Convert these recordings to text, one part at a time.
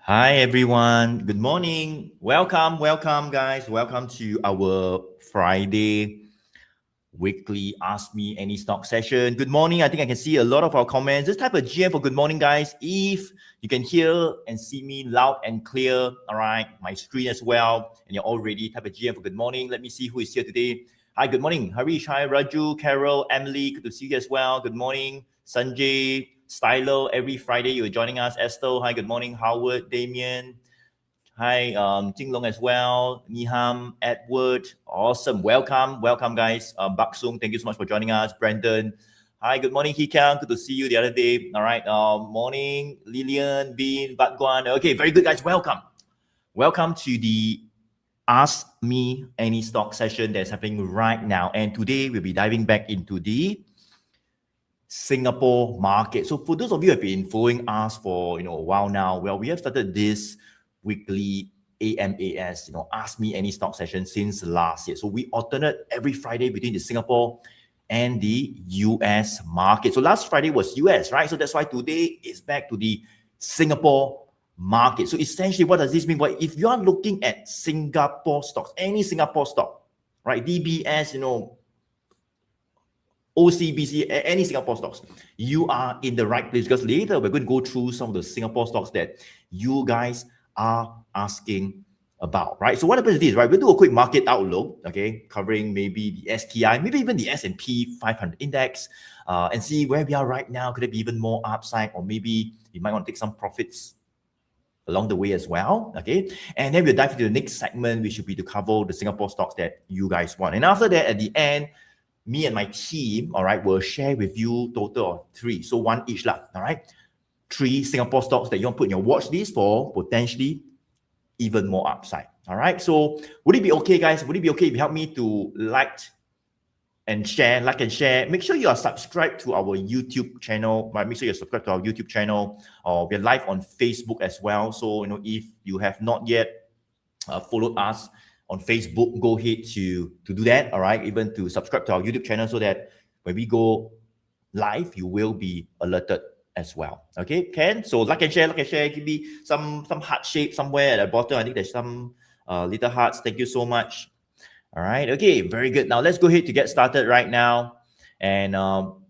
Hi everyone, good morning. Welcome guys. Welcome to our Friday weekly Ask Me Any Stock session. Good morning. I think I can see a lot of our comments. Just type a GM for good morning, guys. If you can hear and see me loud and clear, all right, my screen as well, and you're all ready, type a GM for good morning. Let me see who is here today. Hi, good morning. Harish, hi, Raju, Carol, Emily, good to see you as well. Good morning. Sanjay, Stylo, every Friday you're joining us. Estelle, hi, good morning. Howard, Damien, hi, Jinglong as well. Niham, Edward, awesome. Welcome, guys. Baksung, thank you so much for joining us. Brandon, hi, good morning, Hikang. Good to see you the other day. All right, morning, Lillian, Bean, Batguan. Okay, very good, guys. Welcome to the Ask Me Any Stock session that's happening right now. And today we'll be diving back into the Singapore market. So for those of you who have been following us for a while now, well, we have started this weekly AMAS, Ask Me Any Stock session since last year. So we alternate every Friday between the Singapore and the US market. So last Friday was US, right? So that's why today is back to the Singapore market. So essentially, what does this mean? Well, if you are looking at Singapore stocks, any Singapore stock, right? DBS, OCBC, any Singapore stocks, you are in the right place, because later we're going to go through some of the Singapore stocks that you guys are asking about, right? So what happens is this, right? We'll do a quick market outlook, okay, covering maybe the STI, maybe even the S&P 500 index, and see where we are right now. Could it be even more upside, or maybe you might want to take some profits along the way as well, okay? And then we'll dive into the next segment, which should be to cover the Singapore stocks that you guys want. And after that, at the end, me and my team, all right, will share with you total of 3. So one each lah, all right? 3 Singapore stocks that you want to put in your watch list for potentially even more upside, all right? So would it be okay, guys? Would it be okay if you help me to like and share? Make sure you are subscribed to our YouTube channel, right? Make sure you're subscribed to our YouTube channel, or we're live on Facebook as well. So, if you have not yet followed us on Facebook, go ahead to do that, all right? Even to subscribe to our YouTube channel, so that when we go live, you will be alerted as well. Okay, Ken? So like and share. Give me some heart shape somewhere at the bottom. I think there's some little hearts. Thank you so much. All right, okay, very good. Now let's go ahead to get started right now. And I'll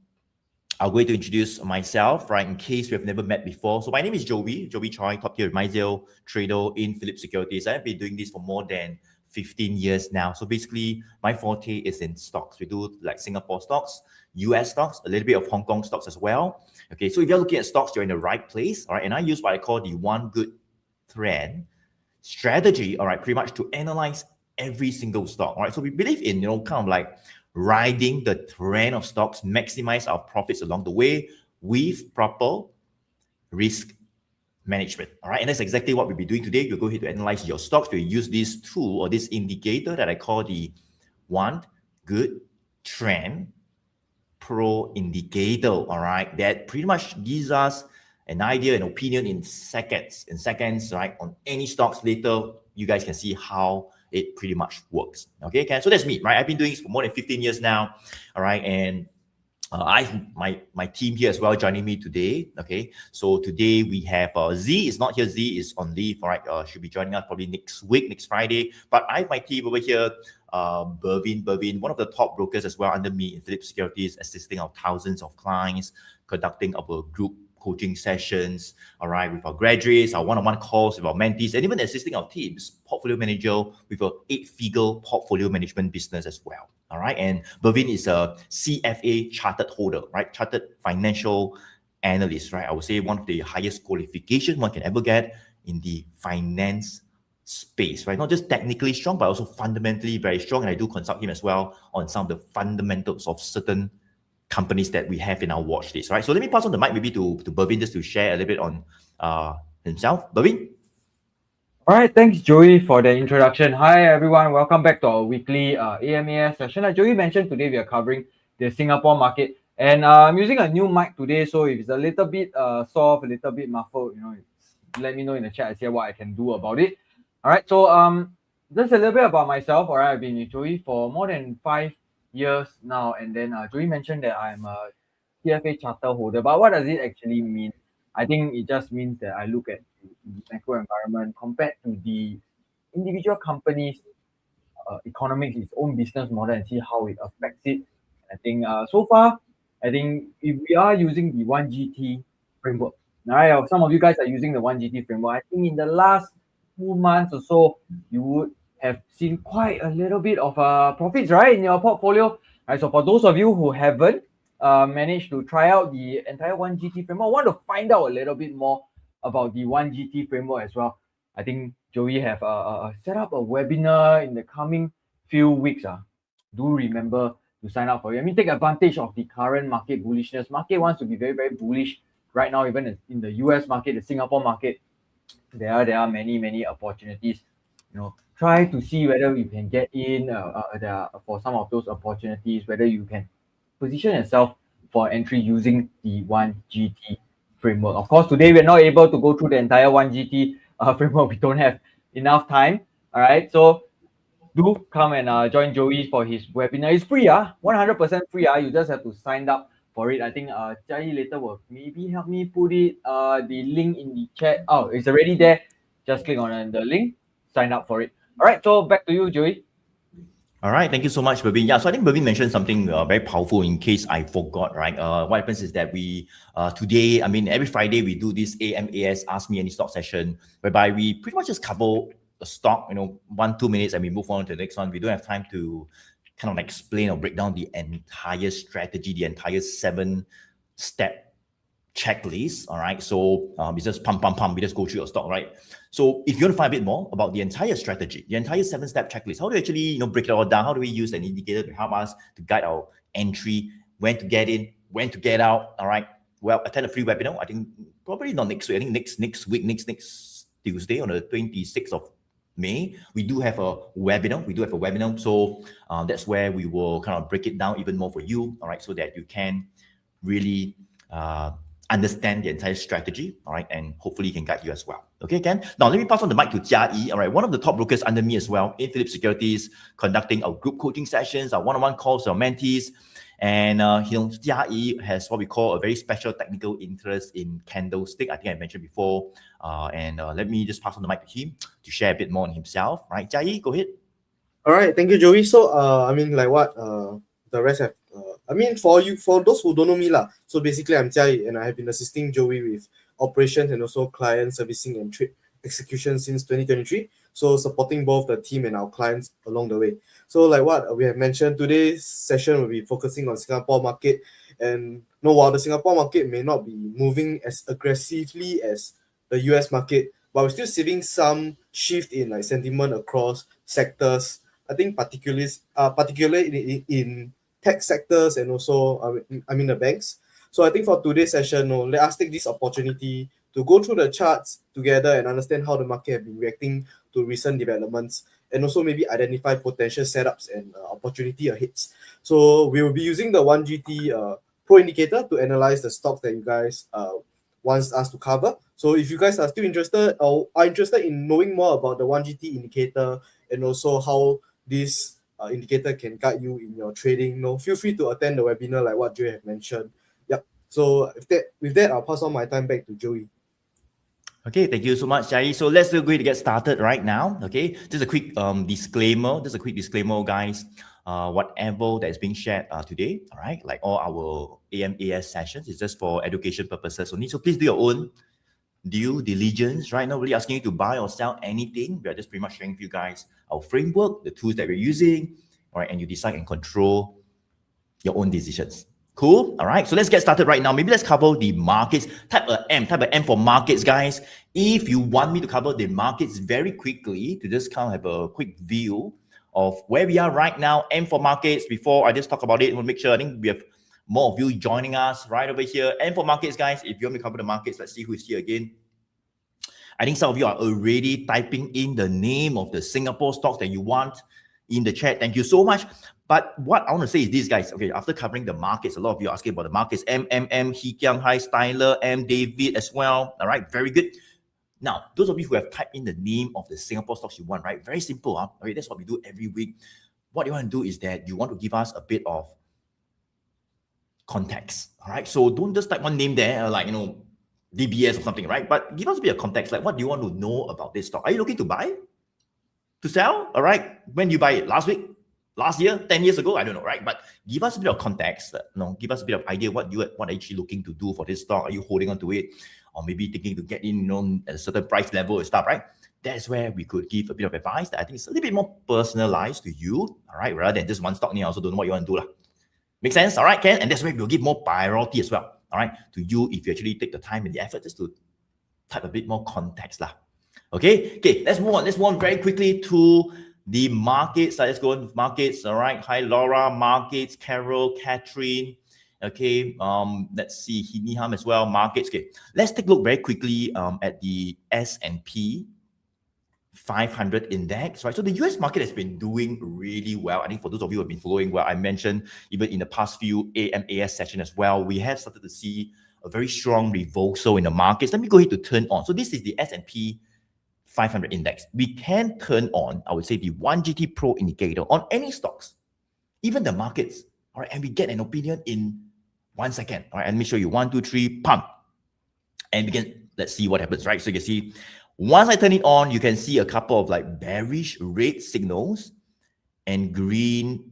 go to introduce myself, right, in case we have never met before. So my name is Joey Choy, top tier MyZeal trader in Philips Securities. I've been doing this for more than 15 years now. So basically, my forte is in stocks. We do like Singapore stocks, US stocks, a little bit of Hong Kong stocks as well. Okay, so if you're looking at stocks, you're in the right place, all right? And I use what I call the one good trend strategy, all right, pretty much to analyze every single stock, all right? So we believe in, kind of like riding the trend of stocks, maximize our profits along the way with proper risk management, all right? And that's exactly what we'll be doing today. We'll go ahead to analyze your stocks. We'll use this tool or this indicator that I call the one good trend pro indicator, all right? That pretty much gives us an idea, an opinion in seconds, right? On any stocks. Later, you guys can see how it pretty much works. Okay, so that's me, right? I've been doing this for more than 15 years now, all right? And I've my team here as well joining me today. Okay, so today we have Z is not here. Z is on leave. All right, should be joining us probably next week, next Friday. But I have my team over here. Bervin, one of the top brokers as well under me in Philips Securities, assisting our thousands of clients, conducting our group coaching sessions, all right, with our graduates, our one-on-one calls with our mentees, and even assisting our teams, portfolio manager with a 8-figure portfolio management business as well, all right? And Bervin is a CFA chartered holder, right? Chartered financial analyst, right? I would say one of the highest qualifications one can ever get in the finance space, right? Not just technically strong, but also fundamentally very strong. And I do consult him as well on some of the fundamentals of certain companies that we have in our watch list, right? So let me pass on the mic maybe to Bervin just to share a little bit on himself. Bervin? All right, thanks Joey for the introduction. Hi everyone, welcome back to our weekly AMAS session. Like Joey mentioned, today we are covering the Singapore market, and I'm using a new mic today, so if it's a little bit soft, a little bit muffled, let me know in the chat. I see what I can do about it. All right, so just a little bit about myself. All right, I've been with Joey for more than 5 years now, and then Joey mentioned that I'm a CFA charter holder, but what does it actually mean? I think it just means that I look at the macro environment compared to the individual companies' economics, its own business model, and see how it affects it. I think so far, I think if we are using the 1GT framework, all right, some of you guys are using the 1GT framework. I think in the last 2 months or so, you would have seen quite a little bit of profits, right, in your portfolio. Right, so for those of you who haven't managed to try out the entire 1GT framework, want to find out a little bit more about the 1GT framework as well, I think Joey have set up a webinar in the coming few weeks. Do remember to sign up for it. I mean, take advantage of the current market bullishness. Market wants to be very, very bullish right now, even in the US market, the Singapore market. There are many opportunities. Try to see whether you can get in for some of those opportunities, whether you can position yourself for entry using the 1GT framework. Of course, today we're not able to go through the entire 1GT framework. We don't have enough time. All right, so do come and join Joey for his webinar. It's free, 100% free. You just have to sign up for it. I think Jai later will maybe help me put it the link in the chat. Oh, it's already there. Just click on the link, sign up for it. All right, so back to you, Joey. All right, thank you so much, Bavin. Yeah, so I think Bavin mentioned something very powerful in case I forgot, right? What happens is that we, today, I mean, every Friday we do this AMAS Ask Me Any Stock session, whereby we pretty much just cover a stock, 1-2 minutes, and we move on to the next one. We don't have time to kind of explain or break down the entire strategy, the entire 7-step checklist. All right, so it's just pump, we just go through your stock, right? So if you want to find a bit more about the entire strategy, the entire 7-step checklist, how do we actually break it all down? How do we use an indicator to help us to guide our entry, when to get in, when to get out? All right, well, attend a free webinar. I think probably not next week. I think next week, next Tuesday on the 26th of May, we do have a webinar. So that's where we will kind of break it down even more for you, all right, so that you can really understand the entire strategy, all right, and hopefully it can guide you as well. Okay, Ken? Now, let me pass on the mic to Jia Yi, all right, one of the top brokers under me as well in Philip Securities, conducting our group coaching sessions, our one-on-one calls, our mentees, and Jia Yi has what we call a very special technical interest in candlestick. I think I mentioned before, and let me just pass on the mic to him to share a bit more on himself, right? Jia Yi, go ahead. All right, thank you, Joey. So, I mean, like what the rest have, I mean, for those who don't know me, so basically I'm Jia Yi, and I have been assisting Joey with operations and also client servicing and trade execution since 2023. So supporting both the team and our clients along the way. So like what we have mentioned, today's session will be focusing on Singapore market. And while the Singapore market may not be moving as aggressively as the US market, but we're still seeing some shift in like sentiment across sectors. I think particularly in tech sectors and also I mean the banks. So I think for today's session, let us take this opportunity to go through the charts together and understand how the market have been reacting to recent developments, and also maybe identify potential setups and opportunity ahead. So we will be using the 1GT Pro indicator to analyze the stocks that you guys wants us to cover. So if you guys are still interested or are interested in knowing more about the 1GT indicator and also how this indicator can guide you in your trading, feel free to attend the webinar like what Joey have mentioned. Yep. So with that, I'll pass on my time back to Joey. Okay, thank you so much, Jai. So let's go to get started right now. Okay, just a quick disclaimer. Guys. Whatever that is being shared today, all right, like all our AMAS sessions, is just for education purposes. So please do your own due diligence. Right now, really asking you to buy or sell anything. We are just pretty much sharing with you guys our framework, the tools that we're using, all right, and you decide and control your own decisions. Cool. All right. So let's get started right now. Maybe let's cover the markets. Type a M for markets, guys. If you want me to cover the markets very quickly, to just kind of have a quick view of where we are right now, M for markets. Before I just talk about it, I want to make sure I think we have more of you joining us right over here. M for markets, guys. If you want me to cover the markets, let's see who is here again. I think some of you are already typing in the name of the Singapore stocks that you want in the chat. Thank you so much. But what I want to say is this, guys. Okay, after covering the markets, a lot of you are asking about the markets. Hee Kiang, Hi, Styler, David as well. All right, very good. Now, those of you who have typed in the name of the Singapore stocks you want, right? Very simple. Okay, that's what we do every week. What you want to do is that you want to give us a bit of context. All right, so don't just type one name there, DBS or something, right? But give us a bit of context. Like, what do you want to know about this stock? Are you looking to buy? To sell? All right. When you buy it? Last week? Last year? 10 years ago? I don't know, right? But give us a bit of context. Give us a bit of idea what are actually looking to do for this stock. Are you holding on to it? Or maybe thinking to get in, at a certain price level and stuff, right? That's where we could give a bit of advice that I think is a little bit more personalized to you, all right? Rather than just one stock. I also don't know what you want to do. Make sense? All right, Ken? And that's where we'll give more priority as well, all right, to you if you actually take the time and the effort just to type a bit more context. Okay, let's move on. Let's move on very quickly to the markets. Let's go on markets. All right. Hi, Laura. Markets. Carol, Catherine. Okay. Let's see Hiniham as well. Markets. Okay. Let's take a look very quickly at the S&P 500 index, right? So the US market has been doing really well. I think for those of you who have been following well, I mentioned even in the past few AMAS session as well, we have started to see a very strong reversal in the markets. Let me go ahead to turn on. So this is the S&P 500 index. We can turn on, I would say, the 1GT Pro indicator on any stocks, even the markets, all right? And we get an opinion in 1 second, all right? And let me show you 1, 2, 3, pump. And let's see what happens, right? So you can see, once I turn it on, you can see a couple of like bearish red signals and green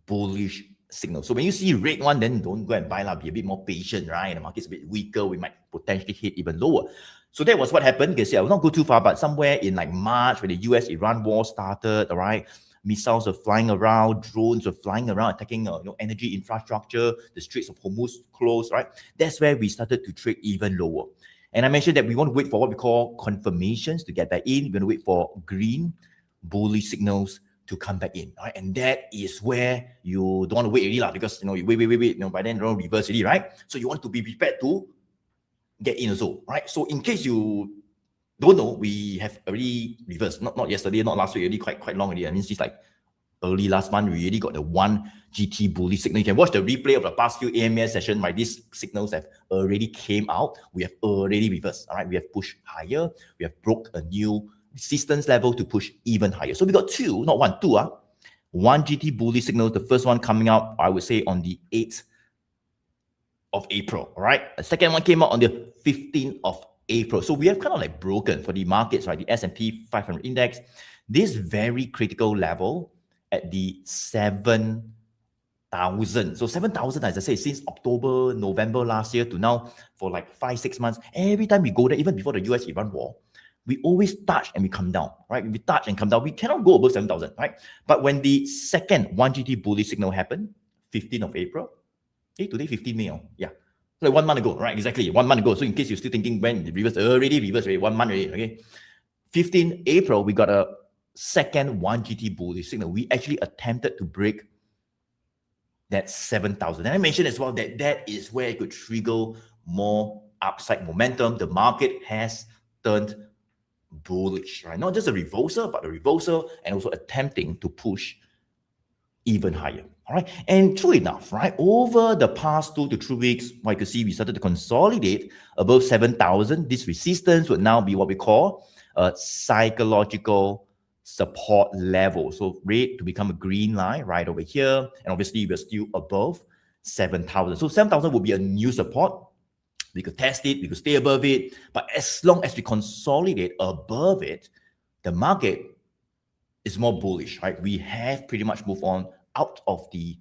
bullish signals. So when you see red one, then don't go and buy, be a bit more patient, right? The market's a bit weaker, we might potentially hit even lower. So that was what happened. You can see I will not go too far, but somewhere in like March when the US-Iran war started, all right, missiles were flying around, drones were flying around, attacking energy infrastructure, the Straits of Hormuz closed, right? That's where we started to trade even lower. And I mentioned that we want to wait for what we call confirmations to get back in. We're going to wait for green bullish signals to come back in, right? And that is where you don't want to wait really, because you wait, by then don't reverse really, right? So you want to be prepared to get in also, right? So in case you don't know, we have already reversed, not yesterday, not last week, already quite long already. I mean, it's like early last month, we already got the 1GT bullish signal. You can watch the replay of the past few AMS session, right? These signals have already came out. We have already reversed, all right? We have pushed higher. We have broke a new resistance level to push even higher. So we got two, not one, two. 1GT bullish signal, the first one coming out, I would say, on the 8th of April, all right? The second one came out on the 15th of April. So we have kind of like broken for the markets, right? The S&P 500 index, this very critical level at the 7,000. So 7,000, as I say, since October, November last year to now for like 5-6 months, every time we go there, even before the US-Iran war, we always touch and we come down, right? We touch and come down. We cannot go above 7,000, right? But when the second 1GT bullish signal happened, 15th of April, today 15 May, yeah. So like 1 month ago, right? Exactly, 1 month ago. So in case you're still thinking when the reverse, already 1 month already, okay? 15th April, we got a second 1GT bullish signal. We actually attempted to break that 7,000. And I mentioned as well that that is where it could trigger more upside momentum. The market has turned bullish, right? Not just a reversal, but a reversal and also attempting to push even higher. All right. And true enough, right? Over the past 2 to 3 weeks, you can see we started to consolidate above 7,000. This resistance would now be what we call a psychological support level. So red to become a green line right over here. And obviously we're still above 7,000. So 7,000 will be a new support. We could test it, we could stay above it. But as long as we consolidate above it, the market is more bullish, right? We have pretty much moved on out of the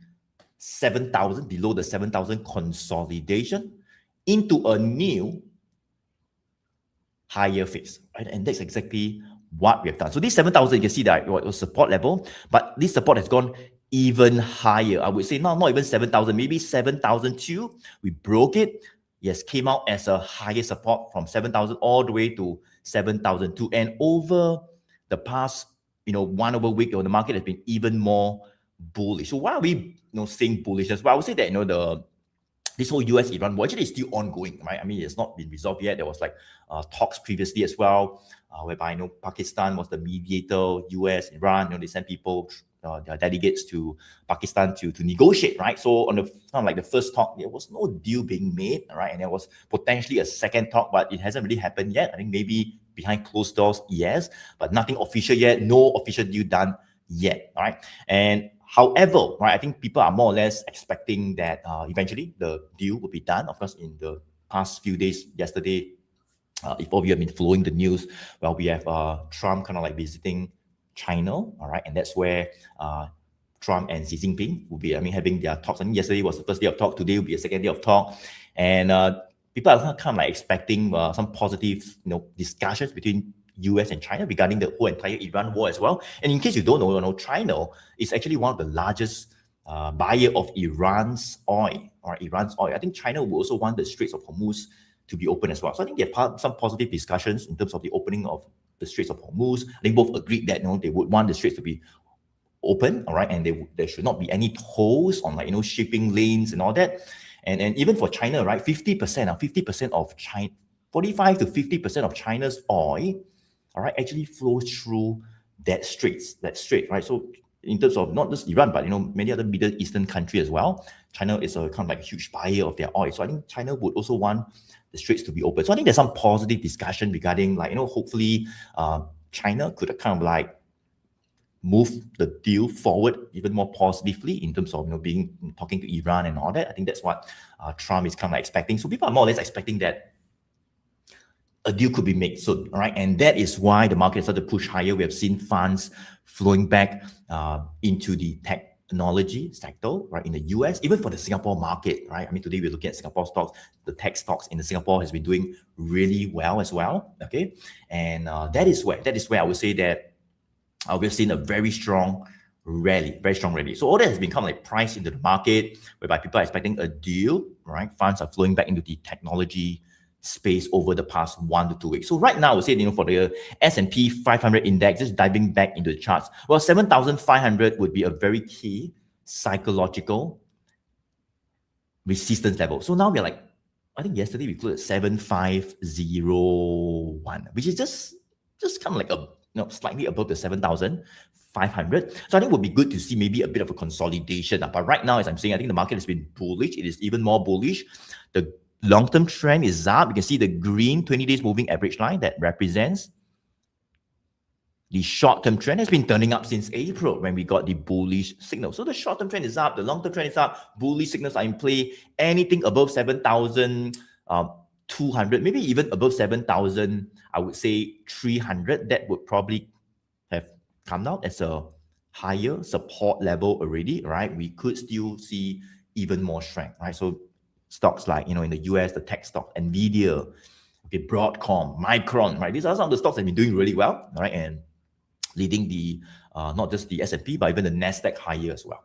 7,000, below the 7,000 consolidation into a new higher phase, right? And that's exactly what we have done. So this 7,000, you can see that it was support level, but this support has gone even higher. I would say not even 7,000, maybe 7,002. We broke it. Yes, came out as a higher support from 7,000 all the way to 7,002. And over the past, 1 over week, the market has been even more bullish. So why are we, saying bullishness? Well, I would say that, this whole US-Iran war actually is still ongoing, right? I mean, it's not been resolved yet. There was like talks previously as well, whereby Pakistan was the mediator, US, Iran, they sent people, their delegates to Pakistan to negotiate, right? So on the first talk, there was no deal being made, right? And there was potentially a second talk, but it hasn't really happened yet. I think maybe behind closed doors, yes, but nothing official yet, no official deal done yet, all right? And however, right, I think people are more or less expecting that eventually the deal will be done. Of course, in the past few days, yesterday, if all of you have been following the news, well, we have Trump kind of like visiting China, all right, and that's where Trump and Xi Jinping will be, having their talks. I think yesterday was the first day of talk, today will be a second day of talk, and people are kind of like expecting some positive, discussions between US and China regarding the whole entire Iran war as well. And in case you don't know, China is actually one of the largest buyer of Iran's oil, or Iran's oil. I think China will also want the Straits of Hormuz to be open as well. So I think there are some positive discussions in terms of the opening of the Straits of Hormuz. I think both agreed that they would want the Straits to be open, all right, and there should not be any tolls on shipping lanes and all that. And even for China, right, 50% of China, 45 to 50% of China's oil, all right, actually flows through that strait, right? So in terms of not just Iran, but many other Middle Eastern countries as well, China is a kind of like huge buyer of their oil. So I think China would also want the straits to be open. So I think there's some positive discussion regarding hopefully China could kind of like move the deal forward even more positively in terms of talking to Iran and all that. I think that's what Trump is kind of like expecting. So people are more or less expecting that a deal could be made soon, all right? And that is why the market started to push higher. We have seen funds flowing back into the technology sector, right, in the US, even for the Singapore market, right? Today we're looking at Singapore stocks. The tech stocks in Singapore has been doing really well as well, okay? And that is where I would say that we've seen a very strong rally. So all that has been kind of like priced into the market, whereby people are expecting a deal, right? Funds are flowing back into the technology space over the past 1 to 2 weeks. So right now, I would say, for the S&P 500 index, just diving back into the charts, well, 7,500 would be a very key psychological resistance level. So now we're like, I think yesterday we closed at 7,501, which is just kind of like slightly above the 7,500. So I think it would be good to see maybe a bit of a consolidation. But right now, as I'm saying, I think the market has been bullish. It is even more bullish. The long-term trend is up. You can see the green 20 days moving average line that represents the short-term trend has been turning up since April when we got the bullish signal. So the short-term trend is up, the long-term trend is up, bullish signals are in play. Anything above 7,200, maybe even above 7,000, I would say 300, that would probably have come out as a higher support level already, right? We could still see even more strength, right? So stocks like, in the US, the tech stock, Nvidia, okay, Broadcom, Micron, right? These are some of the stocks that have been doing really well, right? And leading the, not just the S&P, but even the NASDAQ higher as well.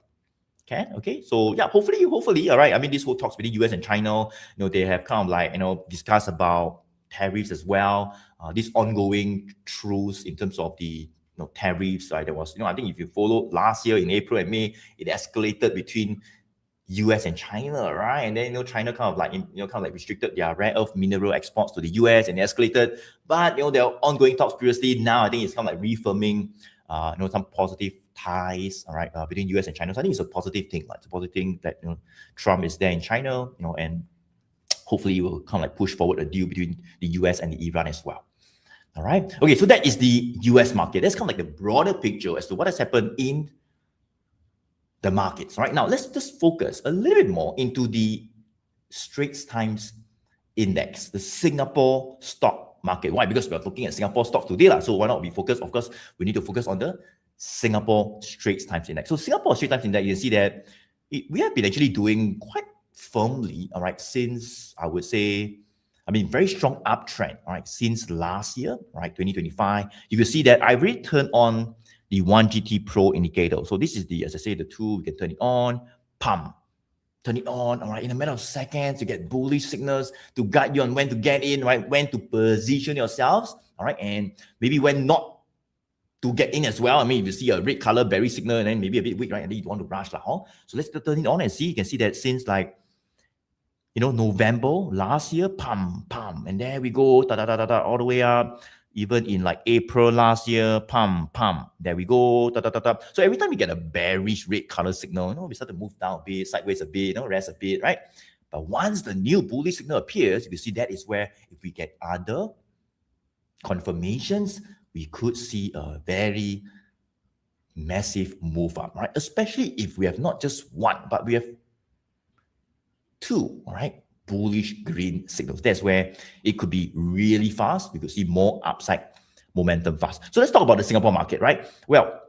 Okay. So yeah, hopefully, all right. This whole talks between US and China, they have kind of like, discussed about tariffs as well. This ongoing truce in terms of the tariffs, right? There was, I think if you follow last year in April and May, it escalated between US and China, right? And then China kind of like restricted their rare earth mineral exports to the US and escalated. But there are ongoing talks previously. Now I think it's kind of like reaffirming some positive ties, all right, between US and China. So I think it's a positive thing. It's a positive thing that Trump is there in China, and hopefully it will kind of like push forward a deal between the US and the Iran as well. All right. Okay, so that is the US market. That's kind of like the broader picture as to what has happened in the markets. Right now, let's just focus a little bit more into the Straits Times Index, the Singapore stock market. Why? Because we are looking at Singapore stocks today. So why not we focus? Of course, we need to focus on the Singapore Straits Times Index. So Singapore Straits Times Index, you can see that we have been actually doing quite firmly, all right, since I would say, very strong uptrend, all right, since last year, right, 2025. You can see that I really turned on the 1GT Pro indicator. So this is the, as I say, the tool, we can turn it on, pump, turn it on, all right, in a matter of seconds, you get bullish signals to guide you on when to get in, right, when to position yourselves, all right, and maybe when not to get in as well. If you see a red color bearish signal and then maybe a bit weak, right, and then you don't want to rush, so let's turn it on and see. You can see that since like, November last year, pump, and there we go, all the way up. Even in like April last year, pump, there we go, So every time we get a bearish red color signal, we start to move down a bit, sideways a bit, rest a bit, right? But once the new bullish signal appears, you can see that is where if we get other confirmations, we could see a very massive move up, right? Especially if we have not just one, but we have two, all right? bullish green signals. That's where it could be really fast. We could see more upside momentum fast. So let's talk about the Singapore market, right? Well,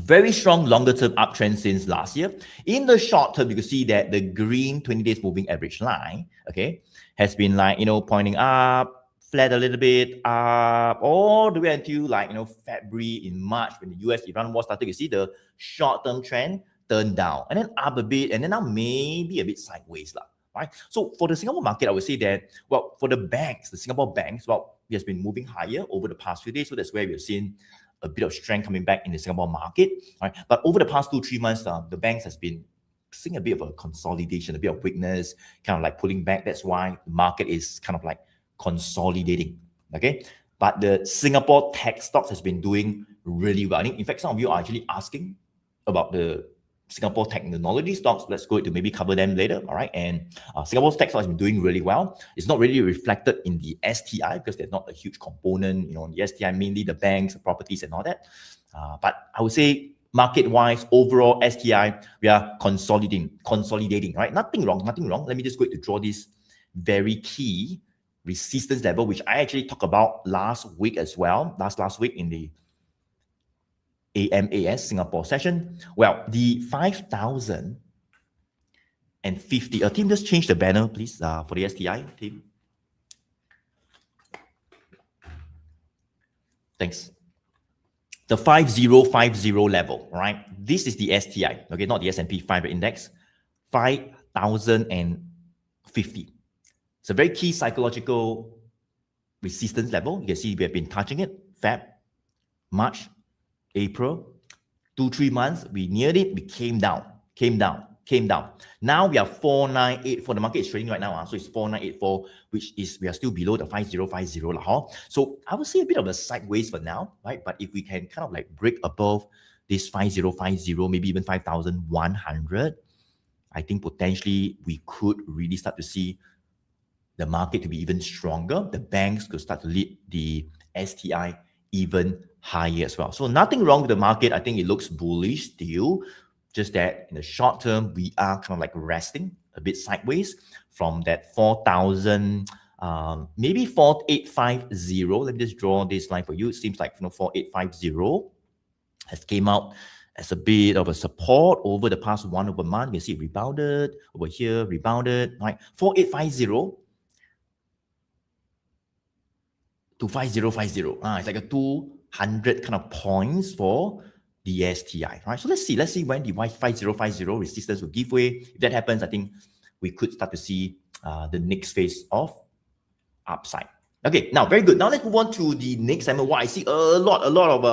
very strong longer term uptrend since last year. In the short term, you can see that the green 20 days moving average line, okay, has been like, pointing up, flat a little bit, up, all the way until like, February, in March, when the US-Iran war started. You see the short-term trend turn down and then up a bit, and then now maybe a bit sideways, right? So for the Singapore market, I would say that, well, for the banks, the Singapore banks, well, it has been moving higher over the past few days. So that's where we've seen a bit of strength coming back in the Singapore market, right? But over the past 2-3 months, the banks has been seeing a bit of a consolidation, a bit of weakness, kind of like pulling back. That's why the market is kind of like consolidating, okay? But the Singapore tech stocks has been doing really well. I think, in fact, some of you are actually asking about the Singapore technology stocks. Let's go to maybe cover them later, all right? And Singapore's tech stocks has been doing really well. It's not really reflected in the STI because there's not a huge component, in the STI, mainly the banks, the properties and all that. But I would say market-wise, overall STI, we are consolidating, right? Nothing wrong. Let me just go to draw this very key resistance level, which I actually talked about last week as well, last week in the AMAS Singapore session. Well, the 5,050. Team, just change the banner, please, for the STI, team. Thanks. The 5050 level, right? This is the STI, okay, not the S&P 500 index. 5,050. It's a very key psychological resistance level. You can see we have been touching it. Feb, March, April, 2-3 months, we neared it, we came down. Now we are 4984. The market is trading right now, so it's 4984, which is, we are still below the 5050 lah. So I would say a bit of a sideways for now, right? But if we can kind of like break above this 5050, maybe even 5100, I think potentially we could really start to see the market to be even stronger. The banks could start to lead the STI even higher as well. So nothing wrong with the market. I think it looks bullish still, just that in the short term, we are kind of like resting a bit sideways from that 4,000, maybe 4850. Let me just draw this line for you. It seems like 4850 has came out as a bit of a support over the past month. You can see it rebounded over here, rebounded, right? 4850 to 5050. It's like a 200 kind of points for the STI, right? So let's see when the 5050 resistance will give way. If that happens, I think we could start to see the next phase of upside. Okay, now very good. Now let's move on to the next segment. What I see a lot of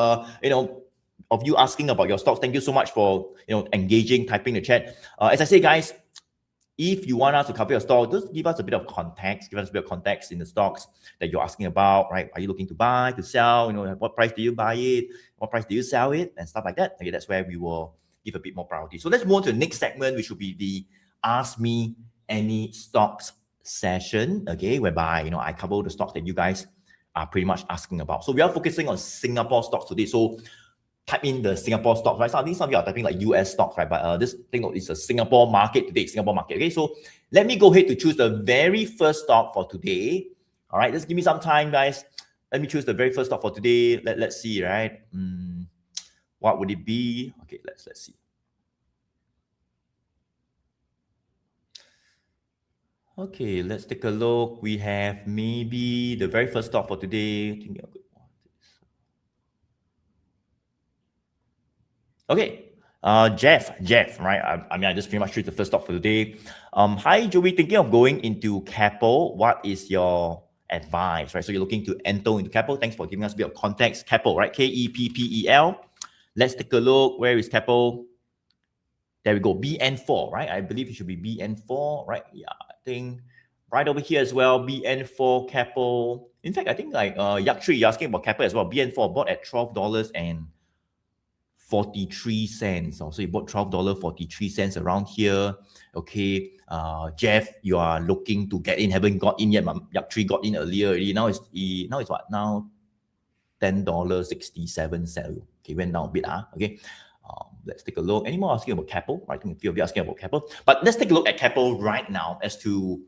of you asking about your stocks. Thank you so much for engaging, typing in the chat. As I say, guys, if you want us to cover your stock, just give us a bit of context. Give us a bit of context in the stocks that you're asking about, right? Are you looking to buy, to sell? What price do you buy it? What price do you sell it? And stuff like that. Okay, that's where we will give a bit more priority. So let's move on to the next segment, which will be the Ask Me Any Stocks session, okay, whereby, I cover the stocks that you guys are pretty much asking about. So we are focusing on Singapore stocks today. So type in the Singapore stocks, right? So I think some of you are typing like US stocks, right? But this thing is a Singapore market today, Singapore market. Okay, so let me go ahead to choose the very first stock for today. All right, just give me some time, guys. Let me choose the very first stock for today. Let's see, right? What would it be? Okay, let's see. Okay, let's take a look. We have maybe the very first stock for today. Okay, Jeff, right? I just pretty much choose the first stock for today. Hi, Joey, thinking of going into Keppel. What is your advice, right? So you're looking to enter into Keppel. Thanks for giving us a bit of context. Keppel, right? Keppel. Let's take a look. Where is Keppel? There we go. BN4, right? I believe it should be BN4, right? Yeah, I think right over here as well. BN4 Keppel. In fact, I think like Yak3, you're asking about Keppel as well. BN4 bought at $12.43. So you bought $12.43 around here. Okay. Jeff, you are looking to get in. Haven't got in yet. Yak3 got in earlier already. Now it's what? Now $10.67. Okay, went down a bit. Okay. Let's take a look. Any more asking about Keppel? I think a few of you asking about Keppel. But let's take a look at Keppel right now as to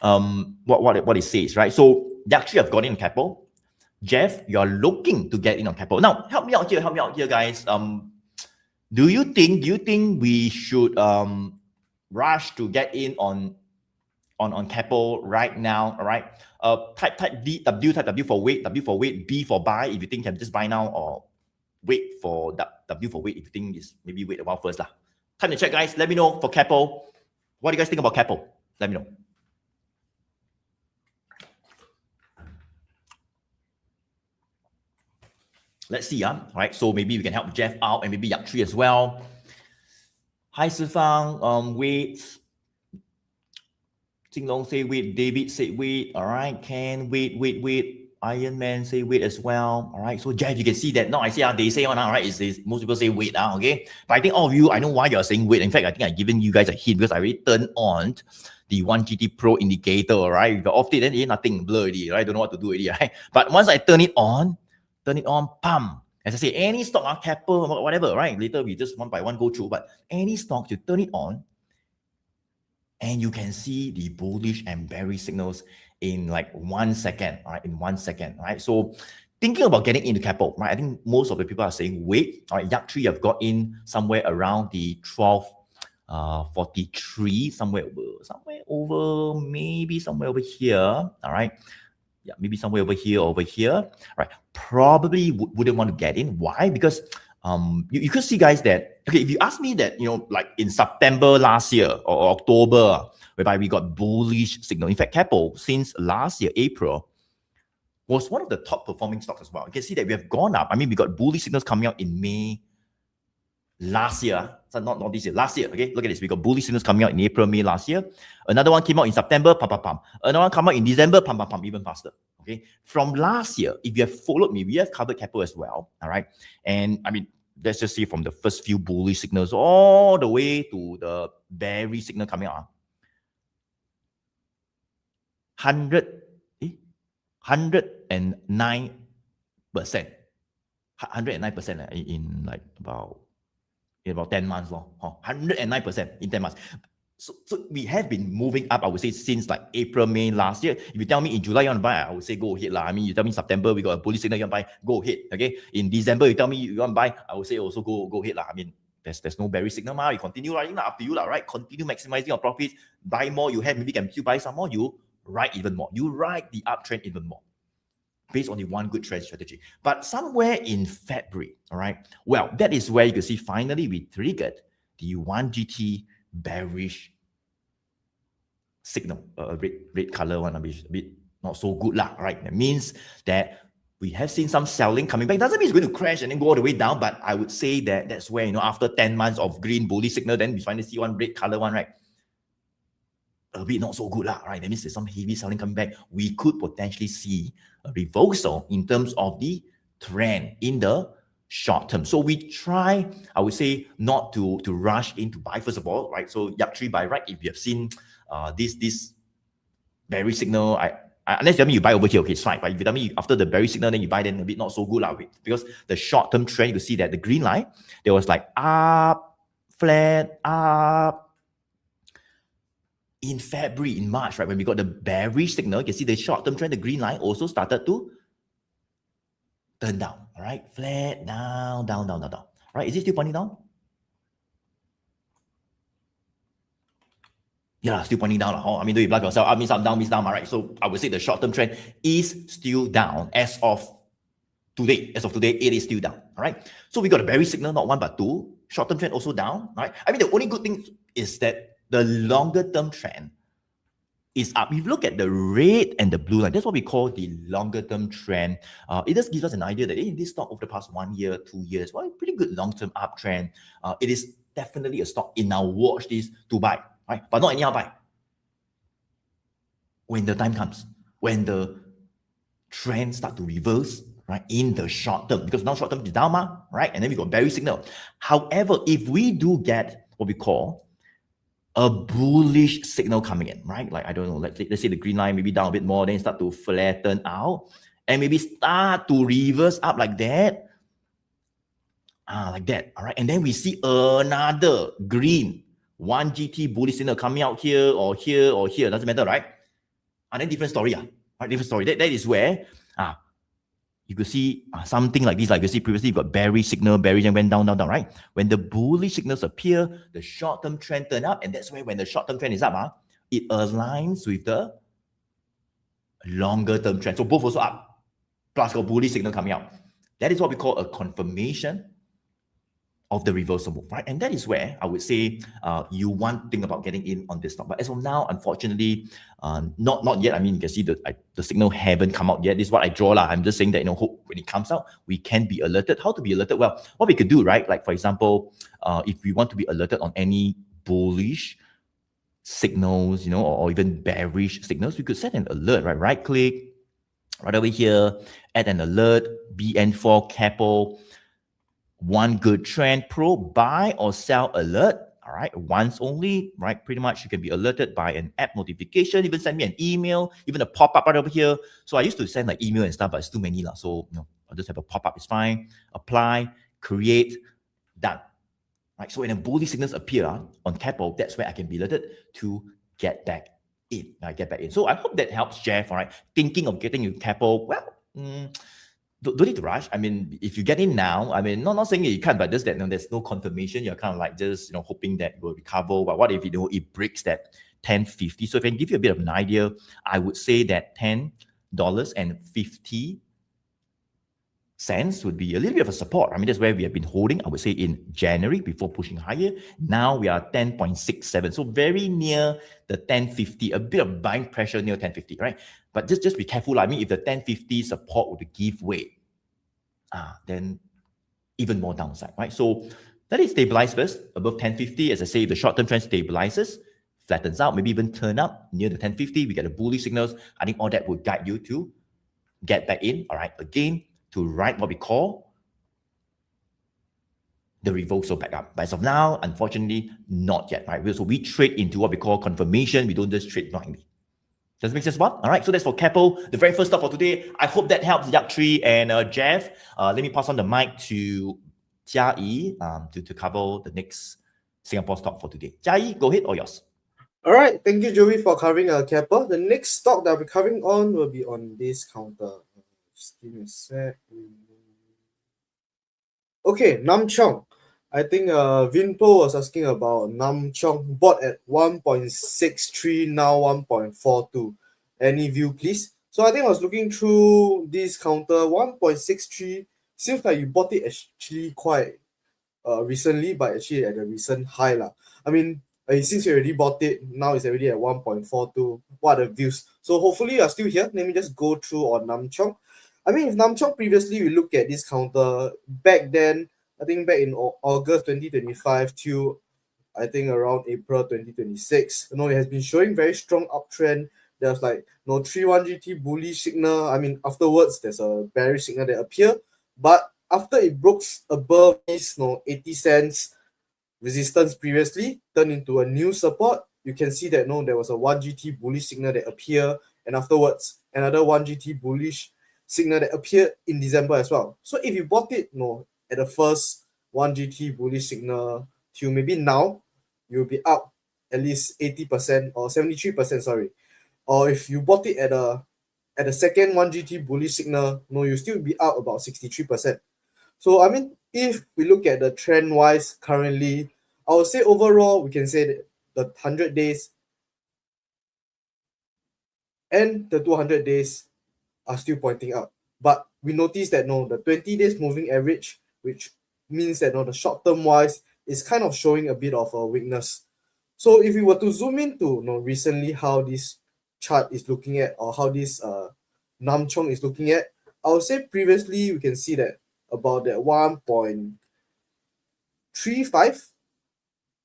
what it says, right? So they actually have got in Keppel. Jeff, you're looking to get in on Keppel. Now, help me out here, guys. Do you think we should rush to get in on Keppel right now? All right. Type W for wait, W for wait, B for buy. If you think you can just buy now, or wait for W for wait if you think is maybe wait a while first lah. Time to check, guys. Let me know for Keppel. What do you guys think about Keppel? Let me know. Let's see, all right. So maybe we can help Jeff out and maybe Yak Tree as well. Hi, Sifang. Wait. Jing Long say wait. David said wait. All right. Ken, wait. Iron Man say wait as well. All right. So Jeff, you can see that. No, I say they say on. All right. Most people say wait. Okay. But I think all of you, I know why you're saying wait. In fact, I think I've given you guys a hint because I already turned on the 1GT Pro indicator. All right. If you're off it, then nothing blur already. Right. Don't know what to do already. Right. But once I turn it on, pam. As I say, any stock, Keppel, whatever, right? Later we just one by one go through, but any stock, you turn it on, and you can see the bullish and bearish signals in like 1 second, all right? In 1 second, right? So thinking about getting into Keppel, right? I think most of the people are saying wait. All right, Yak Tree have got in somewhere around the 12.43, somewhere over, maybe somewhere over here, all right? Yeah, maybe somewhere over here, right? Probably wouldn't want to get in. Why? Because you could see, guys, that, okay, if you ask me that, like in September last year or October, whereby we got bullish signal. In fact, Keppel, since last year, April, was one of the top performing stocks as well. You can see that we have gone up. I mean, we got bullish signals coming out in May last year. So not this year, last year. Okay, look at this. We got bullish signals coming out in April, May last year. Another one came out in September, pam. Another one came out in December, pam, even faster. Okay, from last year, if you have followed me, we have covered Keppel as well. All right, and I mean, let's just see from the first few bullish signals all the way to the bearish signal coming out. 109%. 109% in like about 10 months long. 109% in 10 months. So we have been moving up, I would say, since like April, May last year. If you tell me in July you want to buy, I would say go ahead lah. I mean, you tell me in September we got a bullish signal you want to buy, go ahead. Okay. In December you tell me you want to buy, I would say also go ahead lah. I mean, there's no bearish signal ma. You continue riding up to you lah, right? Continue maximizing your profits. Buy more you have, maybe can you buy some more, you ride even more. You ride the uptrend even more, based on the one good trend strategy. But somewhere in February, all right, well, that is where you can see finally we triggered the 1GT bearish signal, red color one, a bit not so good lah, right? That means that we have seen some selling coming back. Doesn't mean it's going to crash and then go all the way down, but I would say that that's where, after 10 months of green bullish signal, then we finally see one red color one, right? A bit not so good lah, right? That means there's some heavy selling coming back. We could potentially see a reversal in terms of the trend in the short term. So we try, I would say, not to rush in to buy first of all, right? So Yak Tree buy, right? If you have seen this bearish signal, unless you tell me you buy over here, okay, it's fine. But if you tell me after the bearish signal, then you buy, then a bit not so good lah, because the short term trend, you can see that the green line, there was like up, flat, up. In February, in March, right, when we got the bearish signal, you can see the short-term trend, the green line also started to turn down, all right? Flat, down. Right, is it still pointing down? Yeah, still pointing down. I mean, do you block yourself? Means up, down, right? So I would say the short-term trend is still down as of today. As of today, it is still down, all right? So we got a bearish signal, not one, but two. Short-term trend also down, right? I mean, the only good thing is that the longer term trend is up. If you look at the red and the blue line, that's what we call the longer term trend. It just gives us an idea that this stock over the past 1 year, 2 years, well, pretty good long-term uptrend. It is definitely a stock in our watch list to buy, right? But not anyhow buy. When the time comes, when the trend start to reverse, right, in the short term, because now short term is down, right? And then we got bearish signal. However, if we do get what we call a bullish signal coming in, right? Like, I don't know, let's say the green line maybe down a bit more, then start to flatten out, and maybe start to reverse up like that. Like that, all right? And then we see another green 1GT bullish signal coming out here or here or here, doesn't matter, right? And then different story, right? Different story. That is where you could see something like this. Like you see previously, you got bearish signal, bearish and went down, right? When the bullish signals appear, the short-term trend turn up, and that's where when the short-term trend is up, it aligns with the longer-term trend. So both also up, plus got bullish signal coming out. That is what we call a confirmation of the reversal move, right? And that is where I would say you want to think about getting in on this stock. But as of now, unfortunately, not yet. I mean, you can see the signal haven't come out yet. This is what I draw. I'm just saying that, hope when it comes out, we can be alerted. How to be alerted? Well, what we could do, right? Like, for example, if we want to be alerted on any bullish signals, or even bearish signals, we could set an alert, right? Right click, right over here, add an alert, BN4, Keppel, one good trend, pro, buy or sell alert. All right, once only, right? Pretty much you can be alerted by an app notification, even send me an email, even a pop-up right over here. So I used to send like email and stuff, but it's too many. So I'll just have a pop-up, it's fine. Apply, create, done. Right. So when the bullish signals appear on Keppel, that's where I can be alerted to get back in. So I hope that helps, Jeff. All right. Thinking of getting into Keppel, well, don't need to rush. I mean, if you get in now, I mean, not saying you can't, but just that there's no confirmation. You're kind of like just hoping that it will recover. But what if it breaks that 10.50? So if I can give you a bit of an idea, I would say that $10.50 would be a little bit of a support. I mean, that's where we have been holding, I would say, in January before pushing higher. Now we are 10.67. So very near the 10.50, a bit of buying pressure near 10.50, right? But just be careful. I mean, if the 10.50 support were to give way, then even more downside, right? So let it stabilize first above 10.50. As I say, if the short-term trend stabilizes, flattens out, maybe even turn up near the 10.50, we get the bullish signals. I think all that will guide you to get back in, all right? Again, to write what we call the reversal back up. But as of now, unfortunately, not yet, right? So we trade into what we call confirmation. We don't just trade blindly. Does it make sense, what? All right, so that's for Keppel, the very first stock for today. I hope that helps, Yak3 and Jeff. Let me pass on the mic to Jia Yi to cover the next Singapore stock for today. Jia Yi, go ahead, all yours. All right, thank you, Joey, for covering Keppel. The next stock that we're covering on will be on this counter. Just give me a sec. Okay, Nam Chong. I think Vinpo was asking about Nam Chong, bought at 1.63, now 1.42. Any view, please? So I think I was looking through this counter, 1.63. Seems like you bought it actually quite recently, but actually at a recent high lah. I mean, since you already bought it, now it's already at 1.42. What are the views? So hopefully you're still here. Let me just go through on Nam Chong. I mean, if Nam Chong previously we look at this counter back then, I think back in August 2025 till I think around April 2026, it has been showing very strong uptrend. There's like 3-1 GT bullish signal. I mean, afterwards there's a bearish signal that appear, but after it broke above this 80 cents resistance previously, turned into a new support. You can see that there was a 1 GT bullish signal that appear, and afterwards another 1 GT bullish signal that appeared in December as well. So if you bought it at the first 1 GT bullish signal till maybe now, you'll be up at least 80% or 73%, sorry. Or if you bought it at the second 1 GT bullish signal, you'll still be up about 63%. So I mean, if we look at the trend wise currently, I would say overall we can say that the 100 days and the 200 days are still pointing up. But we notice that the 20 days moving average, which means that the short term wise is kind of showing a bit of a weakness. So if we were to zoom into recently how this chart is looking at, or how this Nam Chong is looking at, I would say previously we can see that about that 1.35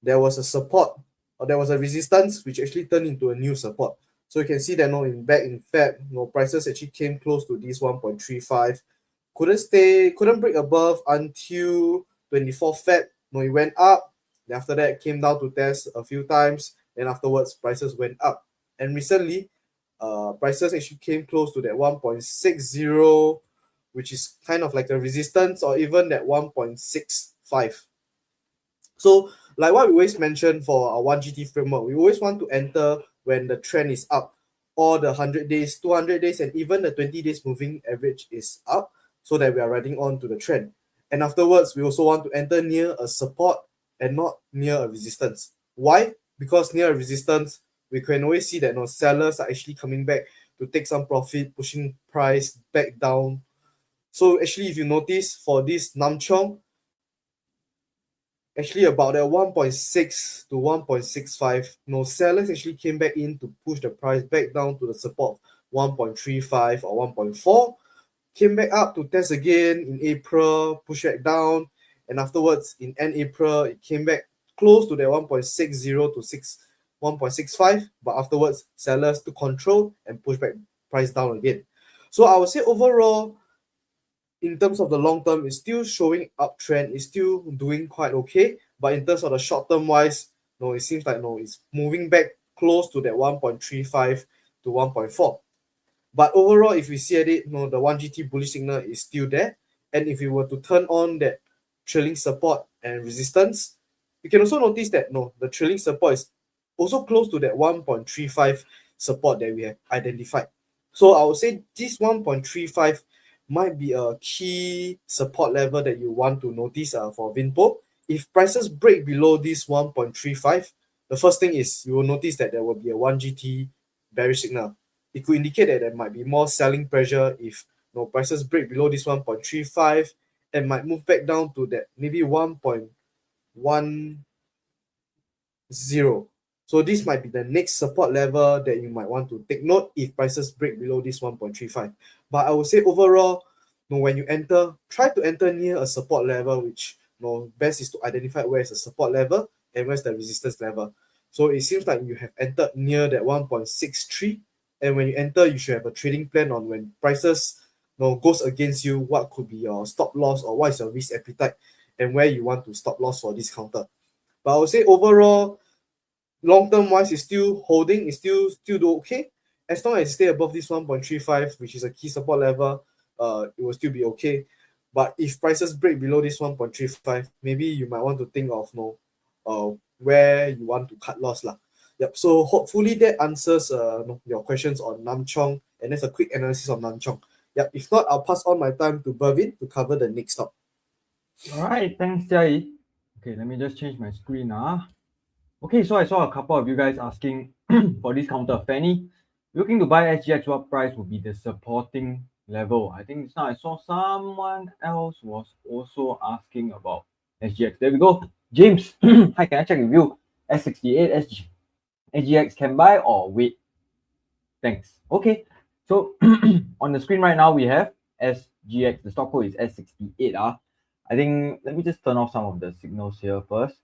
there was a support, or there was a resistance which actually turned into a new support. So you can see that back in Feb, prices actually came close to this 1.35. Couldn't break above until 24th Feb. It went up. Then after that, it came down to test a few times. Then afterwards, prices went up. And recently, prices actually came close to that 1.60, which is kind of like a resistance, or even that 1.65. So like what we always mention for our 1GT framework, we always want to enter when the trend is up. all the 100 days, 200 days, and even the 20 days moving average is up, so that we are riding on to the trend. And afterwards, we also want to enter near a support and not near a resistance. Why? Because near a resistance, we can always see that sellers are actually coming back to take some profit, pushing price back down. So actually, if you notice for this Cheong, actually about at 1.6 to 1.65, sellers actually came back in to push the price back down to the support of 1.35 or 1.4, came back up to test again in April, push back down, and afterwards in end April, it came back close to the 1.60 to 1.65, but afterwards sellers took control and push back price down again. So I would say overall, in terms of the long term, it's still showing uptrend, it's still doing quite okay. But in terms of the short term wise, it seems like it's moving back close to that 1.35 to 1.4. But overall, if we see at it, the 1GT bullish signal is still there. And if we were to turn on that trailing support and resistance, you can also notice that the trailing support is also close to that 1.35 support that we have identified. So I would say this 1.35 might be a key support level that you want to notice for Vinpo. If prices break below this 1.35, the first thing is you will notice that there will be a 1GT bearish signal. It could indicate that there might be more selling pressure if prices break below this 1.35 and might move back down to that maybe 1.10. So this might be the next support level that you might want to take note if prices break below this 1.35. But I would say overall, when you enter, try to enter near a support level, which best is to identify where is the support level and where's the resistance level. So it seems like you have entered near that 1.63, and when you enter, you should have a trading plan on when prices goes against you, what could be your stop loss or what is your risk appetite and where you want to stop loss for this counter. But I would say overall, long-term wise, it's still holding, it's still do okay. As long as it stay above this 1.35, which is a key support level, it will still be okay. But if prices break below this 1.35, maybe you might want to think of where you want to cut loss lah. Yep. So hopefully that answers your questions on Cheong, and that's a quick analysis of Cheong. Yep. If not, I'll pass on my time to Bervin to cover the next stock. All right, thanks, Jai. Okay, let me just change my screen. Okay, so I saw a couple of you guys asking for this counter. Fanny, looking to buy SGX, what price would be the supporting level? I think just now I saw someone else was also asking about SGX. There we go. James, hi, can I check with you? S68 SGX can buy or wait? Thanks. Okay, so on the screen right now we have SGX. The stock code is S68. I think let me just turn off some of the signals here first.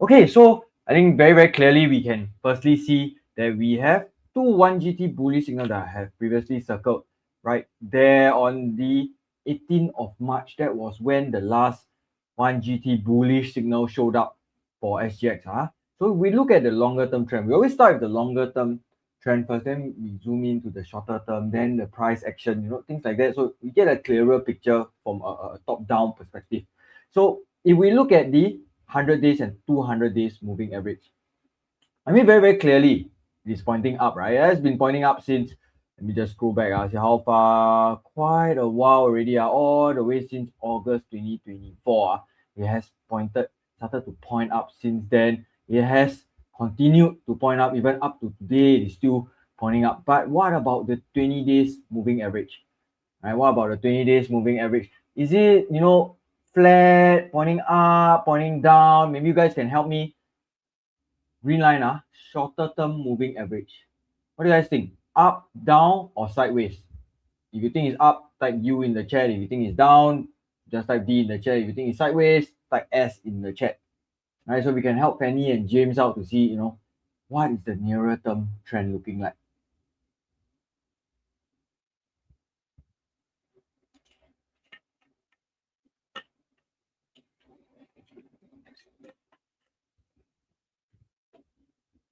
Okay, so I think very, very clearly we can firstly see that we have two 1GT bullish signals that I have previously circled right there on the 18th of March. That was when the last 1GT bullish signal showed up for SGX. So we look at the longer term trend. We always start with the longer term trend first, then we zoom into the shorter term, then the price action, things like that. So we get a clearer picture from a top-down perspective. So if we look at the 100 days and 200 days moving average, I mean, very, very clearly, it is pointing up, right? It has been pointing up since, let me just scroll back, see how far, quite a while already, all the way since August 2024. It has started to point up since then. It has continued to point up, even up to today, it is still pointing up. But what about the 20 days moving average? Right? What about the 20 days moving average? Is it, flat, pointing up, pointing down? Maybe you guys can help me. Green line, shorter term moving average. What do you guys think? Up, down, or sideways? If you think it's up, type U in the chat. If you think it's down, just type D in the chat. If you think it's sideways, type S in the chat. All right, so we can help Fanny and James out to see, what is the nearer term trend looking like.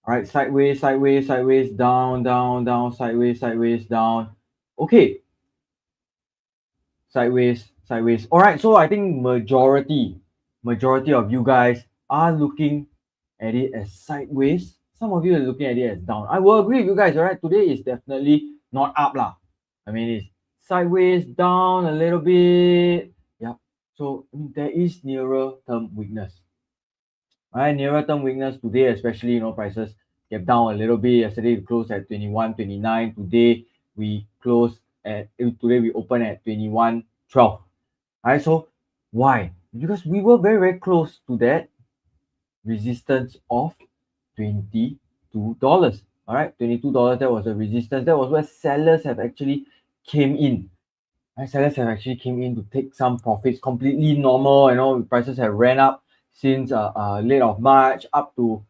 All right, sideways, sideways, sideways, down, down, down, sideways, sideways, down. Okay. Sideways, sideways. All right, so I think majority of you guys are looking at it as sideways. some of you are looking at it as down. I will agree with you guys, all right? Today is definitely not up lah. I mean, it's sideways, down a little bit. Yeah. So there is nearer term weakness. All right, nearer term weakness today, especially, prices get down a little bit. Yesterday we closed at 21.29. Today we open at 21.12. All right, so why? Because we were very, very close to that resistance of $22. All right, $22, that was a resistance. That was where sellers have actually came in. Right, sellers have actually came in to take some profits. Completely normal. Prices have ran up since late of March up to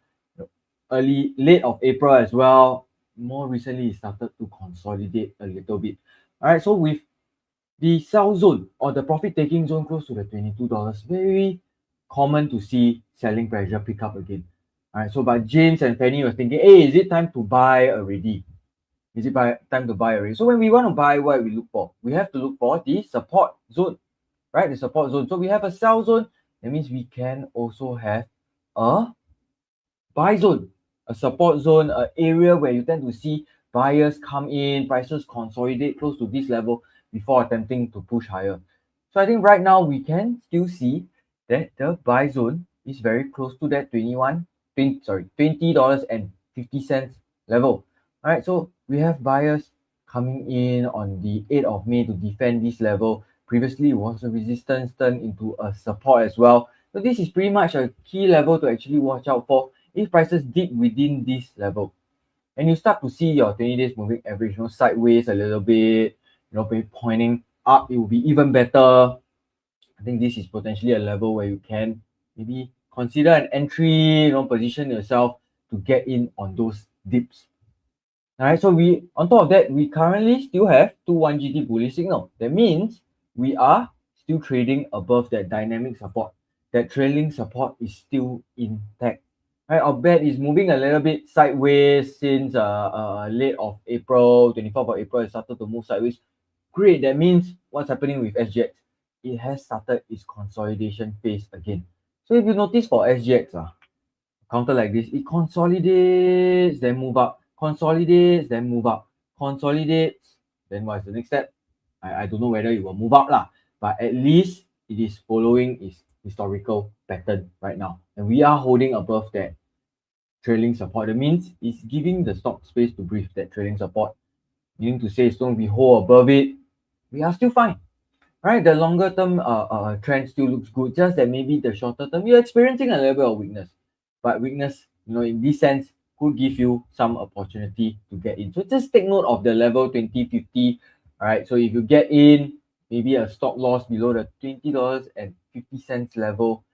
late of April as well. More recently, it started to consolidate a little bit. All right, so with the sell zone or the profit taking zone close to the $22, very common to see selling pressure pick up again. All right, so but James and Fanny were thinking, hey, is it time to buy already? Is it time to buy already? So when we want to buy, what we look for? We have to look for the support zone, right? The support zone. So we have a sell zone. That means we can also have a buy zone, a support zone, an area where you tend to see buyers come in, prices consolidate close to this level before attempting to push higher. So I think right now we can still see that the buy zone is very close to that $20.50 level. All right, so we have buyers coming in on the 8th of May to defend this level. Previously, it was a resistance turned into a support as well. So this is pretty much a key level to actually watch out for if prices dip within this level. And you start to see your 20 days moving average, sideways a little bit, maybe pointing up, it will be even better. I think this is potentially a level where you can maybe consider an entry, position yourself to get in on those dips. All right, so on top of that, we currently still have 2 1GT bullish signal. That means we are still trading above that dynamic support. That trailing support is still intact. Right, our bet is moving a little bit sideways since late of April, 24th of April, it started to move sideways. Great, that means what's happening with SGX? It has started its consolidation phase again. So if you notice for SGX, counter like this, it consolidates, then move up, consolidates, then move up, consolidates, then what's the next step? I don't know whether it will move up lah, but at least it is following its historical pattern right now. And we are holding above that trailing support. That means it's giving the stock space to breathe, that trailing support. Meaning to say, so we hold above it, we are still fine. Right, the longer term trend still looks good, just that maybe the shorter term, you're experiencing a level of weakness. But weakness, in this sense, could give you some opportunity to get in. So just take note of the level 2050. All right, so if you get in, maybe a stop loss below the $20.50 level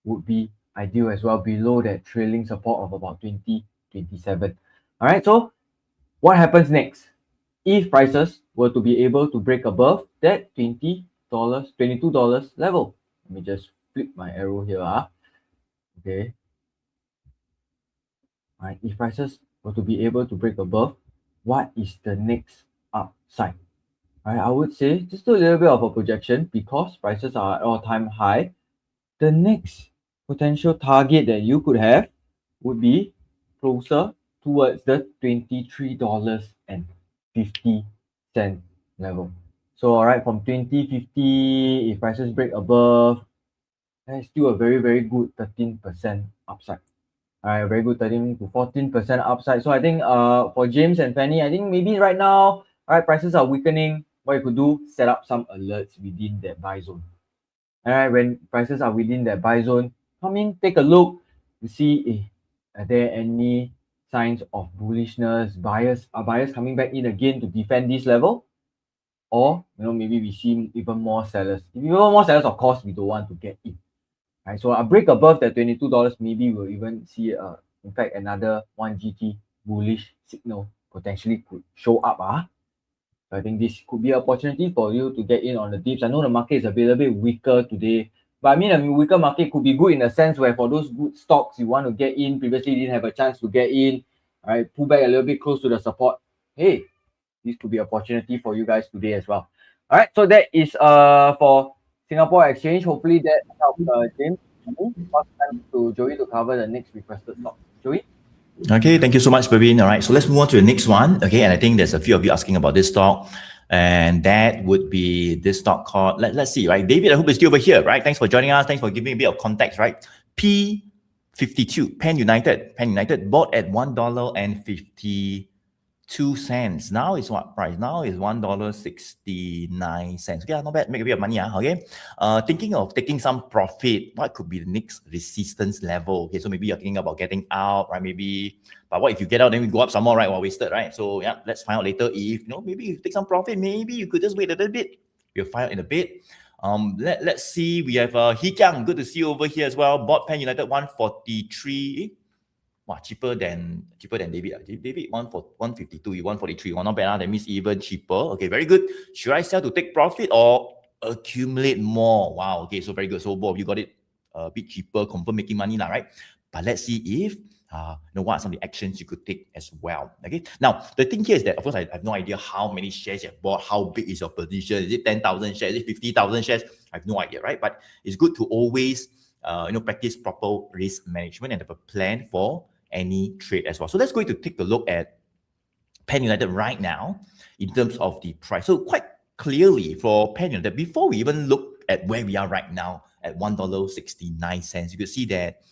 would be ideal as well, below that trailing support of about 2027. All right, so what happens next? If prices were to be able to break above that $22 level. Let me just flip my arrow here. Okay. All right. If prices were to be able to break above, what is the next upside? All right. I would say just a little bit of a projection because prices are at all-time high. The next potential target that you could have would be closer towards the $23.50 level. So, all right, from 2050, if prices break above, that's still a very, very good 13% upside. All right, a very good 13 to 14% upside. So I think for James and Fanny, I think maybe right now, all right, prices are weakening. What you could do, set up some alerts within that buy zone. All right, when prices are within that buy zone, come in, take a look to see are there any signs of bullishness. Are buyers coming back in again to defend this level? Or maybe we see even more sellers. If even more sellers, of course, we don't want to get in. Right, so a break above that $22, maybe we'll even see in fact another 1GT bullish signal potentially could show up. So I think this could be an opportunity for you to get in on the dips. I know the market is a little bit weaker today, but I mean a weaker market could be good in a sense where for those good stocks you want to get in, previously didn't have a chance to get in, all right, pull back a little bit close to the support. Hey, this could be an opportunity for you guys today as well. All right, so that is for Singapore Exchange. Hopefully that helps James. Pass time to Joey to cover the next requested stock. Joey? Okay, thank you so much, Praveen. All right, so let's move on to the next one. Okay, and I think there's a few of you asking about this stock, and that would be this stock called, let's see, right? David, I hope you're still over here, right? Thanks for joining us. Thanks for giving me a bit of context, right? P52, PanUnited bought at $1.52. Now is what price? Now is $1.69. Okay, not bad. Make a bit of money. Okay. Thinking of taking some profit. What could be the next resistance level? Okay, so maybe you're thinking about getting out, right? Maybe, but what if you get out, then we go up some more, right? Well, wasted, right? So yeah, let's find out later. If maybe you take some profit, maybe you could just wait a little bit. We'll find out in a bit. Let's see. We have Hee Kiang. Good to see you over here as well. Bought PanUnited 143. Wow, cheaper than David. David 152, you 143. Not bad. That means even cheaper. Okay, very good. Should I sell to take profit or accumulate more? Wow. Okay, so very good. So both of you got it a bit cheaper, confirm making money now, right? But let's see if what are some of the actions you could take as well. Okay. Now the thing here is that of course I have no idea how many shares you have bought, how big is your position? Is it 10,000 shares? Is it 50,000 shares? I have no idea, right? But it's good to always practice proper risk management and have a plan for any trade as well. So let's go to take a look at PanUnited right now in terms of the price. So quite clearly for PanUnited, before we even look at where we are right now at $1.69, you can see that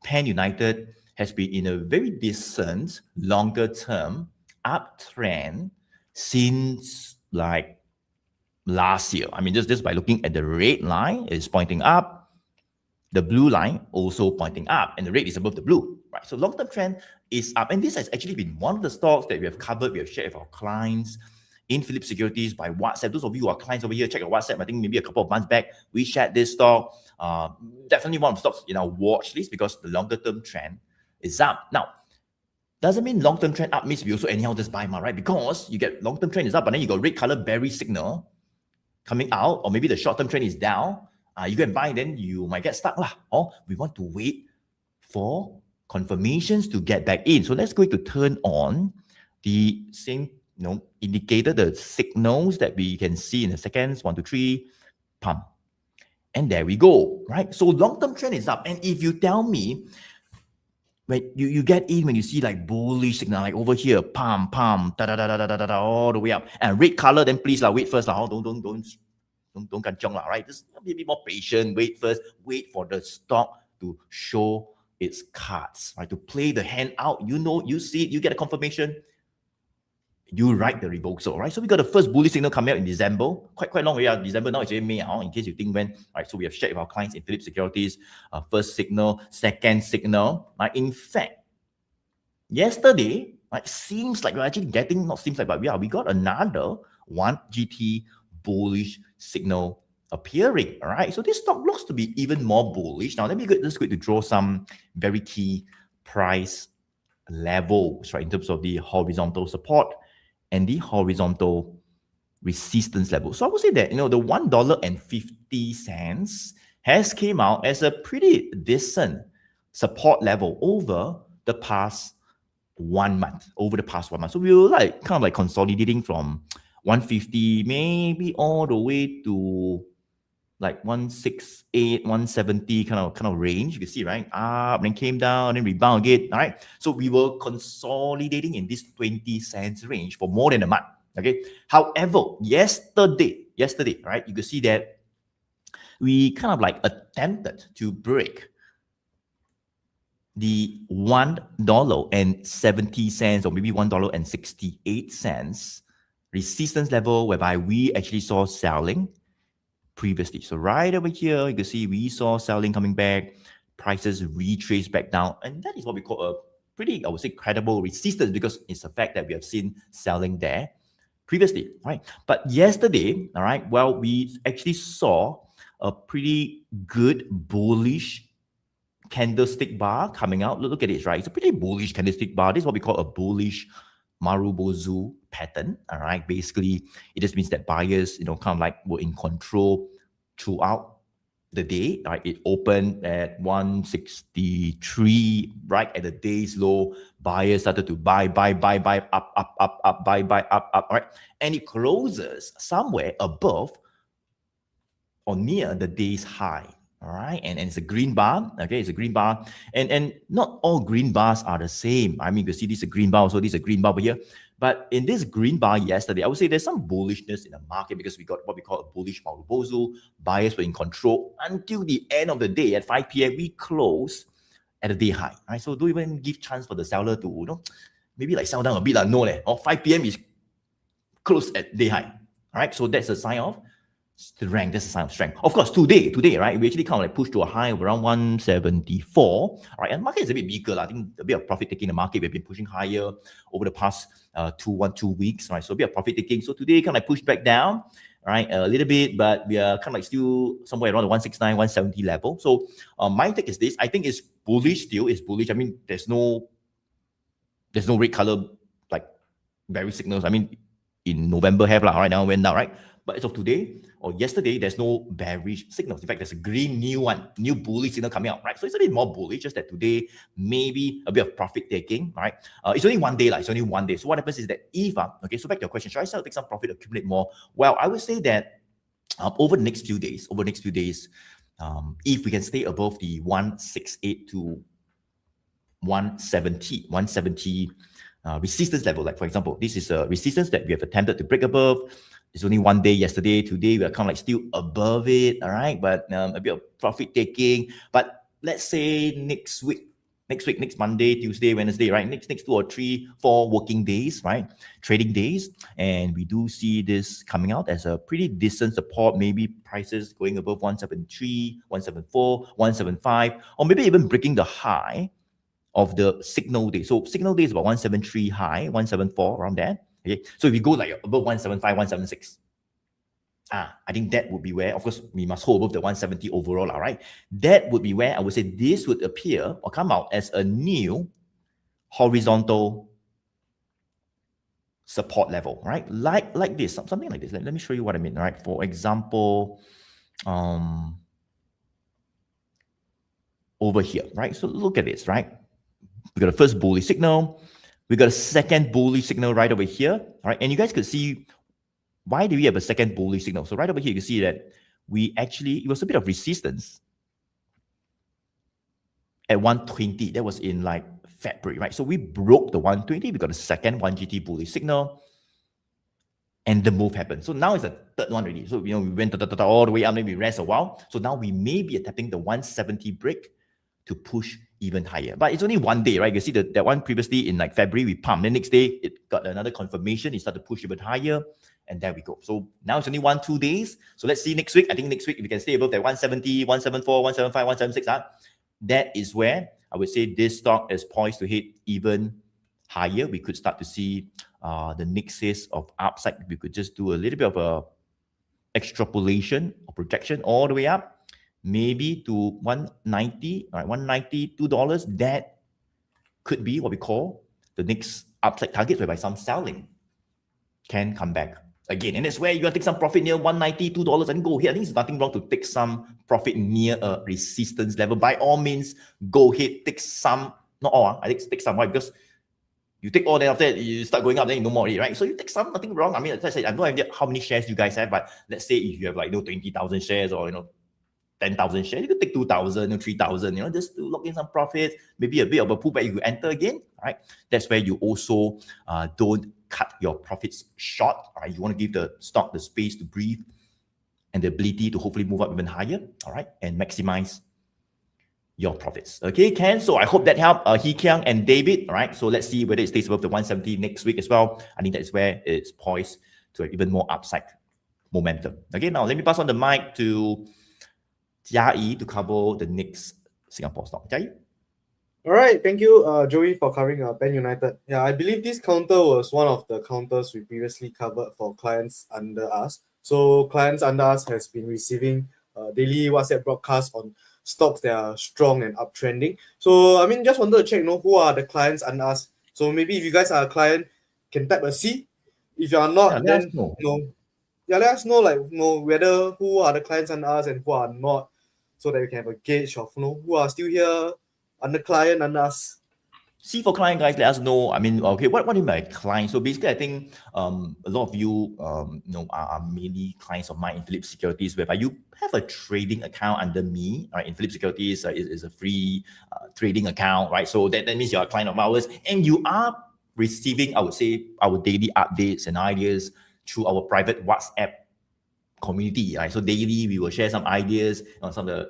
PanUnited has been in a very decent longer term uptrend since like last year. I mean, just by looking at the red line, it's pointing up. The blue line also pointing up, and the red is above the blue, right? So long-term trend is up, and this has actually been one of the stocks that we have covered, we have shared with our clients in Philip Securities by WhatsApp. Those of you who are clients over here, check our WhatsApp. I think maybe a couple of months back, we shared this stock. Definitely one of the stocks in our watch list because the longer-term trend is up. Now, doesn't mean long-term trend up means we also anyhow just buy, right? Because you get long-term trend is up, but then you got red color bearish signal coming out, or maybe the short-term trend is down. You go and buy, then you might get stuck. Or we want to wait for confirmations to get back in. So let's go to turn on the same indicator, the signals that we can see in the seconds. 1, 2, 3, pump. And there we go, right? So long-term trend is up. And if you tell me, when you get in when you see like bullish signal, like over here, pump, all the way up. And red color, then please wait first. Don't kanchong, right? Just be a bit more patient. Wait first. Wait for the stock to show its cards, right? To play the hand out. You see it. You get a confirmation. You write the reversal, right? So we got the first bullish signal coming out in December. Quite long way out. December now it's May. In case you think when, right? So we have shared with our clients in Philip Securities. First signal, second signal. In fact, yesterday, seems like we're actually getting, not seems like, but we got another 1 GT bullish signal appearing. All right, so this stock looks to be even more bullish. Now let me just go to draw some very key price levels, right, in terms of the horizontal support and the horizontal resistance level. So I would say that the $1.50 has came out as a pretty decent support level over the past 1 month. So we were kind of consolidating from 150 maybe all the way to 168, 170 kind of range. You can see, right? Up, then came down, then rebound again. All right. So we were consolidating in this 20 cents range for more than a month. Okay. However, yesterday, right, you could see that we kind of attempted to break the $1.70 or maybe $1.68 resistance level, whereby we actually saw selling previously. So right over here, you can see we saw selling coming back, prices retraced back down, and that is what we call a pretty, I would say, credible resistance, because it's a fact that we have seen selling there previously, right? But yesterday, all right, well, we actually saw a pretty good bullish candlestick bar coming out. Look at it, right? It's a pretty bullish candlestick bar. This is what we call a bullish Marubozu pattern. All right, basically it just means that buyers, were in control throughout the day. Right, it opened at 163, right at the day's low. Buyers started to buy, up, buy, up. All right, and it closes somewhere above or near the day's high. All right, and it's a green bar. Okay, it's a green bar, and not all green bars are the same. I mean, you can see this is a green bar, so this is a green bar over here. But in this green bar yesterday, I would say there's some bullishness in the market because we got what we call a bullish proposal. Buyers were in control until the end of the day at 5 p.m. We closed at a day high. Right, so don't even give chance for the seller to maybe like sell down a bit. No, or 5 p.m. is closed at day high. All right, so that's a sign of strength. That's a sign of strength. Of course, today, right, we actually kind of like pushed to a high of around 174. All right, and the market is a bit weaker. I think a bit of profit taking in the market. We've been pushing higher over the past 2 weeks. Right, so a bit of profit taking. So today, kind of like pushed back down, right, a little bit, but we are kind of like still somewhere around the 169, 170 level. So my take is this. I think it's bullish still. It's bullish. I mean, there's no red color like bearish signals. I mean, in November have right now went down, right? But as of today or yesterday, there's no bearish signals. In fact, there's a green new bullish signal coming out, right? So it's a bit more bullish, just that today maybe a bit of profit taking, right? It's only one day, it's only one day. So what happens is that if, okay, so back to your question, should I sell, take some profit, accumulate more? Well, I would say that over the next few days, if we can stay above the 168 to 170 resistance level, like for example, this is a resistance that we have attempted to break above. It's only one day yesterday. Today, we are kind of like still above it, all right? But a bit of profit taking. But let's say next Monday, Tuesday, Wednesday, right? Next 2 or 3, 4 working days, right? Trading days. And we do see this coming out as a pretty decent support, maybe prices going above 173, 174, 175, or maybe even breaking the high of the signal day. So signal day is about 173 high, 174 around there. Okay, so if you go like above 175, 176, I think that would be where, of course, we must hold above the 170 overall, all right? That would be where I would say this would appear or come out as a new horizontal support level, right? Like this, something like this. Let me show you what I mean, right? For example, over here, right? So look at this, right? We got a first bullish signal. We got a second bullish signal right over here, right? And you guys could see, why do we have a second bullish signal? So right over here, you can see that it was a bit of resistance at 120. That was in like February, right? So we broke the 120. We got a second 1GT bullish signal, and the move happened. So now it's a third one already. So, we went all the way up, maybe rest a while. So now we may be attempting the 170 break to push even higher. But it's only one day, right? You see that one previously in like February, we pumped. Then next day, it got another confirmation. It started to push even higher. And there we go. So now it's only 1-2 days. So let's see next week. I think next week, if we can stay above that 170, 174, 175, 176, that is where I would say this stock is poised to hit even higher. We could start to see the nexus of upside. We could just do a little bit of a extrapolation or projection all the way up, maybe to 190, all right, $192. That could be what we call the next upside target, whereby some selling can come back again. And that's where you want to take some profit near $192 and go ahead. I think there's nothing wrong to take some profit near a resistance level. By all means, go ahead, take some, not all, I think take some. Why? Because you take all, then after that, you start going up, then you no more already, right? So you take some, nothing wrong. I mean, as I said, I have no idea how many shares you guys have, but let's say if you have like 20,000 shares or 10,000 shares, you could take 2,000 or 3,000, just to lock in some profits, maybe a bit of a pullback, you enter again, right? That's where you also don't cut your profits short, right? You want to give the stock the space to breathe and the ability to hopefully move up even higher, all right? And maximize your profits. Okay, Ken? So I hope that helped. Keong and David, all right? So let's see whether it stays above the 170 next week as well. I think that's where it's poised to have even more upside momentum. Okay, now let me pass on the mic to Jia to cover the next Singapore stock. Jia? All right, thank you, Joey, for covering PanUnited. Yeah, I believe this counter was one of the counters we previously covered for clients under us. So clients under us has been receiving daily WhatsApp broadcasts on stocks that are strong and uptrending. So I mean, just wanted to check, who are the clients under us. So maybe if you guys are a client, can type a C. If you are not, then let us know whether who are the clients under us and who are not, so that we can have a gauge of who are still here under client under us. C for client, guys, let us know. I mean, okay, what do you mean by client? So basically, I think a lot of you, are mainly clients of mine in Philips Securities, whereby you have a trading account under me, right? In Philips Securities is a free trading account, right? So that means you're a client of ours, and you are receiving, I would say, our daily updates and ideas through our private WhatsApp community, right? So daily we will share some ideas on some of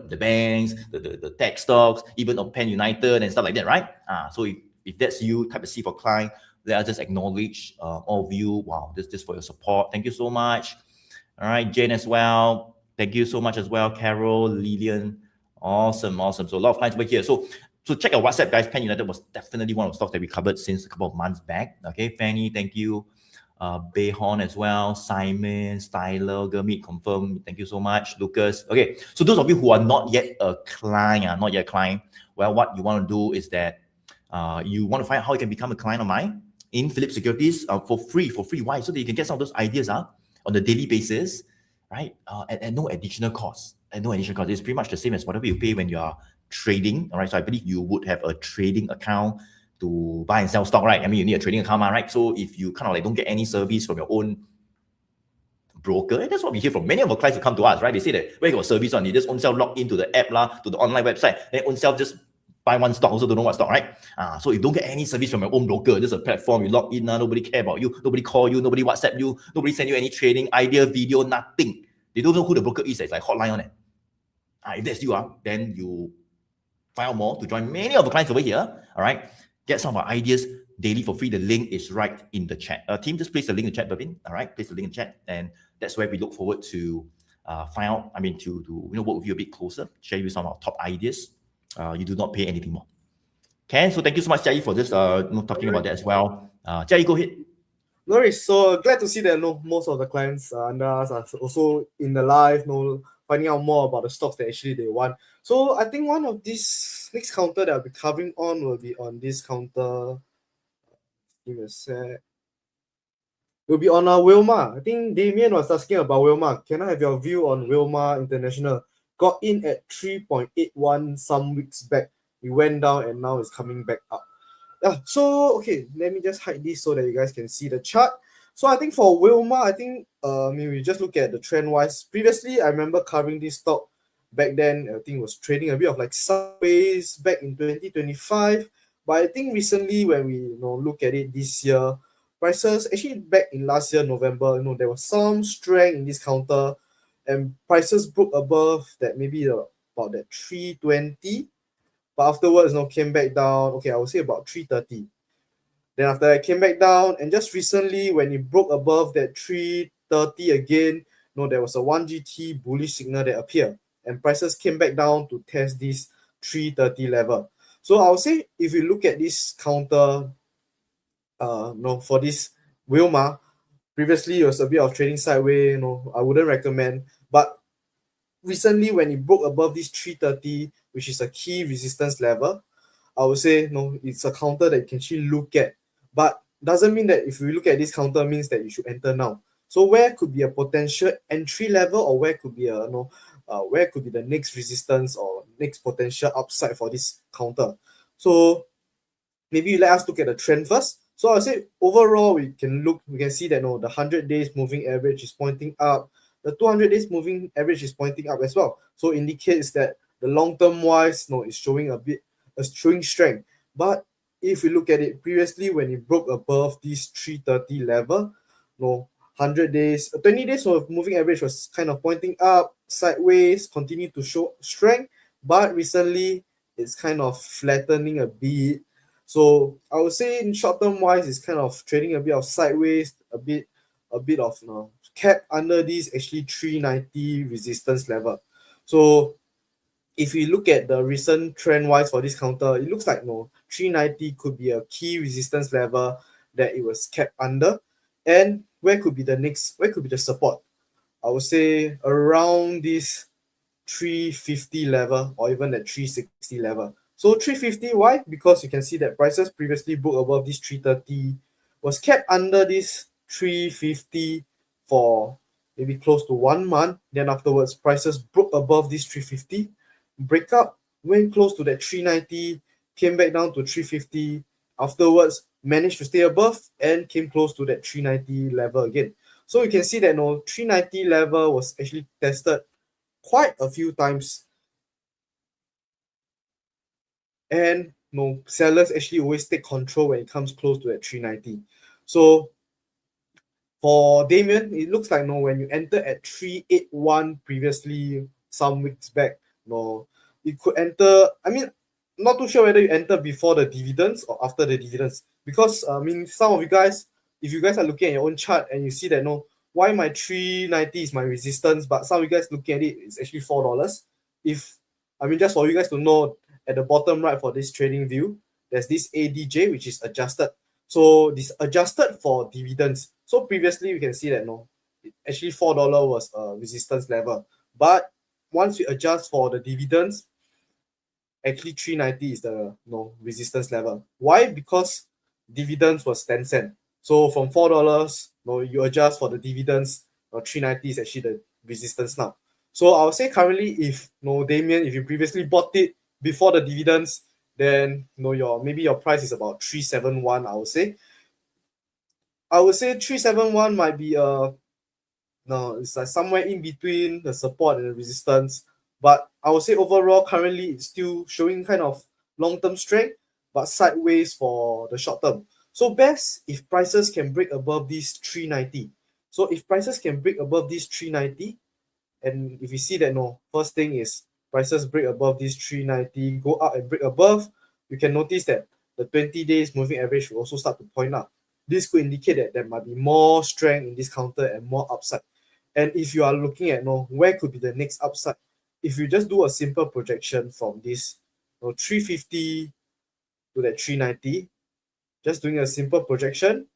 the banks, the tech stocks, even on PanUnited and stuff like that, right? So if that's you, type of C for client, let us just acknowledge all of you. Wow, this for your support. Thank you so much. All right, Jane as well. Thank you so much as well. Carol, Lillian. Awesome. So a lot of clients over here. So check our WhatsApp, guys. PanUnited was definitely one of the stocks that we covered since a couple of months back. Okay, Fanny, thank you. Bayhorn as well, Simon, Styler, Gurmeet, confirm. Thank you so much, Lucas. Okay, so those of you who are not yet a client, well, what you want to do is that you want to find out how you can become a client of mine in Philips Securities for free. Why? So that you can get some of those ideas on a daily basis, right? At no additional cost. It's pretty much the same as whatever you pay when you are trading. All right, so I believe you would have a trading account to buy and sell stock, right? I mean, you need a trading account, right? So if you kind of like don't get any service from your own broker, and that's what we hear from many of our clients who come to us, right? They say that where you got service on, you just own self log into the app to the online website, then own self just buy one stock, also don't know what stock, right? So you don't get any service from your own broker. This is a platform, you log in, nobody care about you, nobody call you, nobody WhatsApp you, nobody send you any trading idea, video, nothing. They don't know who the broker is. It's like hotline on it. If that's you, then you find out more to join many of the clients over here, all right? Get some of our ideas daily for free. The link is right in the chat. Team, just place the link in the chat, Bavin. All right, place the link in the chat, and that's where we look forward to find out. I mean, to work with you a bit closer, share with you some of our top ideas. You do not pay anything more. Okay, so thank you so much, Jai, for this. Talking about that as well. Jai, go ahead. No worries. So glad to see that most of the clients under us are also in the live, finding out more about the stocks that actually they want. So I think one of these next counter that I'll be covering on will be on this counter. Give me a sec. Will be on Wilmar. I think Damien was asking about Wilmar. Can I have your view on Wilmar International? Got in at 3.81 some weeks back. We went down and now it's coming back up. Yeah, so okay, let me just hide this so that you guys can see the chart. So I think for Wilmar, I think we just look at the trend wise. Previously, I remember covering this stock back then. I think it was trading a bit of like sideways back in 2025. But I think recently when we look at it this year, prices actually back in last year November, there was some strength in this counter, and prices broke above that, maybe about that 320. But afterwards, came back down. Okay, I would say about 330. Then after that, came back down, and just recently, when it broke above that 330 again, there was a 1GT bullish signal that appeared, and prices came back down to test this 330 level. So I would say if you look at this counter, for this Wilmar, previously it was a bit of trading sideways. I wouldn't recommend, but recently when it broke above this 330, which is a key resistance level, I would say it's a counter that you can actually look at, but doesn't mean that if you look at this counter means that you should enter now. So where could be a potential entry level, or where could be where could be the next resistance or next potential upside for this counter? So maybe let us look at the trend first. So I'll say overall we can see that the 100 days moving average is pointing up. The 200 days moving average is pointing up as well. So indicates that the long-term wise, is showing showing strength. But if we look at it previously, when it broke above this 330 level, 100 days, 20 days of moving average was kind of pointing up, sideways, continued to show strength. But recently, it's kind of flattening a bit. So I would say in short-term wise, it's kind of trading a bit of sideways, a bit of cap under this actually 390 resistance level. So if we look at the recent trend wise for this counter, it looks like 390 could be a key resistance level that it was kept under. And where could be the support? I would say around this 350 level or even the 360 level. So 350, why? Because you can see that prices previously booked above this 330, was kept under this 350 for maybe close to 1 month. Then afterwards, prices broke above this 350, break up, went close to that 390, came back down to 350. Afterwards, managed to stay above and came close to that 390 level again. So you can see that 390 level was actually tested quite a few times. And sellers actually always take control when it comes close to that 390. So for Damien, it looks like when you enter at 381 previously some weeks back, you could enter. I mean, not too sure whether you enter before the dividends or after the dividends, because some of you guys, if you guys are looking at your own chart and you see that why my 390 is my resistance, but some of you guys looking at it, it's actually $4. Just for you guys to know, at the bottom right for this trading view, there's this ADJ which is adjusted. So this adjusted for dividends. So previously you can see that actually $4 was a resistance level, but once we adjust for the dividends, actually 390 is the resistance level. Why? Because dividends was 10 cents. So from $4, you adjust for the dividends, 390 is actually the resistance now. So I would say currently, if Damien, if you previously bought it before the dividends, then maybe your price is about 371. I would say 371 might be it's like somewhere in between the support and the resistance. But I would say overall, currently it's still showing kind of long-term strength, but sideways for the short term. So best if prices can break above this 390. So if prices can break above this 390, and if you see that first thing is prices break above this 390, go up and break above, you can notice that the 20 days moving average will also start to point up. This could indicate that there might be more strength in this counter and more upside. And if you are looking at where could be the next upside, if you just do a simple projection from this 350 to that 390, just doing a simple projection,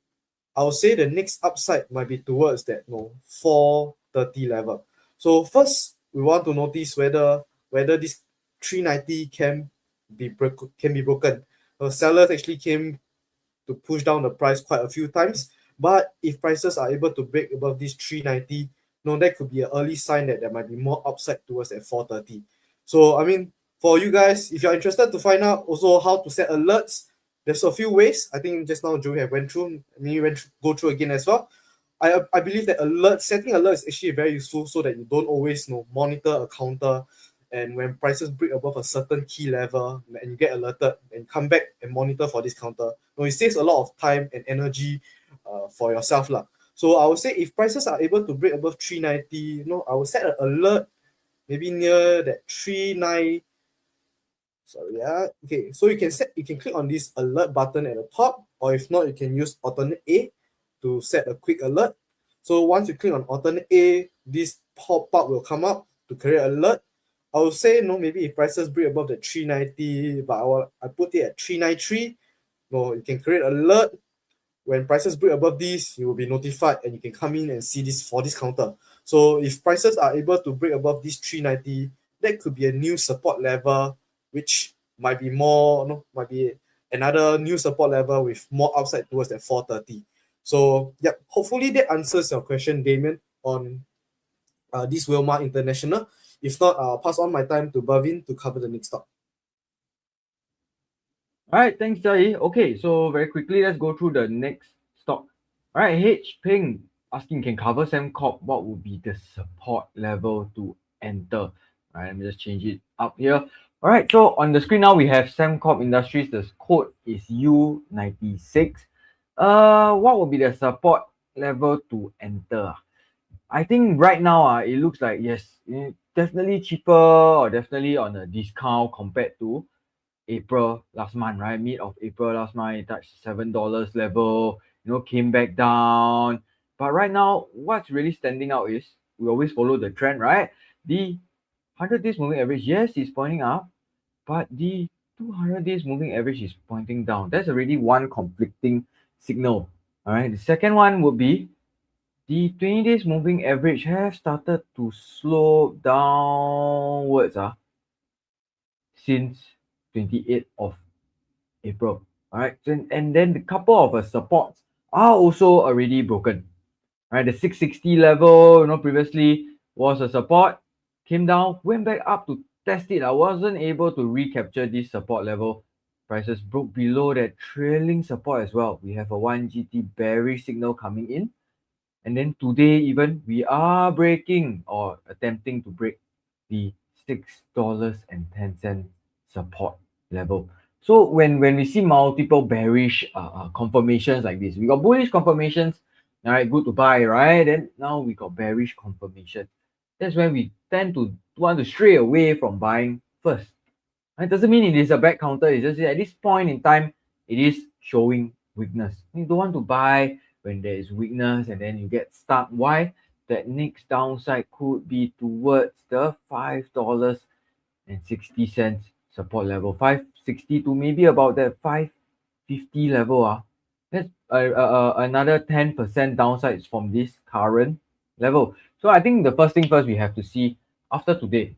I would say the next upside might be towards that 430 level. So first, we want to notice whether this 390 can be broken. Sellers actually came to push down the price quite a few times, but if prices are able to break above this 390, that could be an early sign that there might be more upside towards that 430. So for you guys, if you're interested to find out also how to set alerts, there's a few ways. I think just now Joey have went through, go through again as well. I believe that setting alerts is actually very useful so that you don't always monitor a counter, and when prices break above a certain key level and you get alerted and come back and monitor for this counter, it saves a lot of time and energy for yourself lah. So I would say if prices are able to break above 390, I will set an alert maybe near that 39. Okay, so you can click on this alert button at the top, or if not, you can use alternate A to set a quick alert. So once you click on alternate A, this pop-up will come up to create alert. I would say maybe if prices break above the 390, but I put it at 393. You can create alert. When prices break above this, you will be notified and you can come in and see this for this counter. So if prices are able to break above this 390, that could be a new support level, which might be another new support level with more upside towards that 430. So hopefully that answers your question, Damien, on this Wilmar International. If not, I'll pass on my time to Bhavin to cover the next stock. All right, thanks, Jai. Okay, so very quickly, let's go through the next stock. All right, H Ping asking, can cover Sembcorp, what would be the support level to enter? All right, let me just change it up here. All right, so on the screen now, we have Sembcorp Industries. The code is U96. What would be the support level to enter? I think right now, it looks like, yes, definitely cheaper or definitely on a discount compared to April last month, right? Mid of April last month, it touched $7 level, came back down. But right now, what's really standing out is we always follow the trend, right? The 100 days moving average, yes, is pointing up, but the 200 days moving average is pointing down. That's already one conflicting signal. All right. The second one would be the 20 days moving average has started to slow downwards since 28th of April. All right. And then the couple of supports are also already broken. All right. The 660 level, previously was a support, came down, went back up to test it. I wasn't able to recapture this support level prices broke below that trailing support as well. We have a 1GT bearish signal coming in. And then today even we are breaking or attempting to break the $6.10 support level. So when we see multiple bearish confirmations like this, we got bullish confirmations, all right, good to buy, right? Then now we got bearish confirmation. That's when we tend to want to stray away from buying first. It doesn't mean it is a bad counter. It's just at this point in time, it is showing weakness. You don't want to buy when there is weakness and then you get stuck. Why? That next downside could be towards the $5.60 support level, 560 to maybe about that 550 level. That's another 10% downsides from this current level. So I think the first thing first, we have to see after today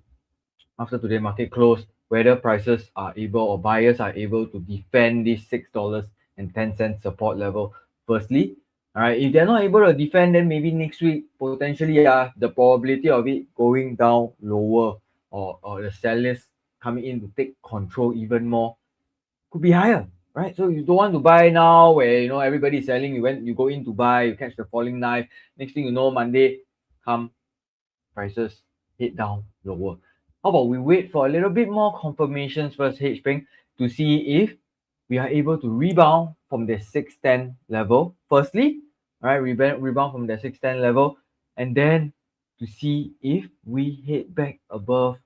market close, whether prices are able or buyers are able to defend this $6.10 support level firstly. All right, if they're not able to defend, then maybe next week potentially the probability of it going down lower or the sellers coming in to take control even more could be higher, right? So you don't want to buy now where everybody's selling, you go in to buy, you catch the falling knife, next thing you know, Monday come, prices hit down lower. How about we wait for a little bit more confirmations first, HPeng, to see if we are able to rebound from the 610 level firstly, right? Rebound from the 610 level, and then to see if we hit back above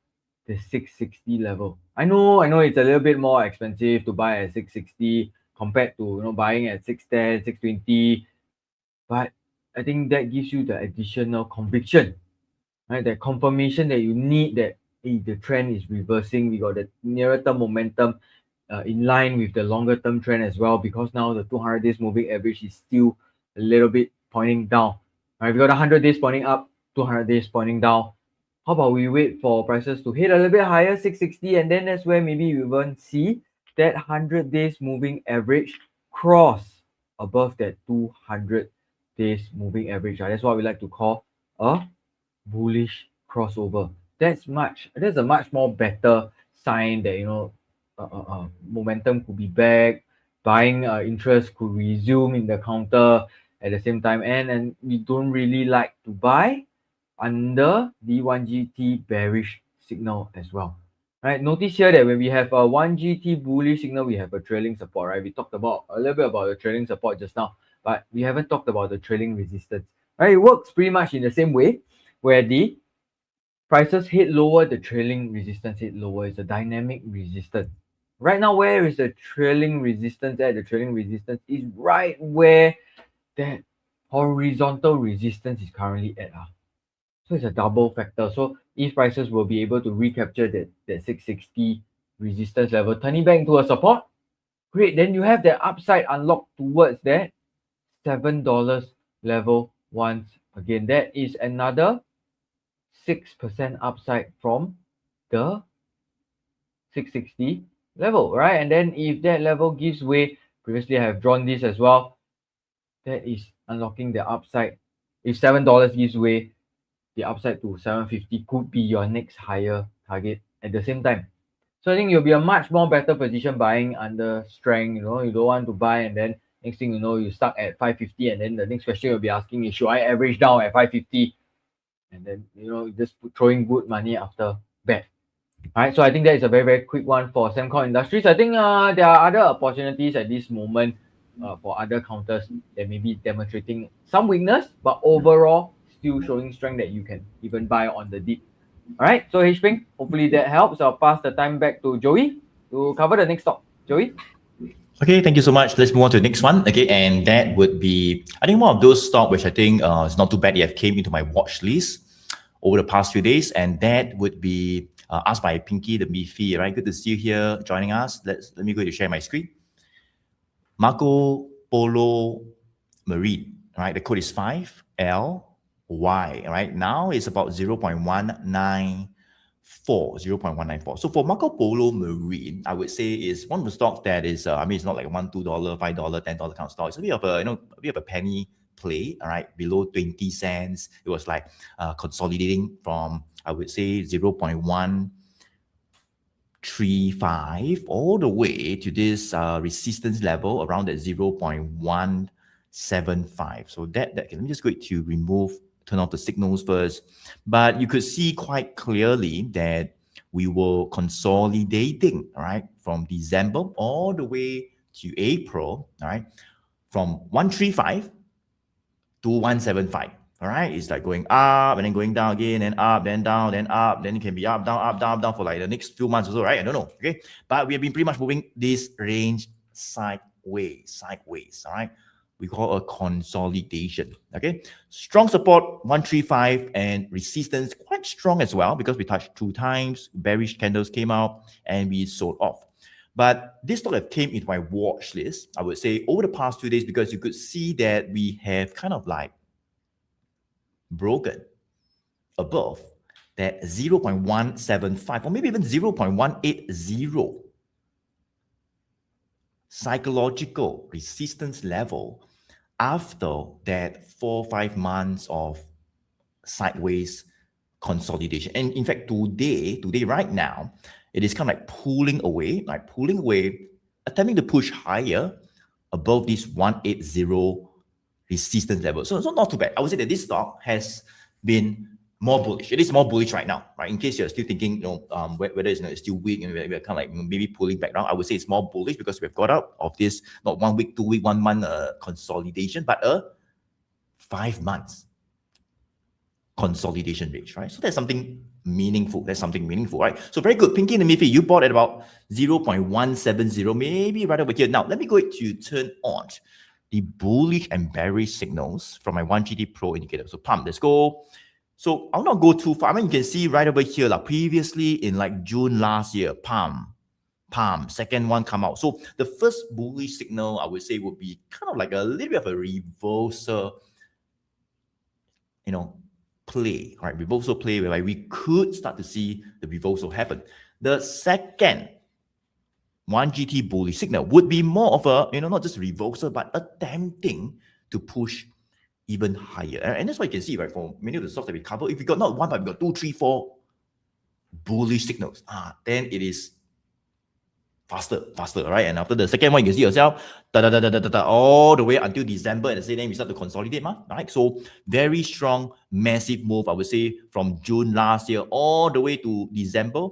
the 660 level. I know it's a little bit more expensive to buy at 660 compared to buying at 610, 620, but I think that gives you the additional conviction, right? That confirmation that you need that the trend is reversing. We got the nearer term momentum in line with the longer term trend as well, because now the 200 days moving average is still a little bit pointing down. Right, we got 100 days pointing up, 200 days pointing down. How about we wait for prices to hit a little bit higher, 660, and then that's where maybe we won't see that 100 days moving average cross above that 200 days moving average. That's what we like to call a bullish crossover. That's a much more better sign that momentum could be back, buying interest could resume in the counter at the same time, and we don't really like to buy under the 1GT bearish signal as well. Right, notice here that when we have a 1GT bullish signal, we have a trailing support, right? We talked about a little bit about the trailing support just now, but we haven't talked about the trailing resistance. Right, it works pretty much in the same way, where the prices hit lower, the trailing resistance hit lower. It's a dynamic resistance. Right now, where is the trailing resistance at? The trailing resistance is right where that horizontal resistance is currently at. So it's a double factor. So if prices will be able to recapture that 660 resistance level, turning back into a support, great. Then you have the upside unlocked towards that $7 level once again. That is another 6% upside from the 660 level, right? And then if that level gives way, previously I have drawn this as well, that is unlocking the upside. If $7 gives way, the upside to 750 could be your next higher target at the same time. So I think you'll be a much more better position buying under strength. You don't want to buy and then next thing you know, you stuck at 550, and then the next question you'll be asking is, should I average down at 550? And then just throwing good money after bad. All right, so I think that is a very, very quick one for Sembcorp Industries. I think there are other opportunities at this moment for other counters that may be demonstrating some weakness, but overall still showing strength that you can even buy on the dip. All right, so HPeng, hopefully that helps. I'll pass the time back to Joey to cover the next stock. Joey? Okay, thank you so much. Let's move on to the next one. Okay, and that would be, I think, one of those stocks which I think is not too bad. It came into my watch list over the past few days, and that would be asked by Pinky the Beefy. Right, good to see you here joining us. Let me go to share my screen. MarcoPolo Marine. Right, the code is 5LY. Right now it's about 0.194. 0.194. So for MarcoPolo Marine, I would say is one of the stocks that is, it's not like $1, $2, $5, $10 kind of stock. It's a bit of a penny play, all right, below 20 cents. It was like consolidating from, I would say, 0.13 1.35 all the way to this resistance level around that 0.175. So that let me just go to turn off the signals first. But you could see quite clearly that we were consolidating, right, from December all the way to April, right, from 135 to 175. All right, it's like going up and then going down again, and up, then down, then up, then it can be up, down for like the next few months or so, right? I don't know. Okay, but we have been pretty much moving this range sideways. All right, we call a consolidation. Okay, strong support 135 and resistance quite strong as well because we touched 2 times. Bearish candles came out and we sold off. But this stock have came into my watch list, I would say, over the past 2 days because you could see that we have kind of like broken above that 0.175 or maybe even 0.180 psychological resistance level after that 4 or 5 months of sideways consolidation. And in fact, today right now, it is kind of like pulling away, attempting to push higher above this 180 resistance level. So not too bad. I would say that this stock has been more bullish. It is more bullish right now, right? In case you're still thinking, whether it's still weak and we're kind of like maybe pulling back down, I would say it's more bullish because we've got out of this not 1 week, 2 week, 1 month consolidation, but a 5 months consolidation range, right? So that's something meaningful. Right? So very good. Pinky and the Miffy, you bought at about 0.170, maybe right over here. Now, let me go to turn on the bullish and bearish signals from my 1GT Pro indicator. So pump, let's go. So I'll not go too far. I mean, you can see right over here, like previously in like June last year, pump, second one come out. So the first bullish signal, I would say, would be kind of like a little bit of a reversal, play, right? Reversal play where we could start to see the reversal happen. The second 1GT bullish signal would be more of a, not just reversal, but attempting to push even higher. And that's what you can see, right? For many of the stocks that we cover, if we got not one, but we got 2, 3, 4 bullish signals, then it is faster, right? And after the second one, you can see yourself, all the way until December, and the same time, we start to consolidate, right? So very strong, massive move, I would say, from June last year all the way to December,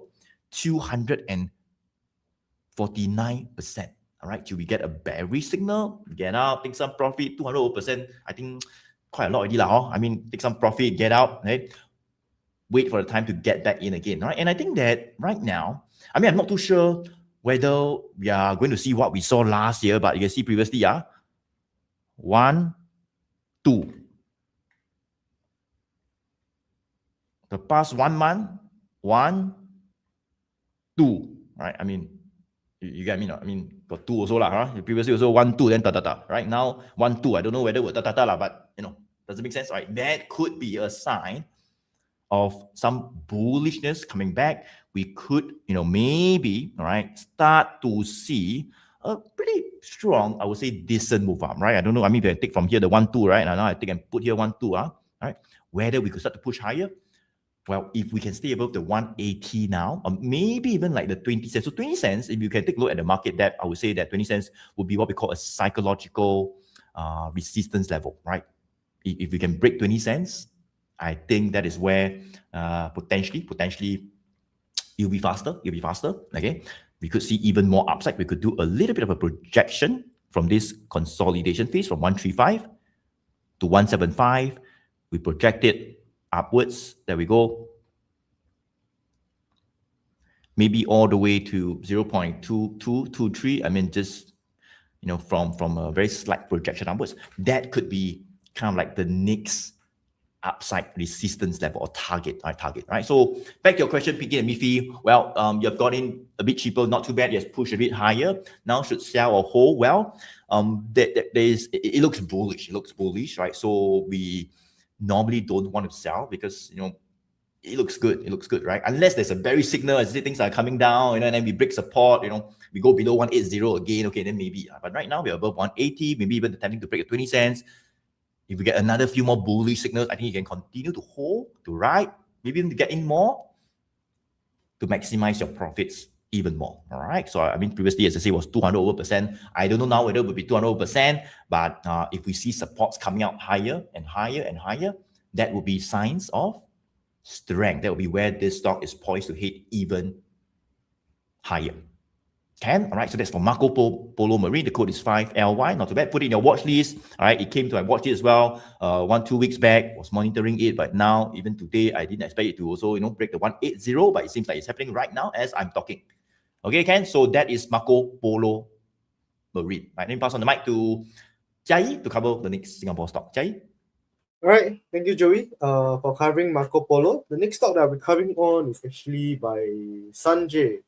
249%. All right, till we get a bearish signal, get out, take some profit, 200%. I think quite a lot already, I mean, take some profit, get out, right? Wait for the time to get back in again, right? And I think that right now, I mean, I'm not too sure whether we are going to see what we saw last year, but you can see previously, 1, 2. The past 1 month, 1, 2, right? I mean, you get me, I mean, got 2 also, previously also 1, 2, then right? Now, 1, 2, I don't know whether we're but, does it make sense, right? That could be a sign of some bullishness coming back. We could, maybe, all right, start to see a pretty strong, I would say, decent move up, right? I don't know. I mean, if I take from here the 1, 2, right? Now I think I put here 1, 2, right? Whether we could start to push higher. Well, if we can stay above the 180 now, or maybe even like the 20 cents. So 20 cents, if you can take a look at the market depth, I would say that 20 cents would be what we call a psychological resistance level, right? If we can break 20 cents, I think that is where potentially it'll be faster. Okay, we could see even more upside. We could do a little bit of a projection from this consolidation phase from 135 to 175. We project it upwards. There we go. Maybe all the way to 0.2223. I mean, just from a very slight projection upwards. That could be kind of like the next upside resistance level or target, right? So back to your question, Pinky and Miffy. Well, you've got in a bit cheaper, not too bad. Yes, push a bit higher. Now should sell or hold. Well, it looks bullish. It looks bullish, right? So we normally don't want to sell because it looks good. It looks good, right? Unless there's a bearish signal as things are coming down, and then we break support. We go below 180 again. Okay, then maybe. But right now we're above 180. Maybe even attempting to break at 20 cents. If we get another few more bullish signals, I think you can continue to hold, to ride, maybe even to get in more to maximize your profits even more. All right. So I mean, previously, as I say, was 200%. I don't know now whether it will be 200%, but if we see supports coming out higher and higher and higher, that will be signs of strength. That will be where this stock is poised to hit even higher. All right, so that's for MarcoPolo Marine. The code is 5LY. Not too bad. Put it in your watch list. All right, it came to, I watched it as well 1-2 weeks back. Was monitoring it, but now even today I didn't expect it to also break the 180, but it seems like it's happening right now as I'm talking. Okay, Ken. So that is MarcoPolo Marine. Right, let me pass on the mic to Jai to cover the next Singapore stock. Jai. All right, thank you, Joey, for covering Marco Polo. The next stock that I'll be covering on is actually by Sanjay,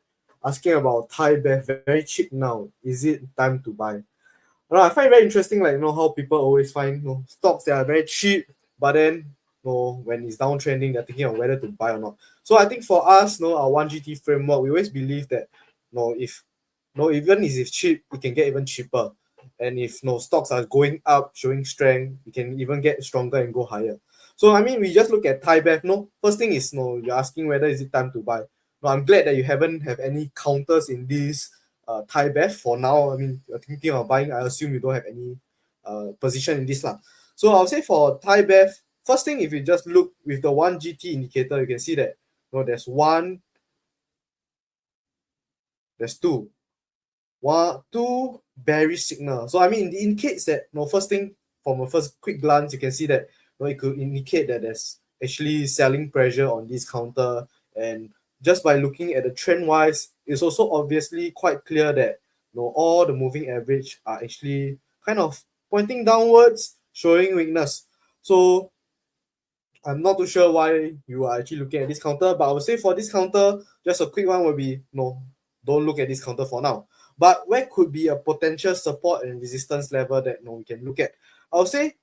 asking about ThaiBev, very cheap now. Is it time to buy? I find it very interesting, like how people always find stocks that are very cheap, but then when it's downtrending, they're thinking of whether to buy or not. So I think for us, our 1GT framework, we always believe that if even if it's cheap, it can get even cheaper. And if stocks are going up, showing strength, it can even get stronger and go higher. So I mean, we just look at ThaiBev. First thing is you're asking whether is it time to buy. I'm glad that you haven't have any counters in this ThaiBev for now. I mean, you're thinking of buying. I assume you don't have any position in this lah. So I'll say for ThaiBev, first thing, if you just look with the 1GT indicator, you can see that there's one, there's two bearish signal. So I mean, it indicates that first thing, from a first quick glance, you can see that it could indicate that there's actually selling pressure on this counter. And just by looking at the trend wise, it's also obviously quite clear that all the moving average are actually kind of pointing downwards, showing weakness. So I'm not too sure why you are actually looking at this counter, but I would say for this counter, just a quick one will be don't look at this counter for now. But where could be a potential support and resistance level that we can look at? I would say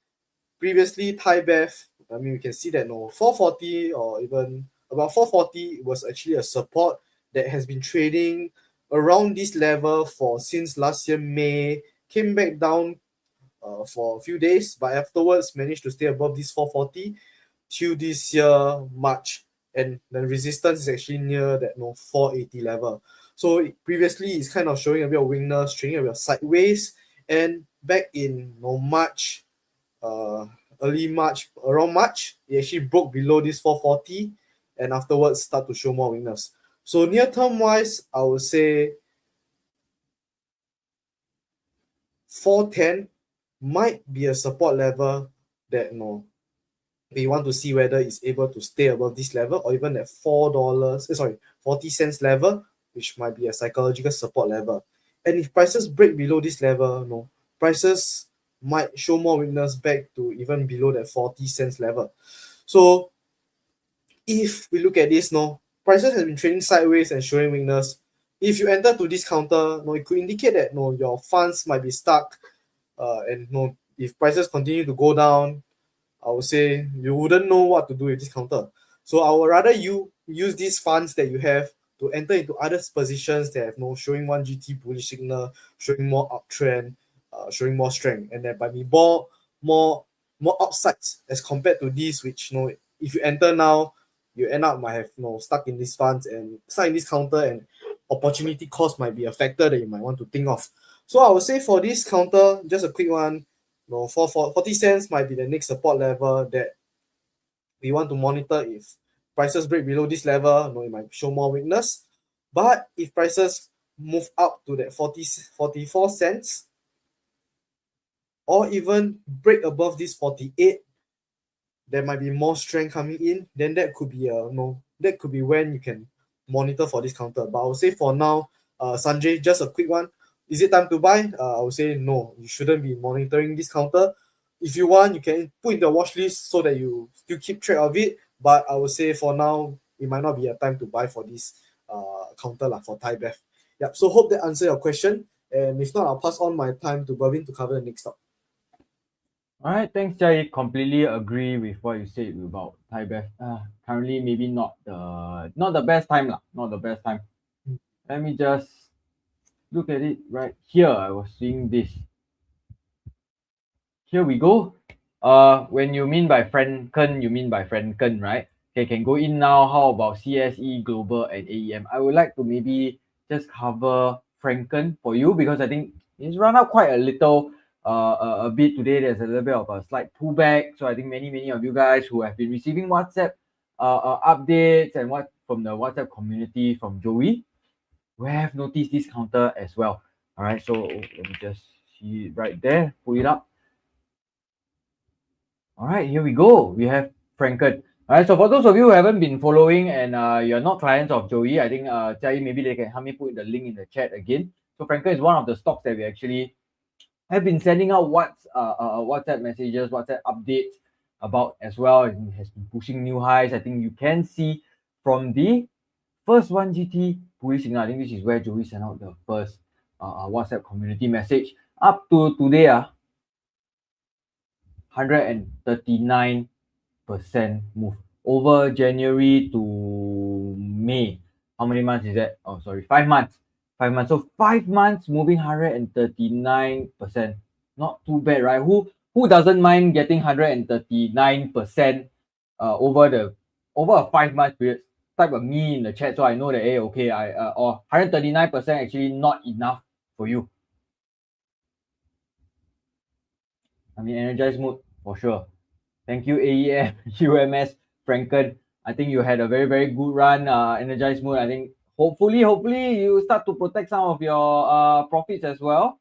previously ThaiBev, I mean, we can see that 440 or even about 440 was actually a support that has been trading around this level since last year May, came back down for a few days, but afterwards managed to stay above this 440 till this year March, and the resistance is actually near that 480 level. So previously it's kind of showing a bit of weakness, trading a bit of sideways, and back in March, early March, around March, it actually broke below this 440 and afterwards start to show more weakness. So near term wise, I would say 410 might be a support level that we want to see whether it's able to stay above this level, or even at $40 level, which might be a psychological support level. And if prices break below this level, prices might show more weakness back to even below that 40 cents level. So if we look at this, prices have been trading sideways and showing weakness. If you enter to this counter, it could indicate that your funds might be stuck, and if prices continue to go down, I would say you wouldn't know what to do with this counter. So I would rather you use these funds that you have to enter into other positions that have showing 1GT bullish signal, showing more uptrend, showing more strength, and there might be more upsides as compared to these, which if you enter now, you end up might have stuck in these funds and stuck in this counter, and opportunity cost might be a factor that you might want to think of. So I would say for this counter, just a quick one, 40 cents might be the next support level that we want to monitor. If prices break below this level, it might show more weakness. But if prices move up to that 44 cents, or even break above this 48, there might be more strength coming in. Then that could be that could be when you can monitor for this counter. But I would say for now, Sanjay, just a quick one. Is it time to buy? I would say no. You shouldn't be monitoring this counter. If you want, you can put in the watch list so that you still keep track of it. But I would say for now, it might not be a time to buy for this counter for ThaiBev. Yep. So hope that answers your question. And if not, I'll pass on my time to Bervin to cover the next stock. All right, thanks, Jai. Completely agree with what you said about ThaiBev. Currently, maybe not the best time lah. Not the best time. Let me just look at it right here. I was seeing this. Here we go. When you mean by Franken, you mean by Frencken, right? Okay, can go in now. How about CSE Global and AEM? I would like to maybe just cover Franken for you because I think it's run up quite a little a bit today. There's a little bit of a slight pullback. So I think many of you guys who have been receiving WhatsApp updates and what from the WhatsApp community from Joey, we have noticed this counter as well. All right, so let me just see it right there, pull it up. All right, here we go. We have Franken. All right, so for those of you who haven't been following and you're not clients of Joey, I think Jai, maybe they can help me put the link in the chat again. So Franken is one of the stocks that we actually have been sending out WhatsApp messages, WhatsApp updates about as well. It has been pushing new highs. I think you can see from the first 1GT bullish signal. I think this is where Joey sent out the first WhatsApp community message up to today. 139% move over January to May. How many months is that? Oh, sorry, 5 months. 5 months. So 5 months moving 139%. Not too bad, right? Who doesn't mind getting 139% over a 5 month period? Type a me in the chat so I know that hey, okay, or 139% actually not enough for you. I'm in energized mood for sure. Thank you, AEM, UMS, Franken. I think you had a very good run. Energized mood. I think hopefully you start to protect some of your profits as well.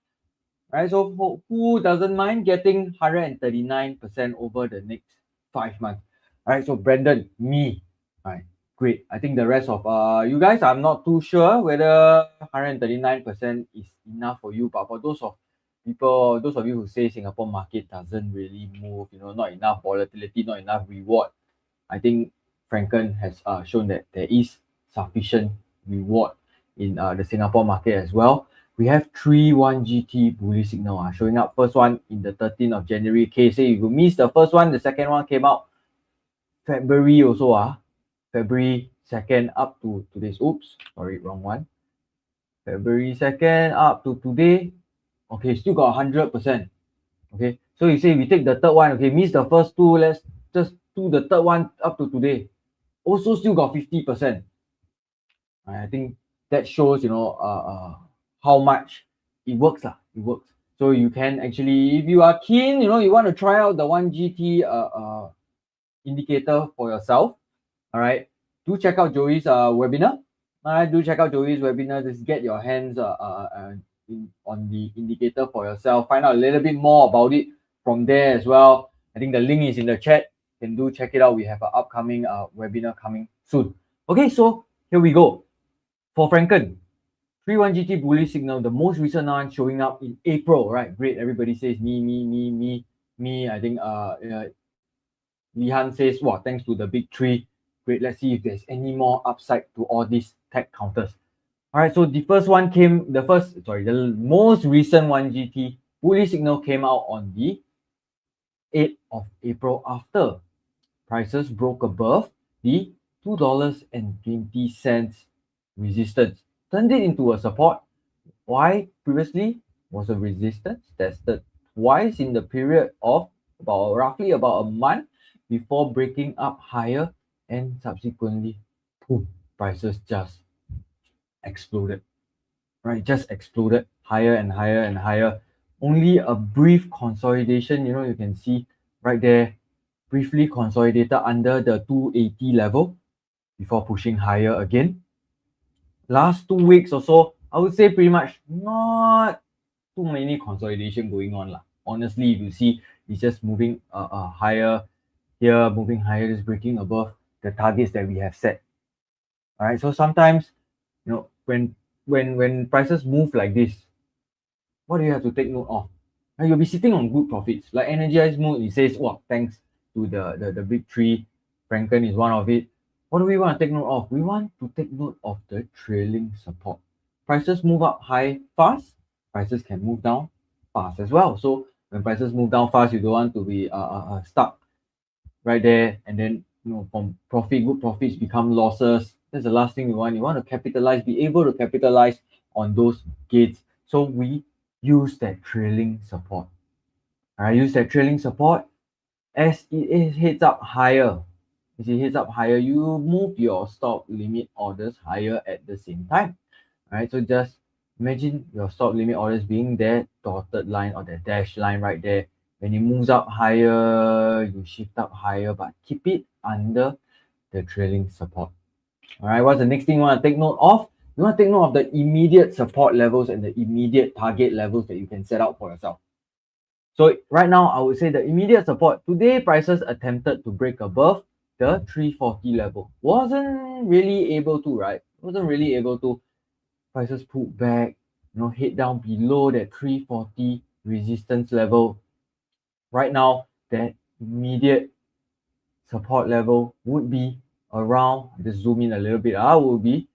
Right? So who doesn't mind getting 139% over the next 5 months? All right. So Brandon, me. All right. Great. I think the rest of you guys, I'm not too sure whether 139% is enough for you, but for those of you who say Singapore market doesn't really move, not enough volatility, not enough reward, I think Franken has shown that there is sufficient reward in the Singapore market as well. We have 3-1GT bullish signal showing up. First one in the 13th of January. KSA, if you missed the first one, the second one came out February also. February 2nd up to today's. Oops, sorry, wrong one. February 2nd up to today. Okay, still got 100%. Okay, so you say we take the third one. Okay, miss the first two. Let's just do the third one up to today. Also, still got 50%. I think that shows, how much it works. It works. So you can actually, if you are keen, you want to try out the 1GT indicator for yourself. All right, do check out Joey's webinar. All right, do check out Joey's webinar. Just get your hands on the indicator for yourself. Find out a little bit more about it from there as well. I think the link is in the chat. You can do check it out. We have an upcoming webinar coming soon. Okay, so here we go. For Franken, 3-1GT bullish signal, the most recent one showing up in April, right? Great. Everybody says me. I think Lihan says, wow, thanks to the big three. Great. Let's see if there's any more upside to all these tech counters. All right, so the most recent 1GT bullish signal came out on the 8th of April after prices broke above the $2.20 resistance, turned it into a support. Why previously was a resistance tested twice in the period of roughly about a month before breaking up higher, and subsequently, boom, prices just exploded, right? Just exploded higher and higher. Only a brief consolidation, you can see right there, briefly consolidated under the 280 level before pushing higher again. Last 2 weeks or so, I would say pretty much not too many consolidation going on. Honestly, if you see, it's just moving higher here, moving higher, just breaking above the targets that we have set. All right, so sometimes, when prices move like this, what do you have to take note of? And you'll be sitting on good profits. Like energized mood, it says, well, thanks to the big three, Franken is one of it. What do we want to take note of? We want to take note of the trailing support. Prices move up high fast, prices can move down fast as well. So when prices move down fast, you don't want to be stuck right there, and then from good profits become losses. That's the last thing we want. You want to capitalize, be able to capitalize on those gains. So we use that trailing support. All right, use that trailing support as it heads up higher. As it heads up higher, you move your stop limit orders higher at the same time. Right, so just imagine your stop limit orders being that dotted line or the dashed line right there. When it moves up higher, you shift up higher, but keep it under the trailing support. All right, what's the next thing you want to take note of? You want to take note of the immediate support levels and the immediate target levels that you can set out for yourself. So right now, I would say the immediate support, today prices attempted to break above the 340 level. Wasn't really able to, right? Wasn't really able to. Prices pulled back, head down below that 340 resistance level. Right now, that immediate support level would be around, just zoom in a little bit, would be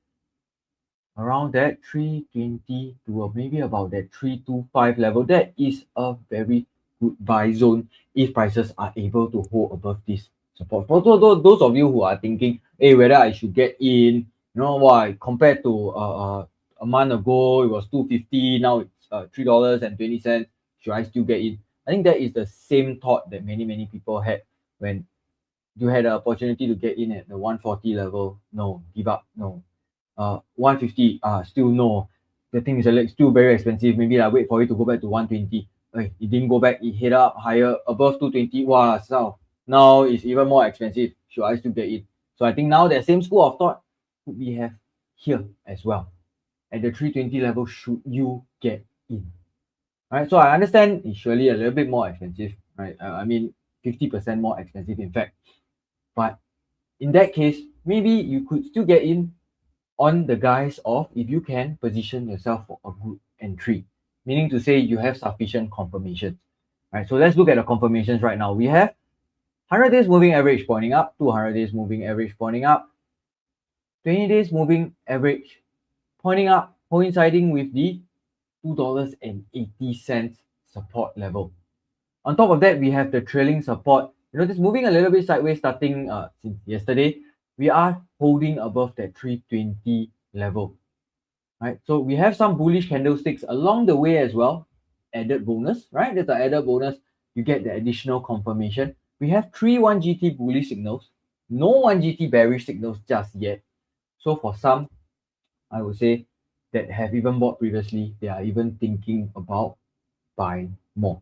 around that 320 to maybe about that 325 level. That is a very good buy zone if prices are able to hold above this support. For those of you who are thinking, hey, whether I should get in, why compared to a month ago it was 250, now it's $3.20. Should I still get in? I think that is the same thought that many people had when you had the opportunity to get in at the 140 level. No, give up. No. 150, still no. The thing is still very expensive. Maybe I wait for it to go back to 120. It didn't go back, it hit up higher above 220. Wow, so now it's even more expensive. Should I still get in? So I think now that same school of thought could we have here as well. At the 320 level, should you get in? Right. So I understand it's surely a little bit more expensive, right? I mean 50% more expensive, in fact. But in that case, maybe you could still get in on the guise of if you can position yourself for a good entry, meaning to say you have sufficient confirmations. Right. So let's look at the confirmations right now. We have 100 days moving average pointing up, 200 days moving average pointing up, 20 days moving average pointing up, coinciding with the $2.80 support level. On top of that, we have the trailing support. Just moving a little bit sideways starting since yesterday. We are holding above that 320 level. Right? So we have some bullish candlesticks along the way as well. Added bonus, right? There's an added bonus. You get the additional confirmation. We have 3 1GT bullish signals, no 1GT bearish signals just yet. So for some, I would say that have even bought previously, they are even thinking about buying more.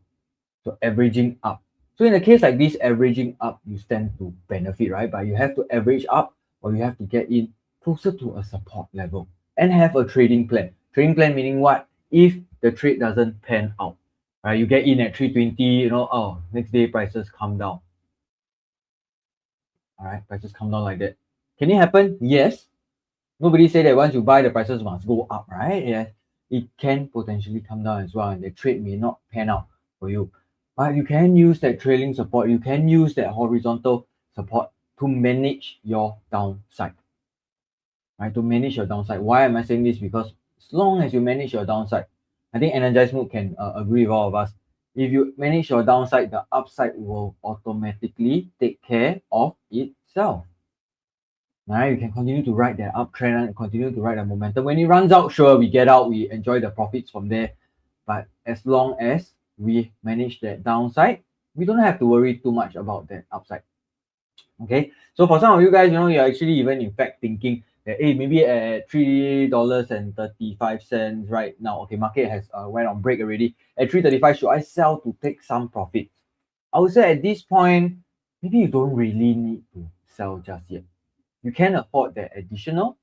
So averaging up. So in a case like this, averaging up, you stand to benefit, right? But you have to average up or you have to get in closer to a support level and have a trading plan. Trading plan meaning what? If the trade doesn't pan out, right? You get in at 320, next day prices come down. All right, prices come down like that. Can it happen? Yes. Nobody say that once you buy, the prices must go up, right? Yes. It can potentially come down as well, and the trade may not pan out for you. But you can use that trailing support, you can use that horizontal support to manage your downside. Right? To manage your downside. Why am I saying this? Because as long as you manage your downside, I think Energized Mood can agree with all of us. If you manage your downside, the upside will automatically take care of itself. Right? You can continue to ride that uptrend and continue to ride the momentum. When it runs out, sure, we get out, we enjoy the profits from there. But as long as we manage that downside, we don't have to worry too much about that upside. Okay, so for some of you guys, you're actually even in fact thinking that, hey, maybe at $3.35 right now, okay, market has went on break already. At 3.35, should I sell to take some profit? I would say at this point, maybe you don't really need to sell just yet. You can afford that additional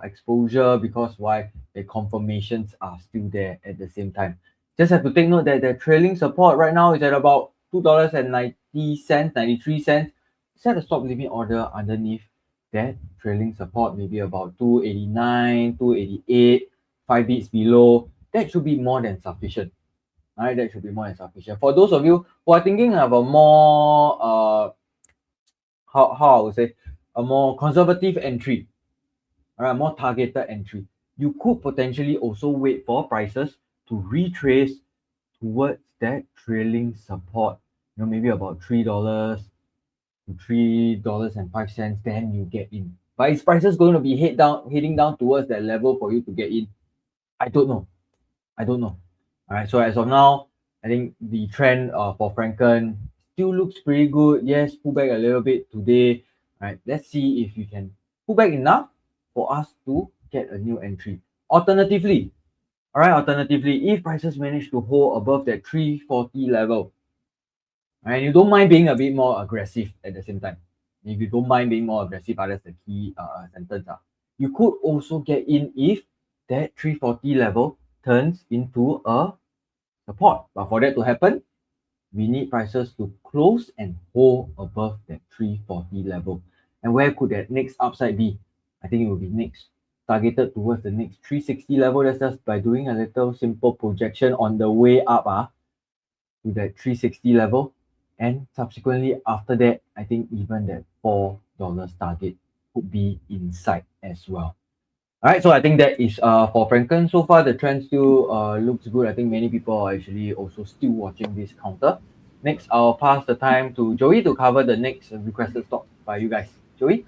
exposure because why? The confirmations are still there at the same time. Just have to take note that the trailing support right now is at about $2.90, 93 cents. Set a stop limit order underneath that trailing support, maybe about 289, 288, 5 bits below. That should be more than sufficient. All right, that should be more than sufficient. For those of you who are thinking of a more how I would say a more conservative entry, all right, more targeted entry, you could potentially also wait for prices to retrace towards that trailing support, maybe about $3 to $3.05, then you get in. But is prices going to be heading down towards that level for you to get in? I don't know. All right, so as of now, I think the trend for Franken still looks pretty good. Yes, pull back a little bit today. All right, let's see if you can pull back enough for us to get a new entry. Alternatively, all right, alternatively, if prices manage to hold above that 340 level, right, you don't mind being a bit more aggressive at the same time. If you don't mind being more aggressive, that's the key sentence. You could also get in if that 340 level turns into a support. But for that to happen, we need prices to close and hold above that 340 level. And where could that next upside be? I think it will be next targeted towards the next 360 level. That's just by doing a little simple projection on the way up to that 360 level. And subsequently after that, I think even that $4 target could be in sight as well. All right, so I think that is for Franken. So far, the trend still looks good. I think many people are actually also still watching this counter. Next, I'll pass the time to Joey to cover the next requested stock by you guys. Joey?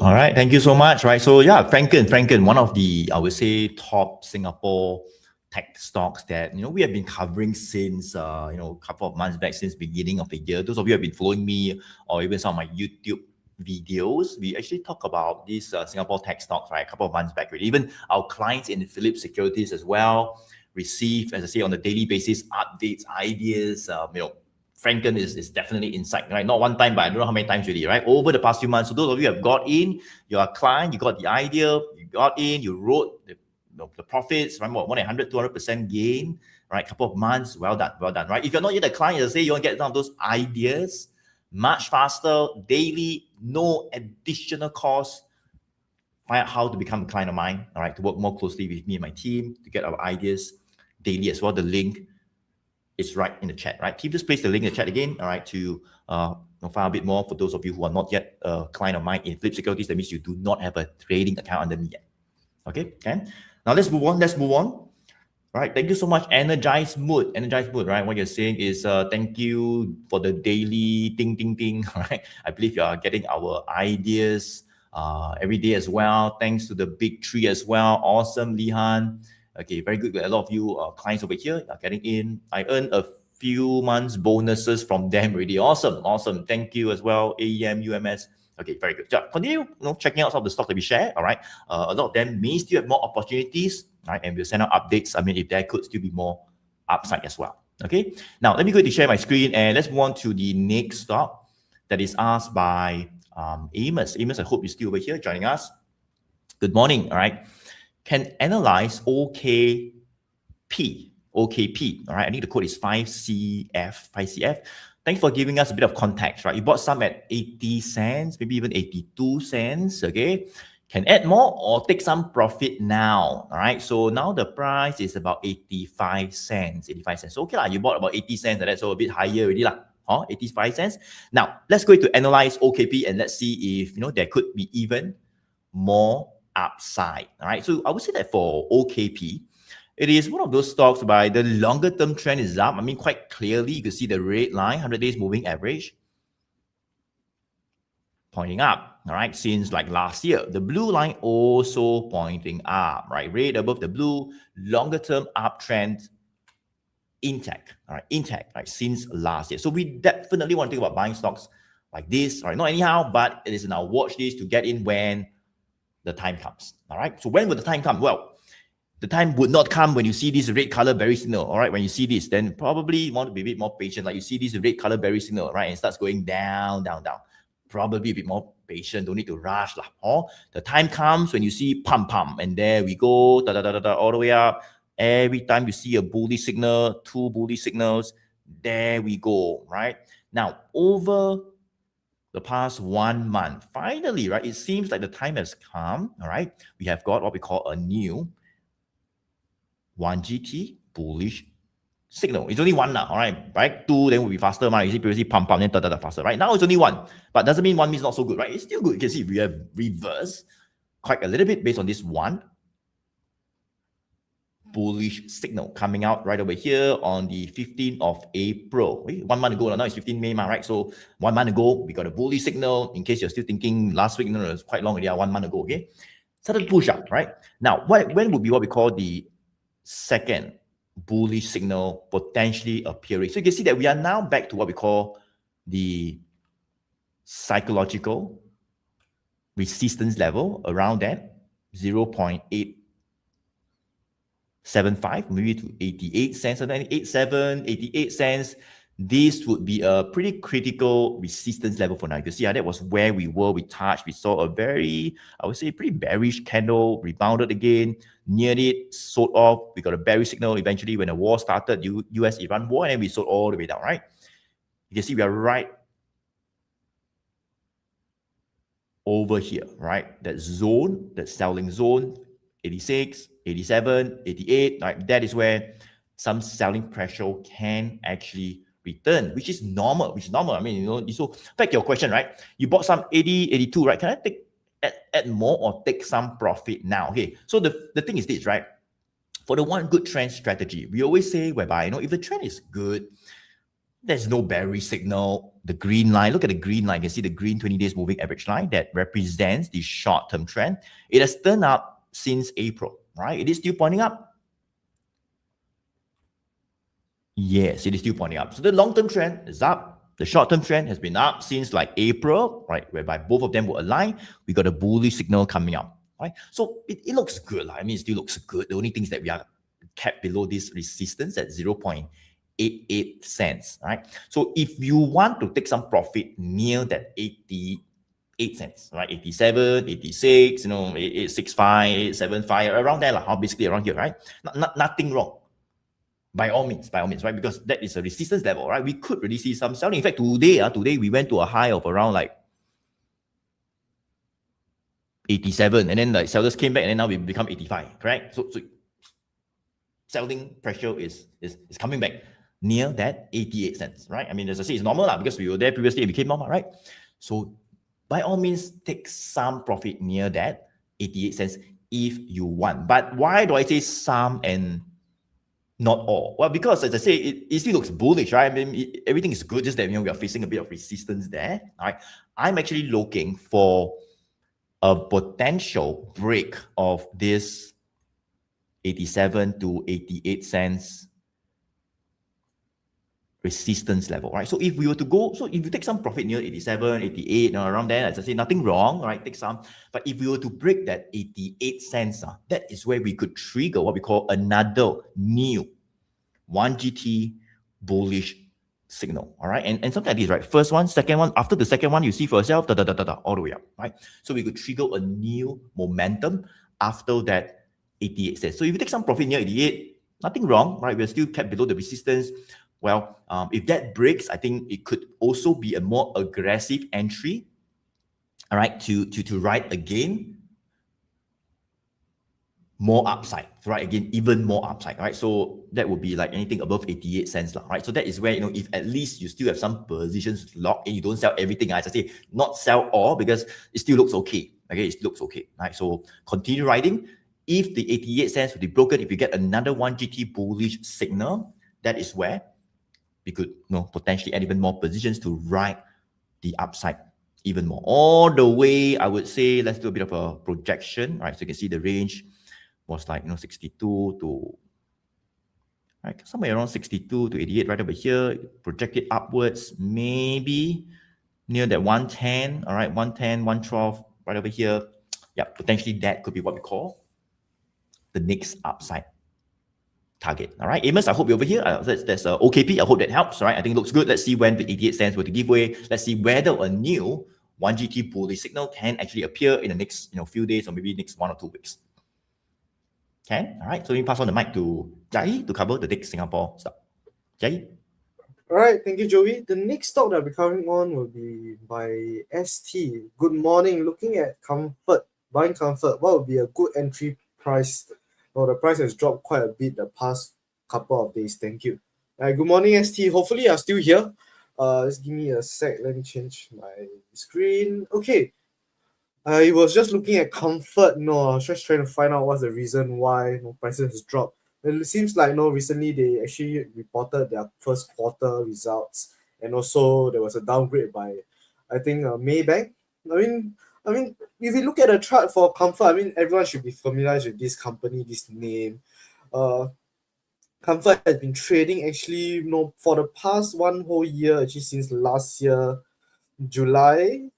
All right, thank you so much. Right, so yeah, Franken, one of the, I would say, top Singapore tech stocks that we have been covering since a couple of months back, since beginning of the year. Those of you who have been following me or even some of my YouTube videos, we actually talk about these Singapore tech stocks, right, a couple of months back. Really. Even our clients in Philips Securities as well receive, as I say, on a daily basis, updates, ideas. Franken is definitely in sight, right? Not one time, but I don't know how many times really, right? Over the past few months. So those of you who have got in, you're a client, you got the idea, you got in, you wrote the profits, right? More than 100, 200% gain, right? Couple of months, well done, right? If you're not yet a client, as I say, you want to get some of those ideas much faster, daily, no additional cost. Find out how to become a client of mine, all right? To work more closely with me and my team to get our ideas daily as well. The link is right in the chat, right? Keep just place the link in the chat again, all right, to find out a bit more for those of you who are not yet a client of mine in Flip Securities. That means you do not have a trading account under me yet. Okay. Now let's move on. All right. Thank you so much. Energized mood, right? What you're saying is thank you for the daily ding. All right. I believe you are getting our ideas every day as well. Thanks to the big three as well. Awesome, Lihan. Okay, very good. A lot of you clients over here are getting in. I earned a few months bonuses from them already. Awesome. Thank you as well. AEM, UMS. Okay, very good. So continue checking out some of the stocks that we share. All right. A lot of them may still have more opportunities, right? And we'll send out updates. I mean, if there could still be more upside as well. Okay. Now let me go to share my screen and let's move on to the next stock that is asked by Amos. Amos, I hope you're still over here joining us. Good morning. All right. Can analyze OKP. All right. I think the code is 5CF. Thanks for giving us a bit of context, right? You bought some at 80 cents, maybe even 82 cents, okay? Can add more or take some profit now, all right? So now the price is about 85 cents. So okay, you bought about 80 cents, that's so a bit higher already, 85 cents. Now, let's go to analyze OKP and let's see if, there could be even more upside, all right? So I would say that for OKP, it is one of those stocks by the longer term trend is up. I mean, quite clearly, you can see the red line, 100 days moving average, pointing up, all right, since like last year. The blue line also pointing up, right? Red above the blue, longer term uptrend intact, all right, right, since last year. So we definitely want to think about buying stocks like this, all right, not anyhow, but it is in our watch list to get in when the time comes, all right? So when will the time come? Well, the time would not come when you see this red color bearish signal, all right? When you see this, then probably you want to be a bit more patient. Like you see this red color bearish signal, right? And it starts going down. Probably a bit more patient. Don't need to rush. The time comes when you see pump, and there we go, all the way up. Every time you see a bullish signal, two bullish signals, there we go, right? Now, over the past 1 month, finally, right, it seems like the time has come, all right? We have got what we call a new 1GT bullish signal. It's only one now, all right? Two, then will be faster, you see previously pump, then faster, right? Now it's only one, but doesn't mean one means not so good, right? It's still good. You can see we have reversed quite a little bit based on this one bullish signal coming out right over here on the 15th of April. 1 month ago, now it's 15 May, right? So 1 month ago, we got a bullish signal. In case you're still thinking last week, no, it's quite long already, 1 month ago, okay? Started push up, right? Now, when would be what we call the second bullish signal potentially appearing? So you can see that we are now back to what we call the psychological resistance level around that 0.8 75, maybe to 88 cents, and then 87, 88 cents. This would be a pretty critical resistance level for now. You can see that was where we were. We touched. We saw a very, I would say, pretty bearish candle, rebounded again, neared it, sold off. We got a bearish signal eventually when the war started, US-Iran war, and then we sold all the way down, right? You can see we are right over here, right? That zone, that selling zone, 86, 87, 88, right? That is where some selling pressure can actually return, which is normal, I mean, so back to your question, right? You bought some 80, 82, right? Can I take add more or take some profit now? Okay, so the thing is this, right? For the one good trend strategy, we always say whereby, if the trend is good, there's no bearish signal. The green line, look at the green line. You can see the green 20 days moving average line that represents the short-term trend. It has turned up since April, right? It is still pointing up. Yes, it is still pointing up. So the long-term trend is up. The short-term trend has been up since like April, right? Whereby both of them will align. We got a bullish signal coming up, right? So it looks good. I mean, it still looks good. The only thing is that we are kept below this resistance at 0.88 cents, right? So if you want to take some profit near that 88 cents, right? 87, 86, 865, 875, around there, basically around here, right? Nothing wrong. By all means, right? Because that is a resistance level, right? We could really see some selling. In fact, today we went to a high of around like 87, and then like sellers came back, and then now we become 85, correct? So selling pressure is coming back near that 88 cents, right? I mean, as I say, it's normal because we were there previously, it became normal, right? So by all means, take some profit near that 88 cents if you want. But why do I say some and not all? Well, because as I say, it still looks bullish, right? I mean, everything is good, just that we are facing a bit of resistance there. All right, I'm actually looking for a potential break of this 87 to 88 cents resistance level, right? So if we were to go, so if you take some profit near 87, 88, around there, as I say, nothing wrong, right? Take some. But if we were to break that 88 cents, that is where we could trigger what we call another new 1GT bullish signal, all right? And something like this, right? First one, second one, after the second one, you see for yourself, all the way up, right? So we could trigger a new momentum after that 88 cents. So if you take some profit near 88, nothing wrong, right? We're still kept below the resistance. Well, if that breaks, I think it could also be a more aggressive entry, all right, to ride again more upside, right? Again, even more upside, right? So that would be like anything above 88 cents, right? So that is where, if at least you still have some positions locked and you don't sell everything, as I say, not sell all because it still looks okay, okay? It still looks okay, right? So continue riding. If the 88 cents will be broken, if you get another 1GT bullish signal, that is where we could potentially add even more positions to ride the upside even more. All the way, I would say, let's do a bit of a projection, right? So you can see the range was like 62 to right, somewhere around 62 to 88 right over here. Project it upwards, maybe near that 110, all right, 110, 112 right over here. Yeah, potentially that could be what we call the next upside target. All right, Amos, I hope you're over here. That's OKP. I hope that helps. All right, I think it looks good. Let's see when the 88 cents were to give way. Let's see whether a new 1GT bullish signal can actually appear in the next few days or maybe next 1 or 2 weeks. Okay, all right. So we pass on the mic to Jai to cover the next Singapore stock. Jai. All right, thank you, Joey. The next stock that I'll be covering on will be by ST. Good morning. Looking at buying Comfort, what would be a good entry price? Well, the price has dropped quite a bit the past couple of days. Thank you. Good morning, ST. Hopefully, you're still here. Just give me a sec. Let me change my screen. Okay. I was just looking at Comfort. I was just trying to find out what's the reason why prices has dropped. It seems like recently they actually reported their first quarter results, and also there was a downgrade by, I think, Maybank. I mean, if you look at the chart for Comfort, everyone should be familiarized with this company, this name. Comfort has been trading actually, for the past one whole year, actually since last year, July,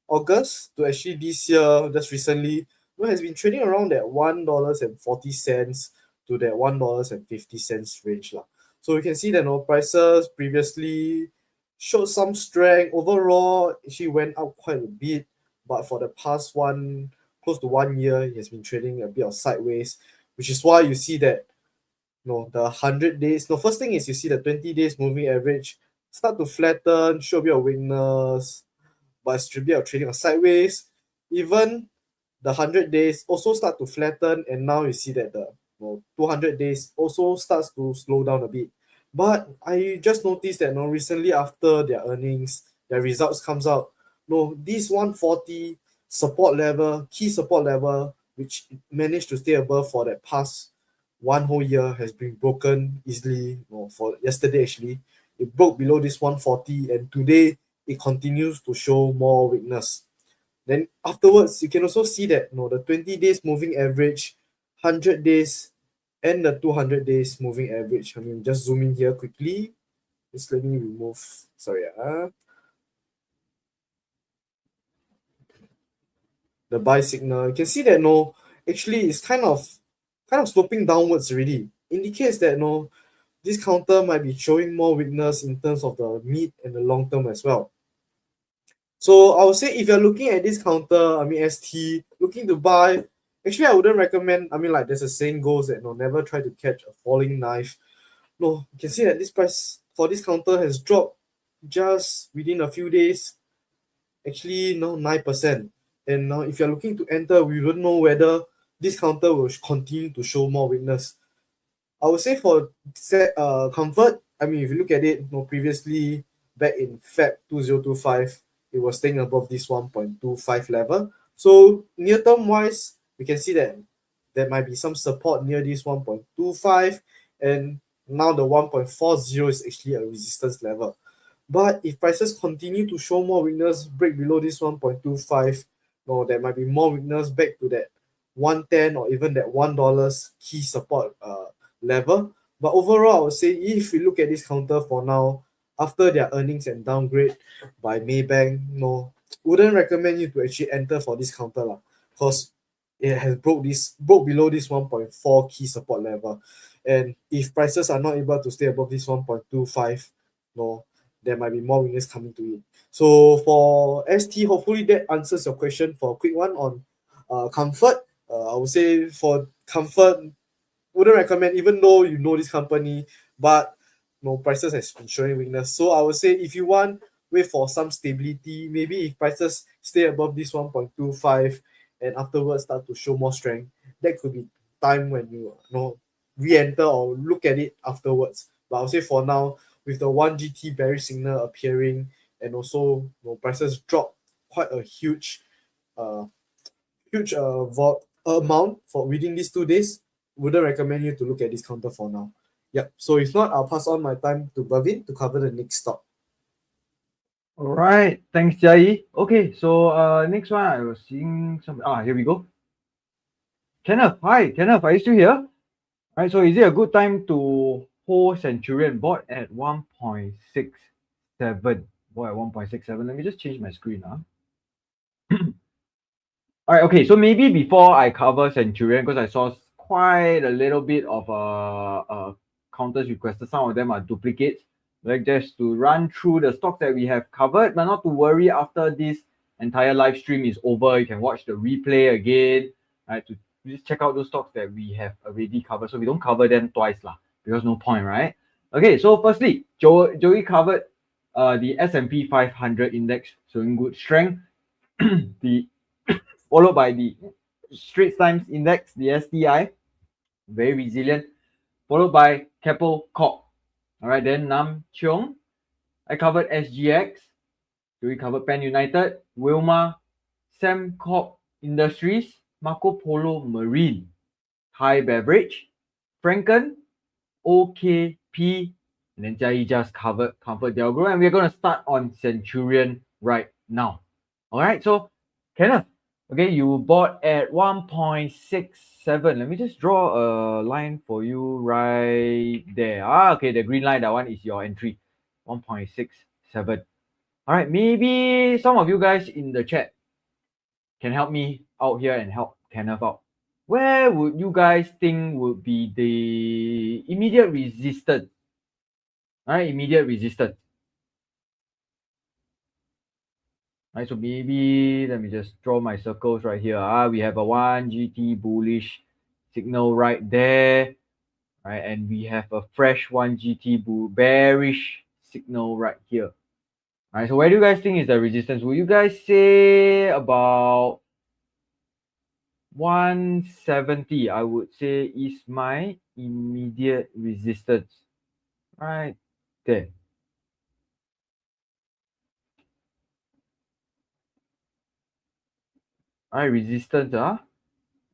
August to actually this year, just recently, has been trading around at $1.40 to that $1.50 range lah. So you can see that prices previously showed some strength. Overall, actually went up quite a bit, but for the past close to 1 year, it has been trading a bit of sideways, which is why you see that the 100 days. No, first thing is you see the 20 days moving average start to flatten, show a bit of weakness, but still a bit of trading on sideways. Even the 100 days also start to flatten, and now you see that the 200 days also starts to slow down a bit. But I just noticed that recently after their earnings, their results comes out, this 140 support level, key support level, which managed to stay above for that past 1 whole year, has been broken easily. For yesterday actually, it broke below this 140, and today it continues to show more weakness. Then afterwards, you can also see that the 20 days moving average, 100 days, and the 200 days moving average. I mean, just zoom in here quickly. Just let me remove. Sorry, the buy signal. You can see that actually it's kind of sloping downwards already. Indicates that this counter might be showing more weakness in terms of the mid and the long term as well. So I would say if you're looking at this counter, I mean ST, looking to buy, actually I wouldn't recommend. I mean, like there's a saying goes that never try to catch a falling knife. You can see that this price for this counter has dropped just within a few days. Actually, 9%. And now if you're looking to enter, we don't know whether this counter will continue to show more weakness. I would say for Comfort, I mean, if you look at it, previously back in Feb 2025, it was staying above this 1.25 level. So near term wise, we can see that there might be some support near this 1.25, and now the 1.40 is actually a resistance level. But if prices continue to show more weakness, break below this 1.25, there might be more weakness back to that 110 or even that $1 key support level. But overall, I would say if we look at this counter for now, after their earnings and downgrade by Maybank, wouldn't recommend you to actually enter for this counter lah, because it has broke below this 1.4 key support level. And if prices are not able to stay above this 1.25, there might be more weakness coming to it. So for ST, hopefully that answers your question for a quick one on Comfort. I would say for Comfort, wouldn't recommend, even though you know this company, but prices has been showing weakness. So I would say if you want, wait for some stability. Maybe if prices stay above this 1.25 and afterwards start to show more strength, that could be time when you re-enter or look at it afterwards. But I would say for now, with the 1 GT bearish signal appearing, and also prices drop quite a huge amount for within these 2 days, wouldn't recommend you to look at this counter for now. Yep. So if not, I'll pass on my time to Bhavin to cover the next stock. All right, thanks, Jai. Okay, so next one I was seeing some. Here we go. Kenneth, hi, Kenneth, are you still here? All right, so is it a good time to hold Centurion? Bought at 1.67. Bought at 1.67. Let me just change my screen. All right, okay, so maybe before I cover Centurion, because I saw quite a little bit of counters requested. Some of them are duplicates. Like just to run through the stocks that we have covered, but not to worry, after this entire live stream is over, you can watch the replay again, right? To just check out those stocks that we have already covered, so we don't cover them twice lah, because no point, right? Okay, so firstly, Joey covered the S&P 500 index showing good strength, followed by the Straits Times index, the STI, very resilient, followed by Keppel Corp. All right, then Cheong, I covered SGX. We covered PanUnited, Wilmar, Sembcorp Industries, MarcoPolo Marine, ThaiBev, Franken, OKP, and then Jai just covered ComfortDelgro, and we're going to start on Centurion right now. All right, so Kenneth, okay, you bought at 1.67. Let me just draw a line for you right there. Okay, the green line, that one is your entry, 1.67. All right, maybe some of you guys in the chat can help me out here and help Kenneth out. where would you guys think would be the immediate resistance? All right, immediate resistance. All right, so maybe let me just draw my circles right here. We have a 1 GT bullish signal right there. Right, and we have a fresh 1 GT bearish signal right here. All right, so where do you guys think is the resistance? Will you guys say about 170? I would say is my immediate resistance. Right there. All right, resistance.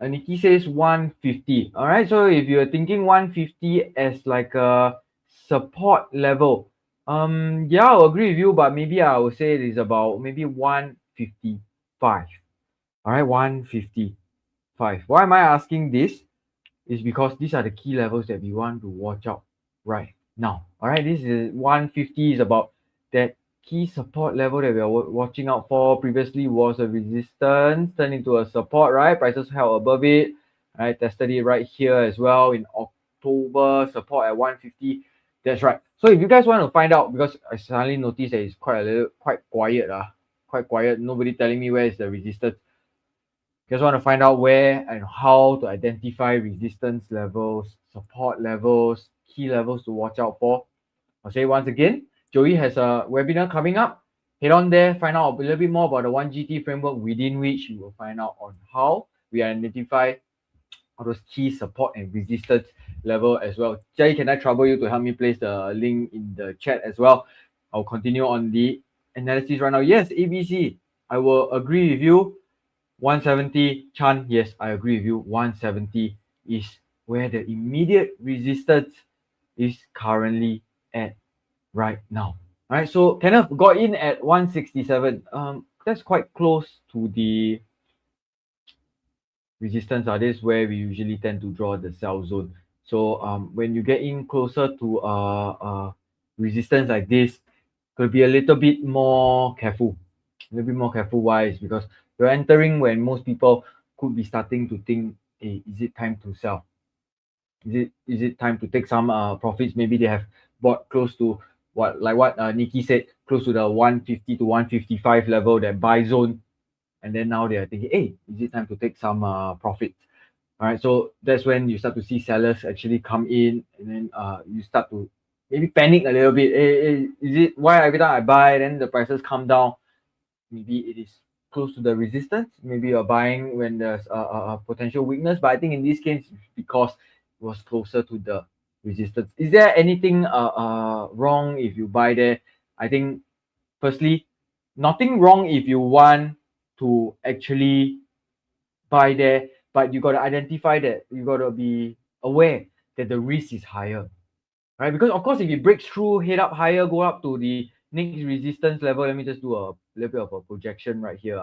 Nikki says 150. All right, so if you're thinking 150 as like a support level, yeah, I'll agree with you, but maybe I would say it is about maybe 155. All right, 155. Why am I asking this? Is because these are the key levels that we want to watch out right now. All right, this is 150 is about that key support level that we are watching out for. Previously was a resistance, turned into a support, right? Prices held above it. All right, tested it right here as well in October, support at 150. That's right. So if you guys want to find out, because I suddenly noticed that it's quite quiet, quite quiet. Nobody telling me where is the resistance. Just want to find out where and how to identify resistance levels, support levels, key levels to watch out for. I'll say once again, Joey has a webinar coming up. Head on there, find out a little bit more about the 1GT framework within which you will find out on how we identify all those key support and resistance level as well. Jay, can I trouble you to help me place the link in the chat as well? I'll continue on the analysis right now. Yes, ABC, I will agree with you. 170, Chan, yes, I agree with you. 170 is where the immediate resistance is currently at right now. All right, so Kenneth got in at 167. That's quite close to the resistance. This is where we usually tend to draw the sell zone. So when you get in closer to resistance like this, could be a little bit more careful. A little bit more careful. Why? Is because you're entering when most people could be starting to think, hey, is it time to sell? Is it time to take some profits? Maybe they have bought close to what Nikki said, close to the 150 to 155 level, that buy zone. And then now they are thinking, hey, is it time to take some profit? All right, so that's when you start to see sellers actually come in, and then you start to maybe panic a little bit. Hey, is it why every time I buy, then the prices come down? Maybe it is close to the resistance. Maybe you're buying when there's a potential weakness, but I think in this case, because it was closer to the resistance. Is there anything wrong if you buy there? I think firstly, nothing wrong if you want to actually buy there, but you got to identify that, you got to be aware that the risk is higher, right? Because of course, if it breaks through, head up higher, go up to the next resistance level. Let me just do a little bit of a projection right here.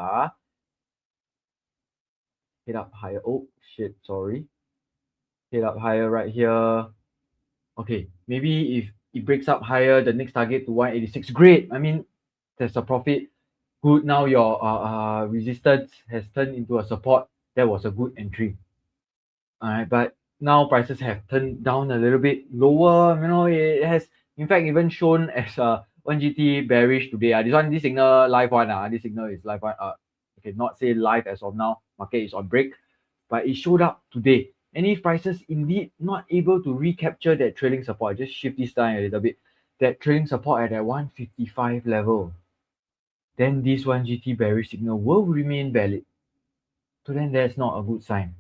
Head up higher. Oh shit, sorry. Head up higher right here. Okay, maybe if it breaks up higher, the next target to 186, great. I mean, there's a profit. Good. Now your resistance has turned into a support. That was a good entry. All right, but now prices have turned down a little bit lower. You know, it has in fact even shown as a 1GT bearish today. This signal live one. This signal is live one. Okay, not say live as of now. Market is on break, but it showed up today. And if prices indeed not able to recapture that trailing support, just shift this down a little bit. That trailing support at that 155 level, then this 1GT bearish signal will remain valid. So then that's not a good sign,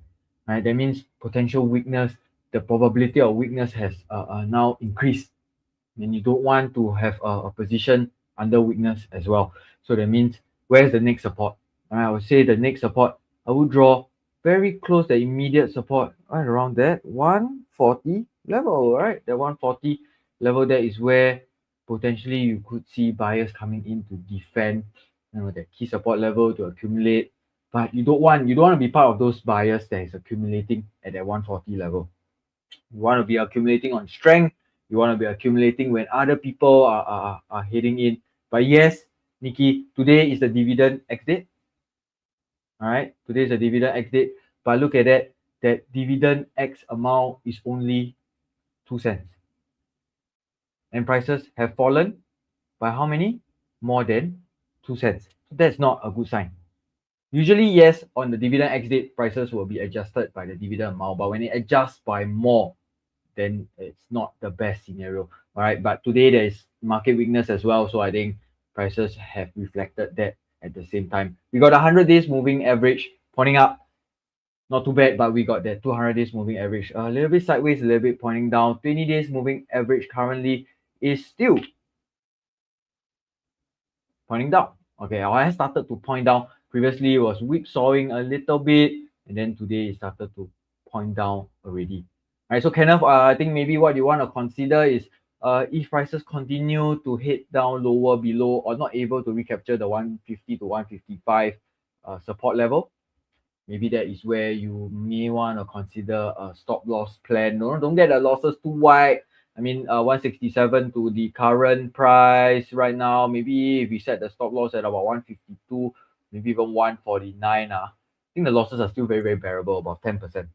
right? That means potential weakness, the probability of weakness has now increased. And you don't want to have a position under weakness as well. So that means, where's the next support? I would say the next support, I would draw very close, the immediate support, right around that 140 level, right? The 140 level, that is where potentially you could see buyers coming in to defend, that key support level to accumulate. But you don't want to be part of those buyers that is accumulating at that 140 level. You want to be accumulating on strength. You want to be accumulating when other people are heading in. But yes, Nikki, today is the dividend exit. All right, today is the dividend exit. But look at that. that dividend X amount is only 2 cents. And prices have fallen by how many? More than 2 cents. So that's not a good sign. Usually, yes, on the dividend X date, prices will be adjusted by the dividend amount, but when it adjusts by more, then it's not the best scenario. All right, but today there is market weakness as well, so I think prices have reflected that at the same time. We got 100 days moving average pointing up. Not too bad, but we got that 200 days moving average a little bit sideways, a little bit pointing down. 20 days moving average currently is still pointing down. Okay, I has started to point down. Previously, it was whipsawing a little bit, and then today it started to point down already. All right, so Kenneth, I think maybe what you want to consider is if prices continue to head down lower below or not able to recapture the 150 to 155 support level, maybe that is where you may want to consider a stop loss plan. No, don't get the losses too wide. I mean, 167 to the current price right now. Maybe if we set the stop loss at about 152, maybe even 149. I think the losses are still very, very bearable, about 10%.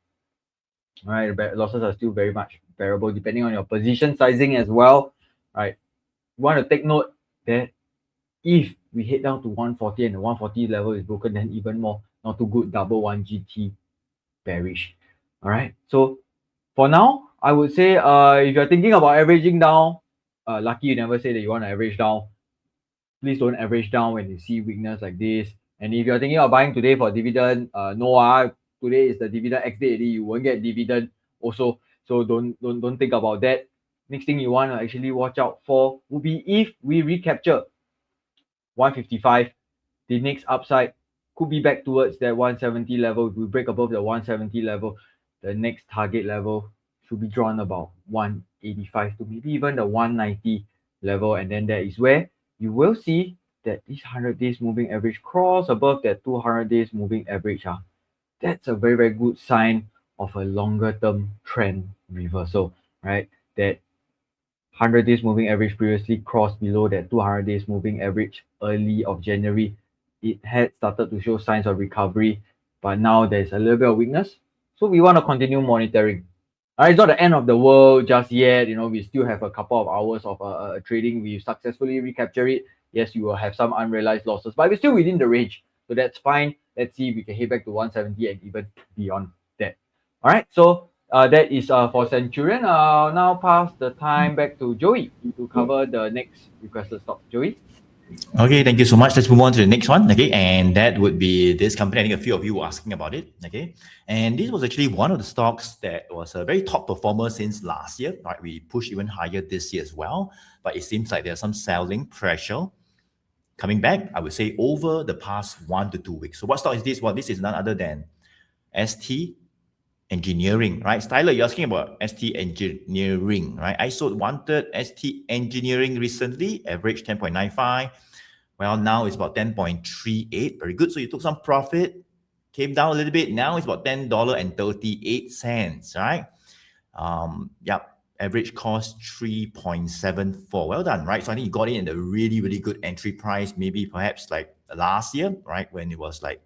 All right, the losses are still very much bearable depending on your position sizing as well. Right, you want to take note that if we head down to 140 and the 140 level is broken, then even more not too good, double 1GT bearish. All right, so for now, I would say if you're thinking about averaging down, lucky you never say that you want to average down. Please don't average down when you see weakness like this. And if you're thinking of buying today for dividend, no, today is the dividend X day, you won't get dividend also. So don't think about that. Next thing you want to actually watch out for would be if we recapture 155, the next upside could be back towards that 170 level. If we break above the 170 level, the next target level should be drawn about 185 to maybe even the 190 level. And then that is where you will see that this 100 days moving average cross above that 200 days moving average. That's a very, very good sign of a longer term trend reversal, right? That 100 days moving average previously crossed below that 200 days moving average early of January. It had started to show signs of recovery, but now there's a little bit of weakness. So we want to continue monitoring. All right, it's not the end of the world just yet. We still have a couple of hours of trading. We successfully recapture it. Yes, you will have some unrealized losses, but we're still within the range. So that's fine. Let's see if we can hit back to 170 and even beyond that. All right, so that is for Centurion. I'll now pass the time back to Joey to cover the next requested stock. Joey? Okay, thank you so much. Let's move on to the next one. Okay, and that would be this company. I think a few of you were asking about it. Okay, and this was actually one of the stocks that was a very top performer since last year. Right, we pushed even higher this year as well, but it seems like there's some selling pressure coming back, I would say, over the past 1 to 2 weeks. So what stock is this? Well, this is none other than ST Engineering, right? Styler, you're asking about ST Engineering, right? I wanted ST Engineering recently, average 10.95. Well, now it's about 10.38. Very good. So you took some profit, came down a little bit. Now it's about $10.38, right? Yep. Average cost 3.74. Well done, right? So I think you got it in a really, really good entry price, maybe perhaps like last year, right? When it was like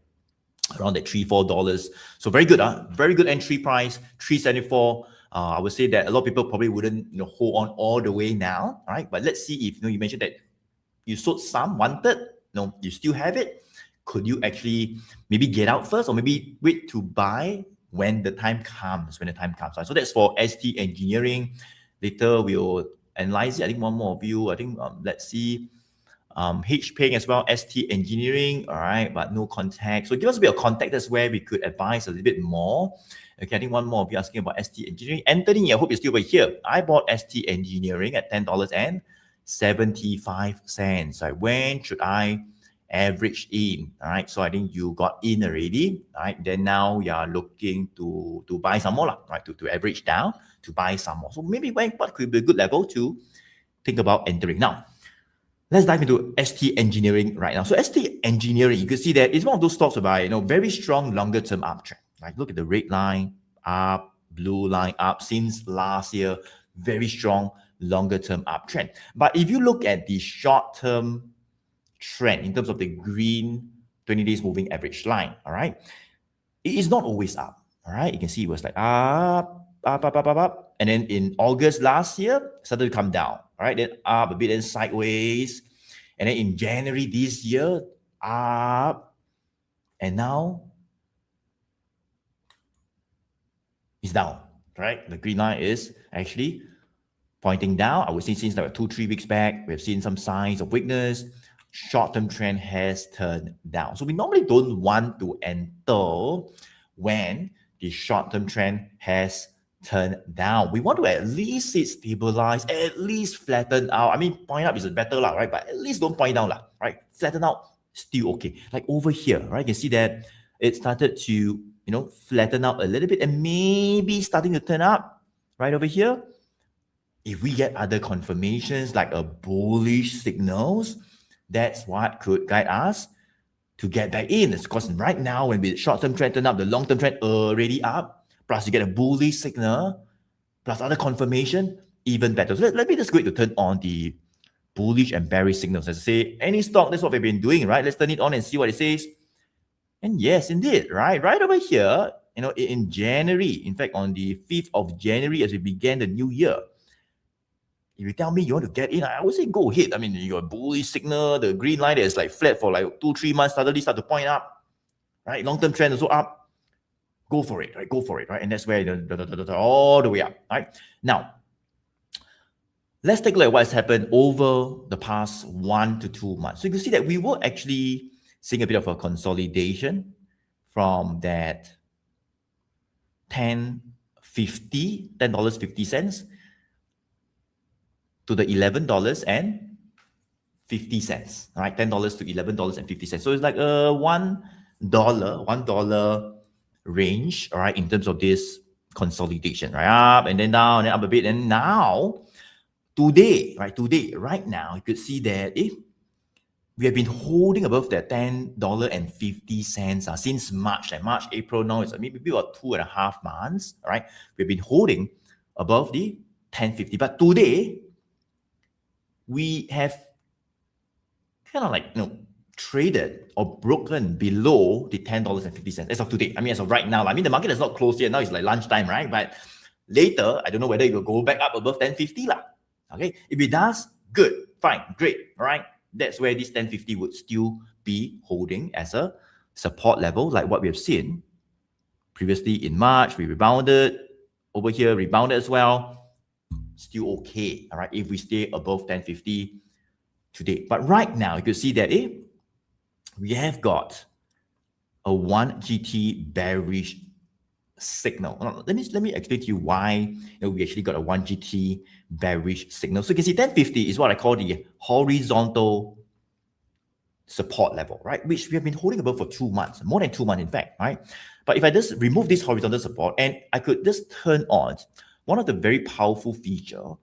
around that $3-4. So very good, very good entry price, 374. I would say that a lot of people probably wouldn't hold on all the way now, right? But let's see if you mentioned that you sold some, wanted, you still have it. Could you actually maybe get out first, or maybe wait to buy when the time comes, right? So that's for ST Engineering. Later we'll analyze it. I think one more of you, let's see. H paying as well, ST Engineering, all right, but no contact. So give us a bit of contact. That's where we could advise a little bit more. Okay, I think one more of you asking about ST Engineering. Anthony, I hope you're still over here. I bought ST Engineering at $10.75. Right? When should I average in? All right, so I think you got in already. All right, then now you are looking to buy some more, right? To average down, to buy some more. So maybe what could be a good level to think about entering now? Let's dive into ST Engineering right now. So ST Engineering, you can see that it's one of those stocks whereby, very strong longer term uptrend. Like look at the red line up, blue line up since last year, very strong longer term uptrend. But if you look at the short term trend in terms of the green 20 days moving average line, all right, it is not always up. All right, you can see it was like up, and then in August last year, started to come down. All right, then up a bit, then sideways, and then in January this year, up, and now it's down. Right, the green line is actually pointing down. I would say since like 2-3 weeks back, we've seen some signs of weakness. Short-term trend has turned down. So we normally don't want to enter when the short-term trend has turned down. We want to at least see it stabilize, at least flatten out. I mean, point up is better, right? But at least don't point down, right? Flatten out, still okay. Like over here, right? You can see that it started to, flatten out a little bit and maybe starting to turn up right over here. If we get other confirmations like a bullish signals, that's what could guide us to get back in. Of course, right now, when the short-term trend turn up, the long-term trend already up, plus you get a bullish signal, plus other confirmation, even better. So let me just go to turn on the bullish and bearish signals. As I say, any stock, that's what we've been doing, right? Let's turn it on and see what it says. And yes, indeed, right over here, in January, in fact, on the 5th of January, as we began the new year, if you tell me you want to get in, I would say go ahead. I mean, your bullish signal, the green line that is like flat for like 2-3 months, suddenly start to point up, right? Long-term trend also up. Go for it, right? Go for it, right? And that's where all the way up, right? Now, let's take a look at what's happened over the past 1 to 2 months. So you can see that we were actually seeing a bit of a consolidation from that $10.50 to the $11.50, right? $10 to $11.50. So it's like a $1 range, all right, in terms of this consolidation, right? Up and then down and up a bit. And now, today, right now, you could see that we have been holding above that $10.50 since March, April. Now it's maybe about 2.5 months, all right? We've been holding above the $10.50. But today, we have kind of like, traded or broken below the $10.50 as of today. I mean, as of right now, I mean, the market is not closed yet. Now it's like lunchtime, right? But later, I don't know whether it will go back up above 10.50 lah. Okay, if it does, good, fine, great, all right? That's where this 10.50 would still be holding as a support level, like what we have seen previously in March. We rebounded over here, rebounded as well. Still okay, all right, if we stay above 10.50 today. But right now, you can see that we have got a 1 GT bearish signal. Let me explain to you why we actually got a 1 GT bearish signal. So you can see 10.50 is what I call the horizontal support level, right? Which we have been holding above for 2 months, more than 2 months in fact, right? But if I just remove this horizontal support and I could just turn on one of the very powerful feature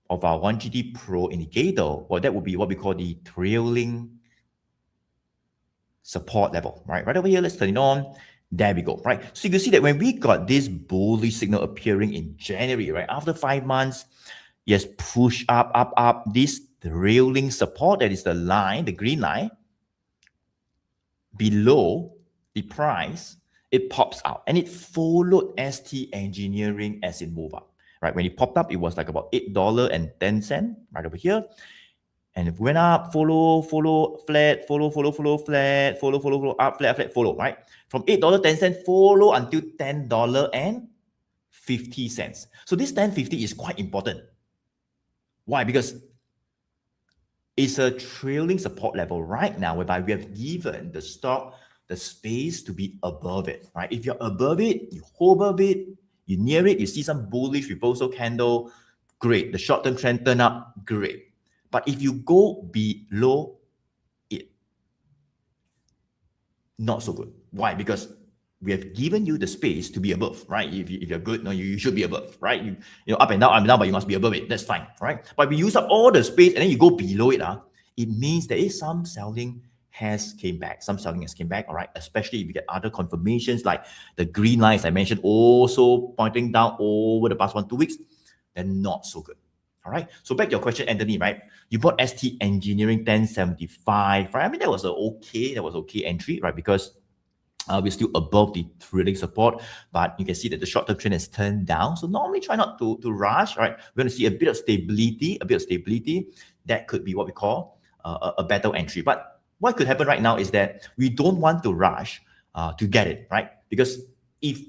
of our 1GT Pro indicator, well, that would be what we call the trailing support level, right? Right over here, let's turn it on. There we go, right? So you can see that when we got this bullish signal appearing in January, right? After 5 months, yes, push up, this trailing support, that is the line, the green line, below the price, it pops out and it followed ST Engineering as it moved up, right? When it popped up, it was like about $8.10 right over here. And it went up, follow, flat, follow, flat, follow, up, flat, follow, right? From $8.10, follow until $10.50. So this $10.50 is quite important. Why? Because it's a trailing support level right now, whereby we have given the stock the space to be above it, right? If you're above it, you hold above it, you near it, you see some bullish reversal candle, great. The short-term trend turn up, great. But if you go below it, not so good. Why? Because we have given you the space to be above, right? If you're good, you should be above, right? You up and down, but you must be above it. That's fine, right? But we use up all the space and then you go below it, it means there is some selling has came back. Some selling has came back, all right? Especially if you get other confirmations like the green lines I mentioned also pointing down over the past 1-2 weeks, then not so good. All right. So back to your question, Anthony, right? You bought ST Engineering 1075, right? I mean, that was okay entry, right? Because We're still above the thrilling support, but you can see that the short-term trend has turned down. So normally try not to rush, right? We're going to see a bit of stability, That could be what we call a better entry. But what could happen right now is that we don't want to rush to get it, right? Because if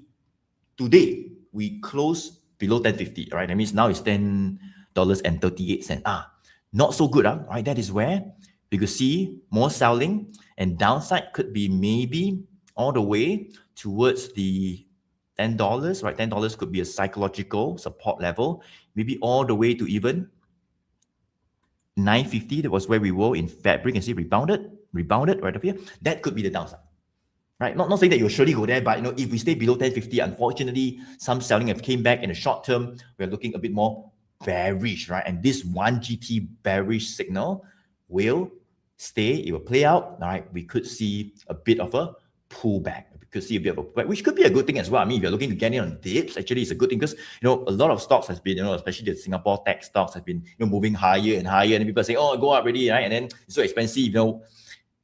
today we close below 10.50, right? That means now it's $10.38. Not so good, right? That is where we could see more selling, and downside could be maybe all the way towards the $10, right? $10 could be a psychological support level, maybe all the way to even 9.50. That was where we were in February. You can see rebounded right up here. That could be the downside. Right, not saying that you'll surely go there, but if we stay below 10.50, unfortunately, some selling have came back in the short term. We're looking a bit more bearish, right? And this 1GT bearish signal will stay, it will play out. All right, we could see a bit of a pullback. We could see a bit of a pullback, which could be a good thing as well. I mean, if you're looking to get in on dips, actually it's a good thing because a lot of stocks has been, especially the Singapore tech stocks have been moving higher and higher, and people say, oh, go up already, right? And then it's so expensive,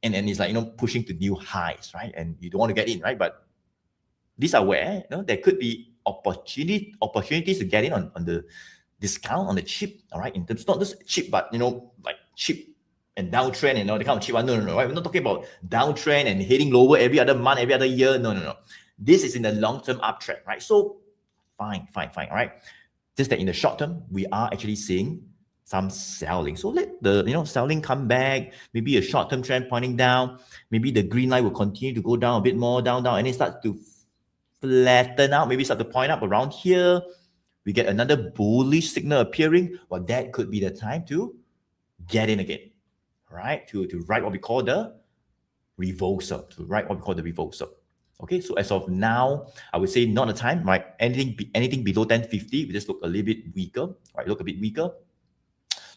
and then it's like pushing to new highs, right? And you don't want to get in, right? But these are where there could be opportunities to get in on the discount, on the cheap, all right? In terms not just cheap, but like cheap and downtrend and the kind of cheap one. No, right? We're not talking about downtrend and heading lower every other month, every other year. No. This is in the long-term uptrend, right? So fine, all right? Just that in the short term, we are actually seeing some selling. So let the selling come back, maybe a short-term trend pointing down, maybe the green line will continue to go down a bit more, down, and it starts to flatten out, maybe start to point up around here. We get another bullish signal appearing. Well, that could be the time to get in again, right? To write what we call the reversal, Okay, so as of now, I would say not a time, right? Anything below 10.50, we just look a little bit weaker, right? Look a bit weaker.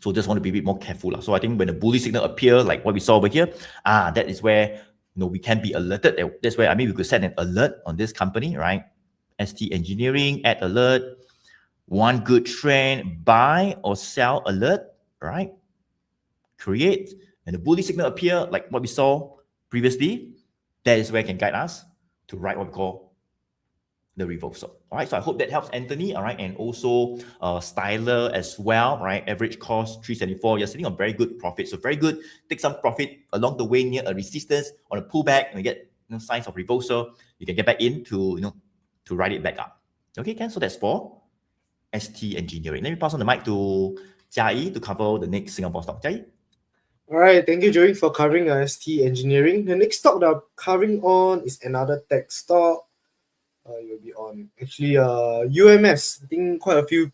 So just want to be a bit more careful. So I think when the bullish signal appear, like what we saw over here, that is where we can be alerted. That's where we could set an alert on this company, right? ST Engineering, add alert, one good trend, buy or sell alert, right? Create, and the bullish signal appear, like what we saw previously. That is where it can guide us to write what we call the reversal. All right, so I hope that helps, Anthony. All right, and also Styler as well. Right, average cost 374. You're sitting on very good profit, so very good. Take some profit along the way near a resistance on a pullback, and you get signs of reversal. You can get back in to to write it back up. Okay, Ken. So that's for ST Engineering. Let me pass on the mic to Jia Yi to cover the next Singapore stock. Jia Yi. All right, thank you, Joey, for covering ST Engineering. The next stock that I'm covering on is another tech stock. You'll be on actually UMS. I think quite a few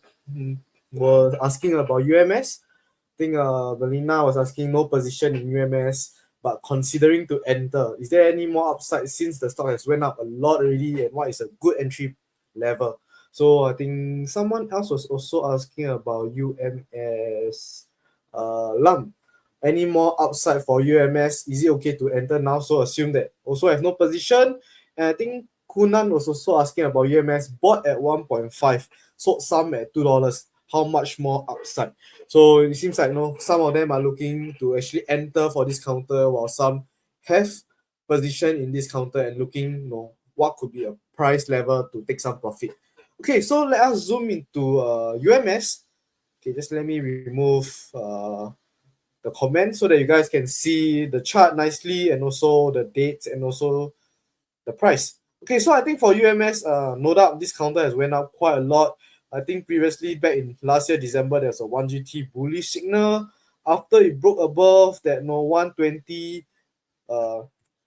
were asking about UMS. I think Belina was asking no position in UMS, but considering to enter. Is there any more upside since the stock has went up a lot already, and what is a good entry level? So I think someone else was also asking about UMS LUM. Any more upside for UMS? Is it okay to enter now? So assume that also have no position. And I think Kunan was also asking about UMS, bought at 1.5, sold some at $2. How much more upside? So it seems like some of them are looking to actually enter for this counter, while some have position in this counter and looking what could be a price level to take some profit. Okay, so let us zoom into UMS. Okay, just let me remove the comment so that you guys can see the chart nicely, and also the dates, and also the price. Okay, so I think for UMS, no doubt this counter has went up quite a lot. I think previously back in last year December, there's a 1GT bullish signal. After it broke above that 120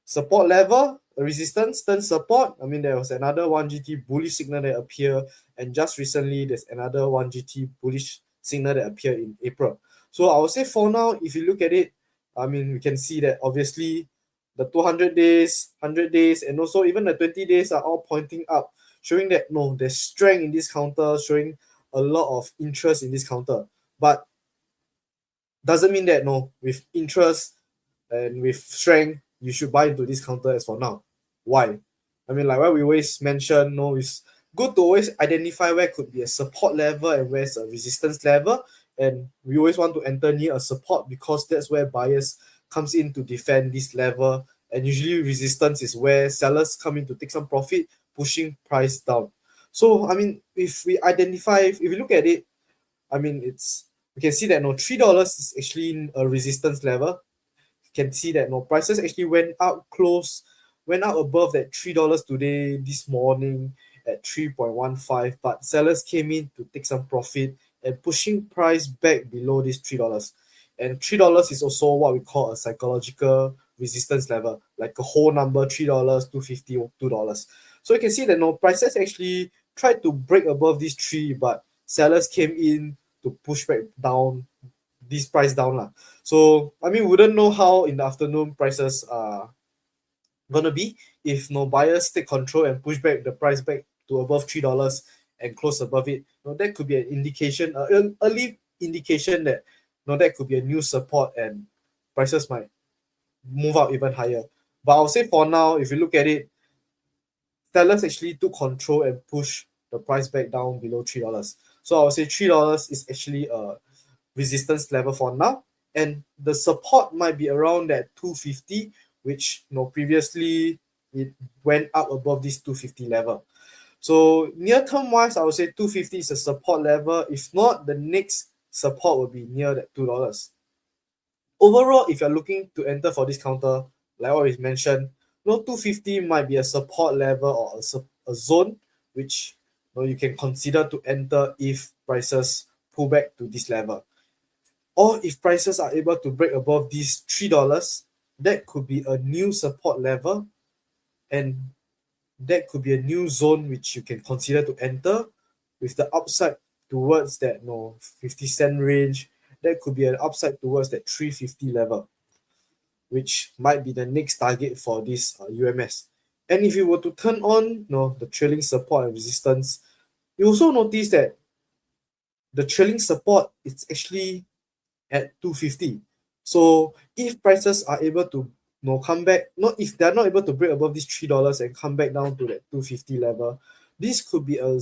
support level, a resistance turn support. I mean, there was another 1GT bullish signal that appeared, and just recently there's another 1GT bullish signal that appeared in April. So I would say for now, if you look at it, I mean, we can see that obviously the 200 days, 100 days, and also even the 20 days are all pointing up, showing that there's strength in this counter, showing a lot of interest in this counter. But doesn't mean that with interest and with strength, you should buy into this counter as for now. Why? I mean, like what we always mention, it's good to always identify where could be a support level and where's a resistance level. And we always want to enter near a support, because that's where buyers comes in to defend this level and usually resistance is where sellers come in to take some profit, pushing price down. So I mean, if we look at it, I mean, we can see that no $3 is actually a resistance level. You can see that no prices actually went out above that $3 today, this morning at 3.15, but sellers came in to take some profit and pushing price back below this $3. And $3 is also what we call a psychological resistance level, like a whole number, $3, 250, or $2. So you can see that no prices actually tried to break above this three, but sellers came in to push back down this price down lah. So I mean, we wouldn't know how in the afternoon prices are gonna be if no buyers take control and push back the price back to above $3 and close above it. That could be an indication, early indication that that could be a new support and prices might move up even higher. But I'll say for now, if you look at it, sellers actually took control and push the price back down below $3. So I would say $3 is actually a resistance level for now, and the support might be around that 250, which previously it went up above this 250 level. So near term wise, I would say 250 is a support level. If not, the next support will be near that $2. Overall, if you're looking to enter for this counter, like what we mentioned, 250 might be a support level or a zone which you can consider to enter if prices pull back to this level. Or if prices are able to break above these $3, that could be a new support level, and that could be a new zone which you can consider to enter with the upside towards that 50-cent range. That could be an upside towards that 350 level, which might be the next target for this UMS. And if you were to turn on the trailing support and resistance, you also notice that the trailing support is actually at 250. So if prices are able to come back, if they're not able to break above this $3 and come back down to that 250 level, this could be an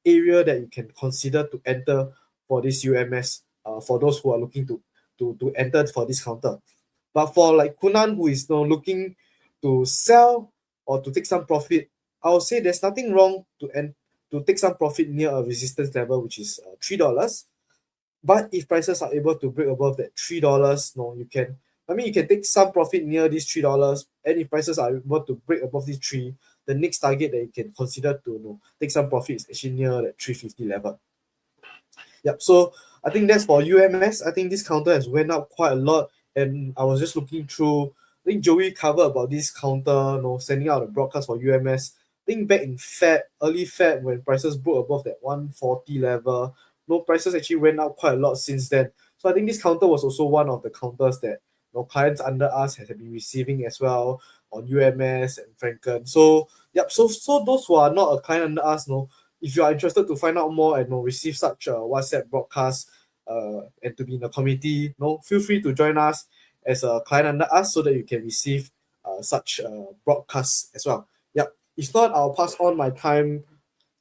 area that you can consider to enter for this UMS, for those who are looking to enter for this counter. But for like Kunan, who is looking to sell or to take some profit, I would say there's nothing wrong to take some profit near a resistance level, which is $3. But if prices are able to break above that $3, you can take some profit near these $3. And if prices are able to break above this 3, the next target that you can consider to take some profit is actually near that 350 level. Yep. So I think that's for UMS. I think this counter has went up quite a lot, and I was just looking through. I think Joey covered about this counter, sending out a broadcast for UMS. I think back in early Feb, when prices broke above that 140 level, prices actually went up quite a lot since then. So I think this counter was also one of the counters that clients under us have been receiving as well on UMS and Franken. So yep, so those who are not a client under us, if you are interested to find out more and receive such a WhatsApp broadcast and to be in the community, feel free to join us as a client under us so that you can receive such broadcasts as well. Yep. If not, I'll pass on my time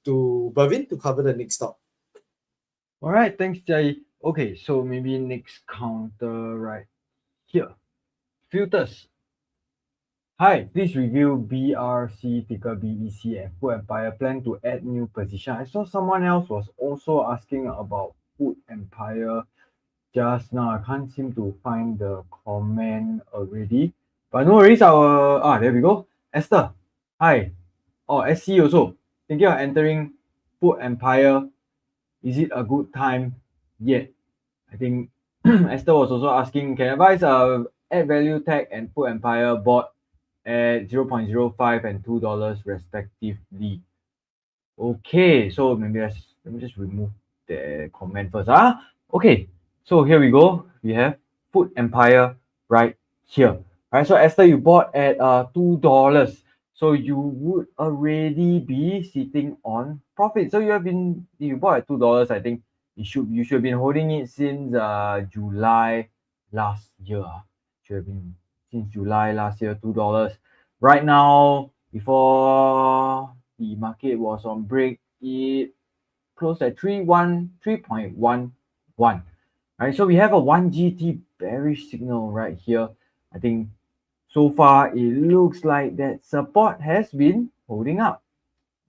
to Bervin to cover the next stop. All right, thanks, Jai. Okay, so maybe next counter right here. Filters. Hi, please review BRC, ticker BEC, and Food Empire plan to add new position. I saw someone else was also asking about Food Empire just now. I can't seem to find the comment already, but no worries. There we go. Esther, hi. SC also thinking of entering Food Empire. Is it a good time yet? I think Esther was also asking, can advise add value tag and Food Empire bought at 0.05 and $2 respectively. Okay, so maybe let me just remove the comment first. Okay, so here we go. We have Food Empire right here. All right, so Esther, you bought at $2. So you would already be sitting on profit. So you bought at $2, I think you should have been holding it since July last year. Should have been since July last year, $2. Right now, before the market was on break, it closed at 3.11. Right, so we have a 1 GT bearish signal right here. I think so far it looks like that support has been holding up.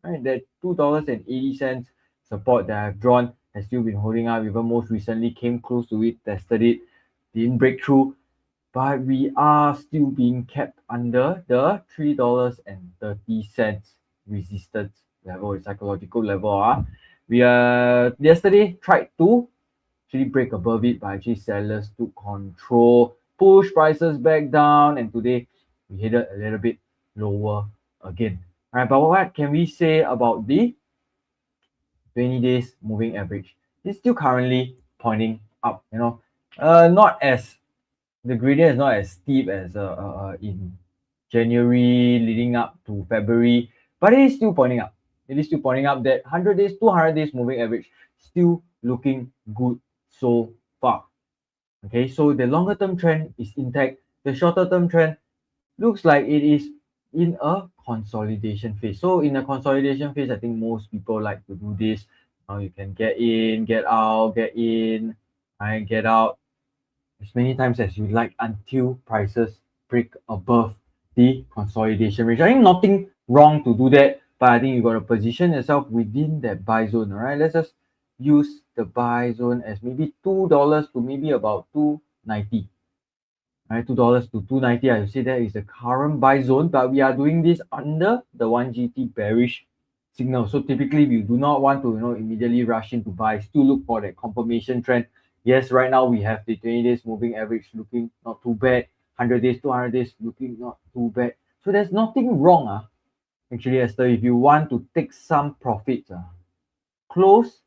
Right, that $2.80 support that I've drawn has still been holding up. Even most recently came close to it, tested it, didn't break through, but we are still being kept under the $3.30 resistance level, a psychological level. We yesterday tried to actually break above it, but actually sellers took control, push prices back down, and today we headed a little bit lower again. All right, but what can we say about the 20 days moving average? It's still currently pointing up, not as the gradient is not as steep as in January leading up to February, but it is still pointing up. It is still pointing up. That 100 days, 200 days moving average still looking good so far. Okay, so the longer term trend is intact. The shorter term trend looks like it is in a consolidation phase. So in a consolidation phase, I think most people like to do this. Now you can get in, get out, get in, and get out as many times as you like until prices break above the consolidation range. I think nothing wrong to do that, but I think you got to position yourself within that buy zone. All right, let's just use the buy zone as maybe $2 to maybe about $2.90. Right, $2 to $2.90. I would say that is the current buy zone, but we are doing this under the 1GT bearish signal. So typically we do not want to immediately rush in to buy. Still look for that confirmation trend. Yes, right now we have the 20 days moving average looking not too bad. 100 days, 200 days looking not too bad. So there's nothing wrong. Actually, Esther, if you want to take some profits, close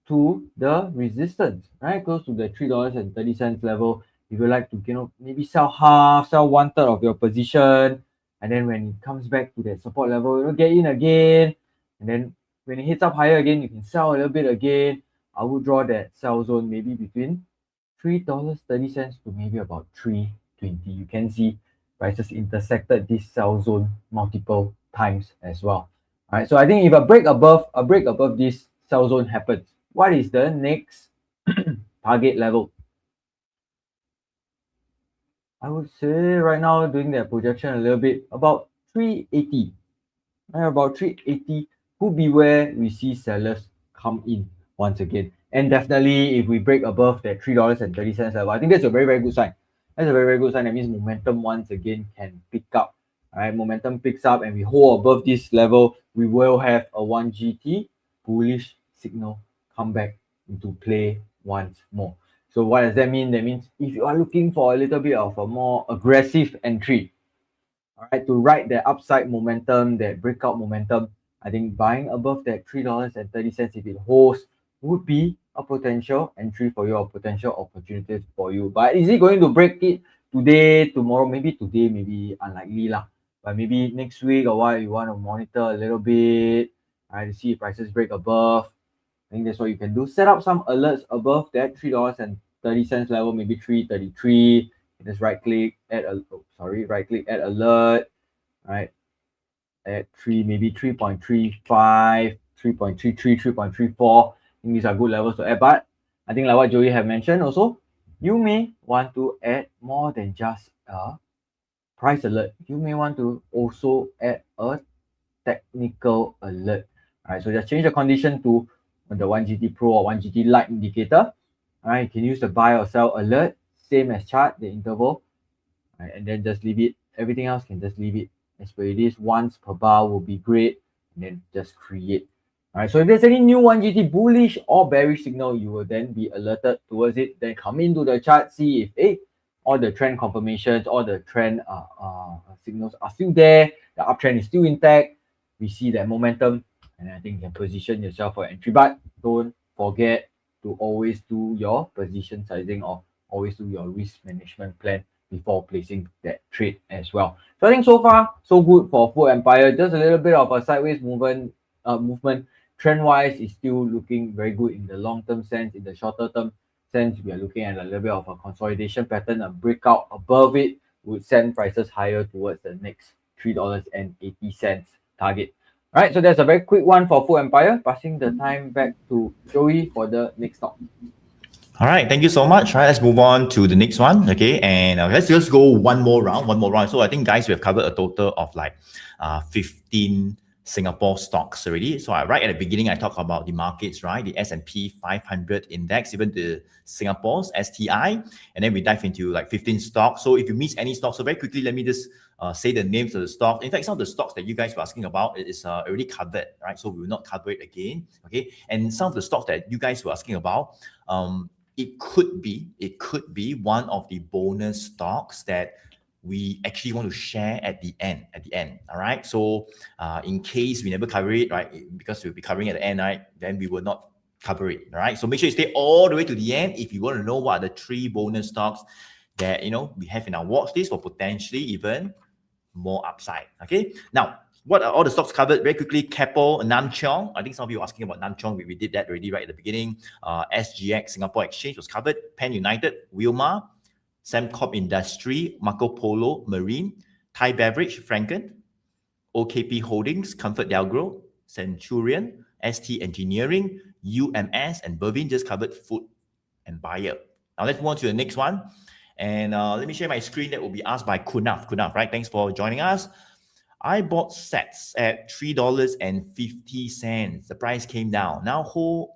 to the resistance, right? Close to the $3.30 level. If you like to, maybe sell half, sell 1/3 of your position, and then when it comes back to that support level, get in again, and then when it hits up higher again, you can sell a little bit again. I would draw that sell zone maybe between $3.30 to maybe about $3.20. You can see prices intersected this sell zone multiple times as well. All right, so I think if a break above this sell zone happens, what is the next target level? I would say right now, doing that projection a little bit, about 380. About 380 could be where we see sellers come in once again. And definitely, if we break above that $3.30 level, I think that's a very, very good sign. That's a very, very good sign. That means momentum once again can pick up. All right, momentum picks up and we hold above this level, we will have a 1GT bullish signal come back into play once more. So what does that mean? That means if you are looking for a little bit of a more aggressive entry, all right, to ride the upside momentum, that breakout momentum, I think buying above that $3.30 if it holds would be a potential entry for you, or potential opportunities for you. But is it going to break it today, tomorrow? Maybe today, maybe unlikely lah. But maybe next week or what, you want to monitor a little bit, all right, to see if prices break above. I think that's what you can do. Set up some alerts above that $3.30 level, maybe $3.33. Just right click, add alert, right? At 3, maybe 3.35, 3.33, 3.34. I think these are good levels to add. But I think like what Joey have mentioned also, you may want to add more than just a price alert. You may want to also add a technical alert. All right, so just change the condition to the 1GT Pro or 1GT Lite indicator. All right, you can use the buy or sell alert, same as chart, the interval. All right, and then just leave it. Everything else can just leave it as per it is. Once per bar will be great, and then just create. All right, so if there's any new 1GT bullish or bearish signal, you will then be alerted towards it. Then come into the chart, see if all the trend confirmations, all the trend signals are still there. The uptrend is still intact. We see that momentum, and I think you can position yourself for entry. But don't forget to always do your position sizing, or always do your risk management plan before placing that trade as well. So I think so far so good for Full Empire. Just a little bit of a sideways movement. Trend wise is still looking very good in the long term sense. In the shorter term sense, we are looking at a little bit of a consolidation pattern. A breakout above it would send prices higher towards the next $3.80 target. All right, so that's a very quick one for Full Empire. Passing the time back to Joey for the next talk. All right, thank you so much. All right, let's move on to the next one. Okay, and let's just go one more round. So I think, guys, we have covered a total of like 15 Singapore stocks already. So right at the beginning, I talked about the markets, right? The S&P 500 index, even the Singapore's STI, and then we dive into like 15 stocks. So if you miss any stocks, so very quickly, let me just say the names of the stock. In fact, some of the stocks that you guys were asking about is already covered, right? So we will not cover it again. Okay, and some of the stocks that you guys were asking about, it could be one of the bonus stocks that we actually want to share at the end. All right. So in case we never cover it, right, because we'll be covering at the end, right, then we will not cover it. All right. So make sure you stay all the way to the end if you want to know what are the 3 bonus stocks that we have in our watch list for potentially even more upside. Okay. Now, what are all the stocks covered? Very quickly, Keppel, Cheong. I think some of you are asking about Cheong. We did that already right at the beginning. SGX, Singapore Exchange was covered. PanUnited, Wilmar, Sembcorp Industry, MarcoPolo, Marine, Thai Beverage, Franken, OKP Holdings, ComfortDelgro, Centurion, ST Engineering, UMS, and Bervin just covered food and Bayer. Now let's move on to the next one. And let me share my screen. That will be asked by Kunaf, right? Thanks for joining us. I bought sets at $3.50. The price came down. Now hold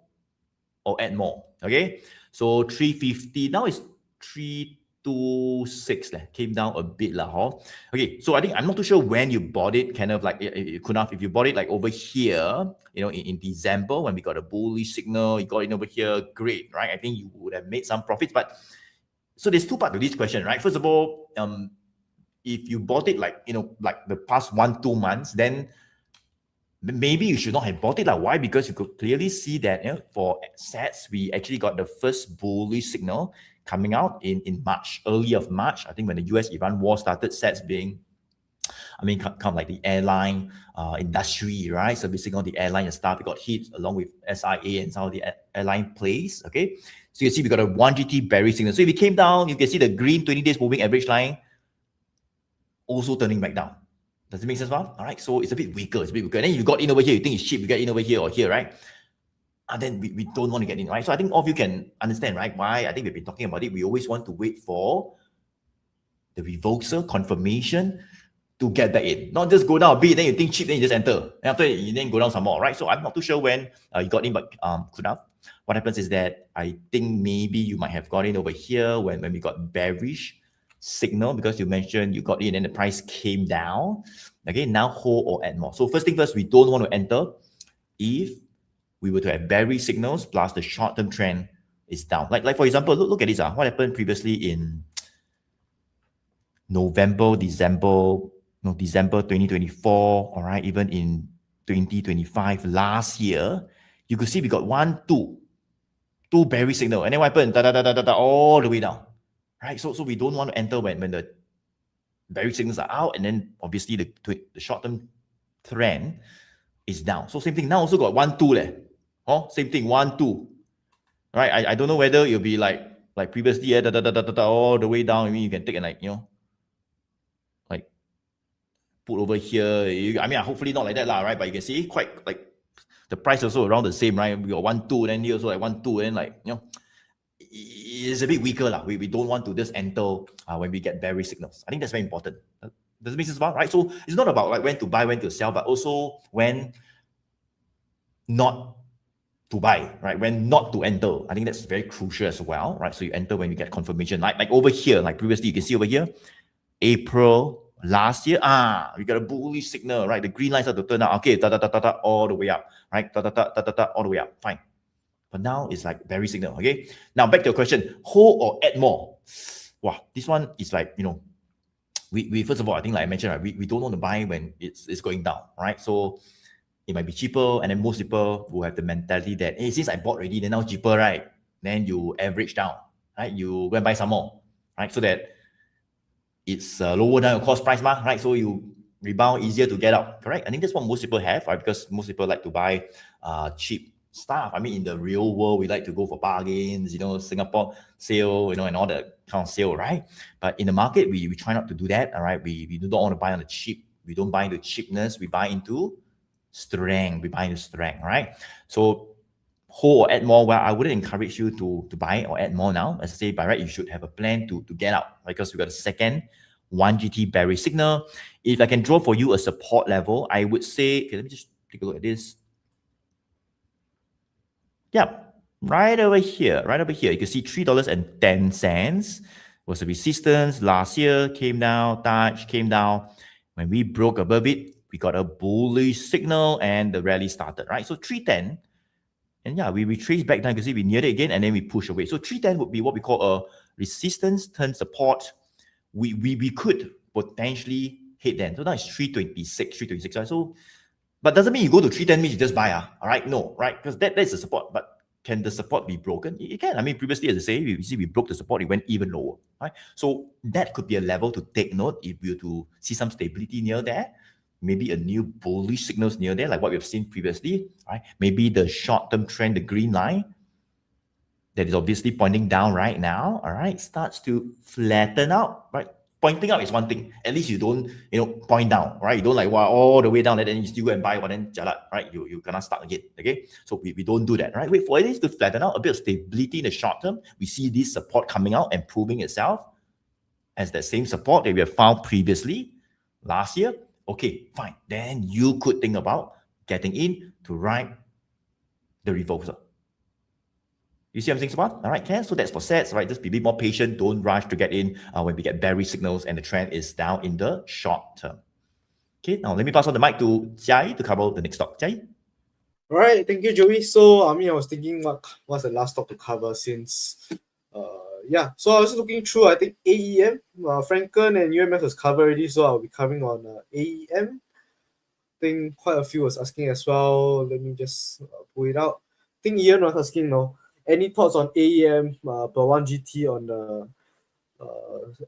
or add more. Okay. So 350. Now it's 326. Came down a bit. Okay. So I think I'm not too sure when you bought it. Kind of like Kunaf, if you bought it like over here, in December when we got a bullish signal, you got it over here, great, right? I think you would have made some profits. But so there's 2 parts to this question, right? First of all, if you bought it like the past 1-2 months, then maybe you should not have bought it. Why? Because you could clearly see that for sets, we actually got the first bullish signal coming out in March, early of March. I think when the US-Iran war started, sets being, kind of like the airline industry, right? Servicing all the airline and stuff. It got hit along with SIA and some of the airline plays. Okay, so you can see we got a 1GT bearish signal. So if it came down, you can see the green 20 days moving average line also turning back down. Does it make sense, Val? All right, so it's a bit weaker. And then you got in over here, you think it's cheap, you get in over here or here, right? And then we don't want to get in, right? So I think all of you can understand, right, why I think we've been talking about it. We always want to wait for the reversal confirmation to get back in. Not just go down a bit, then you think cheap, then you just enter. And after you then go down some more, right? So I'm not too sure when you got in, but could have. What happens is that I think maybe you might have got in over here when we got bearish signal, because you mentioned you got in and the price came down. Okay, now hold or add more. So first thing first, we don't want to enter if we were to have bearish signals plus the short-term trend is down. Like for example, look at this. What happened previously in December 2024, all right, even in 2025 last year, you could see we got two bearish signal, and then what happened? All the way down. Right, so we don't want to enter when the bearish signals are out, and then obviously the short-term trend is down. So same thing. Now also got 1-2 same thing, 1-2. Right, I don't know whether it'll be like previously all the way down. I mean, you can take and like put over here. Hopefully not like that right? But you can see quite like the price also around the same, right? We got 1-2, then here also like 1-2, and like it's a bit weaker. We don't want to just enter when we get bearish signals. I think that's very important. Does it make sense, right? So it's not about like when to buy, when to sell, but also when not to buy, right? When not to enter. I think that's very crucial as well, right? So you enter when you get confirmation. Like over here, like previously, you can see over here, April last year, we got a bullish signal, right? The green lines are to turn out. Okay, all the way up, right? All the way up. Fine. But now it's like bearish signal. Okay. Now back to your question: hold or add more? Wow, this one is like we first of all, I think like I mentioned, right, we don't want to buy when it's going down, right? So it might be cheaper, and then most people will have the mentality that, hey, since I bought already, then now cheaper, right? Then you average down, right? You go and buy some more, right? So that it's lower than your cost price, right? So you rebound easier to get out, correct? I think that's what most people have, right? Because most people like to buy cheap stuff. In the real world, we like to go for bargains, Singapore sale, and all the kind of sale, right? But in the market, we try not to do that, all right? We don't want to buy on the cheap. We don't buy into cheapness. We buy into strength. Right? So hold or add more, well, I wouldn't encourage you to buy or add more now. As I say, by right, you should have a plan to get out, right? Because we got a second 1GT bearish signal. If I can draw for you a support level, I would say, okay, let me just take a look at this. Yeah, right over here, you can see $3.10 was the resistance last year, came down, touched, came down. When we broke above it, we got a bullish signal and the rally started, right? So 310, and yeah, we retraced back down. You can see we neared it again and then we push away. So 310 would be what we call a resistance turn support. We could potentially hit then. So now it's 326, right? So, but doesn't mean you go to 310 means you just buy, all right? No, right? Because that's the support. But can the support be broken? It can. I mean, previously, as I say, we broke the support, it went even lower, right? So that could be a level to take note if you to see some stability near there. Maybe a new bullish signals near there, like what we've seen previously, right? Maybe the short-term trend, the green line, that is obviously pointing down right now, all right, starts to flatten out, right? Pointing up is one thing. At least you don't, point down, right? You don't like, wow, all the way down and then you still go and buy one, then jalat, right? You cannot start again, okay? So we don't do that, right? Wait for it to flatten out, a bit of stability in the short term. We see this support coming out and proving itself as that same support that we have found previously last year. Okay, fine. Then you could think about getting in to ride the reversal. You see what I'm saying, Saban? All right, Ken? So that's for sets, right? Just be a bit more patient. Don't rush to get in when we get bearish signals and the trend is down in the short term. Okay, now let me pass on the mic to Jai to cover the next stock. Jai? All right, thank you, Joey. So, I was thinking what's the last stock to cover since, so I was looking through, I think AEM, Franken and UMS was covered already, so I'll be covering on AEM. I think quite a few was asking as well. Let me just pull it out. I think Ian was asking, any thoughts on AEM per 1GT on the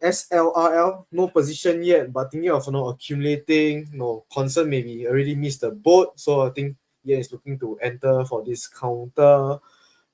SLRL? No position yet, but thinking of accumulating. No concern, maybe already missed the boat. So I think Ian is looking to enter for this counter.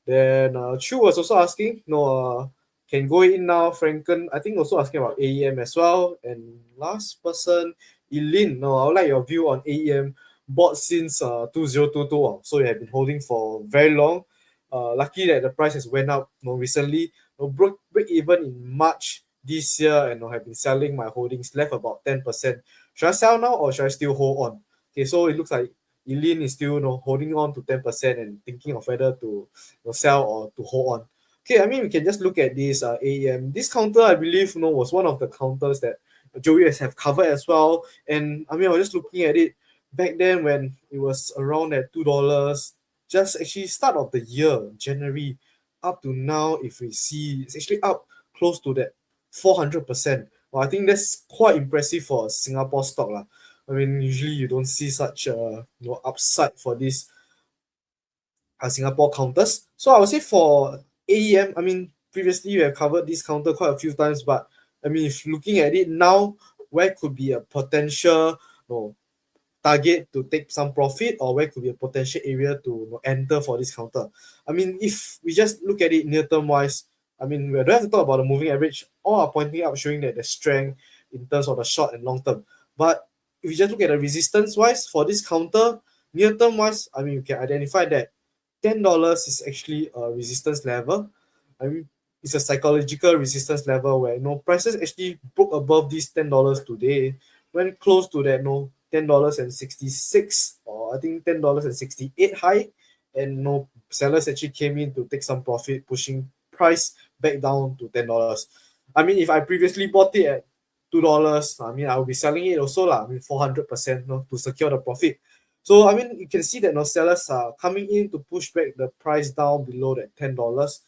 Then Chu was also asking, can go in now. Frencken, I think, also asking about AEM as well. And last person, Eileen, I would like your view on AEM. Bought since 2022, so you have been holding for very long. Lucky that the price has went up recently. Break even in March this year and have been selling my holdings, left about 10%. Should I sell now or should I still hold on? Okay, so it looks like Eileen is still holding on to 10% and thinking of whether to sell or to hold on. Okay, I mean, we can just look at this AEM. This counter, I believe, was one of the counters that Joey has have covered as well. And I mean, I was just looking at it back then when it was around at $2, just actually start of the year, January, up to now, if we see, it's actually up close to that 400%. Well, I think that's quite impressive for a Singapore stock. I mean, usually you don't see such a upside for this Singapore counters. So I would say for AEM, I mean, previously you have covered this counter quite a few times, but I mean, if looking at it now, where could be a potential target to take some profit, or where could be a potential area to enter for this counter? I mean, if we just look at it near term wise, I mean, we don't have to talk about the moving average. All are pointing out, showing that the strength in terms of the short and long term. But if you just look at the resistance wise for this counter, near term wise, I mean, you can identify that $10 is actually a resistance level. I mean, it's a psychological resistance level where prices actually broke above these $10 today, went close to that $10.66 or I think $10.68 high, and sellers actually came in to take some profit, pushing price back down to $10. I mean, if I previously bought it at $2, I mean, I will be selling it also, I mean, 400% to secure the profit. So I mean, you can see that sellers are coming in to push back the price down below that $10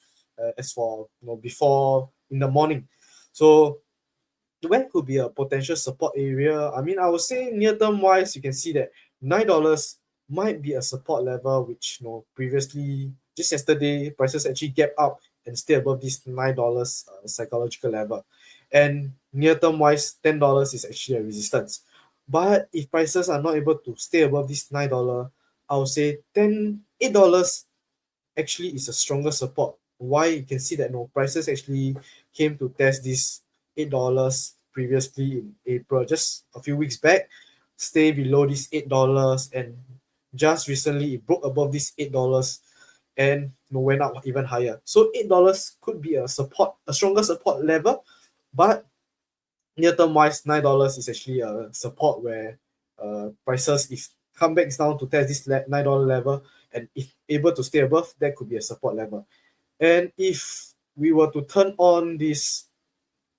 as for before in the morning. So where could be a potential support area? I mean, I would say near term wise, you can see that $9 might be a support level, which previously just yesterday prices actually gap up and stay above this $9 psychological level. And near term wise, $10 is actually a resistance. But if prices are not able to stay above this $9, I would say $8 actually is a stronger support. Why? You can see that prices actually came to test this $8 previously in April, just a few weeks back, stay below this $8, and just recently it broke above this $8 and went up even higher. So $8 could be a stronger support level, but near term wise, $9 is actually a support where prices, if come back down to test this $9 level, and if able to stay above, that could be a support level. And if we were to turn on this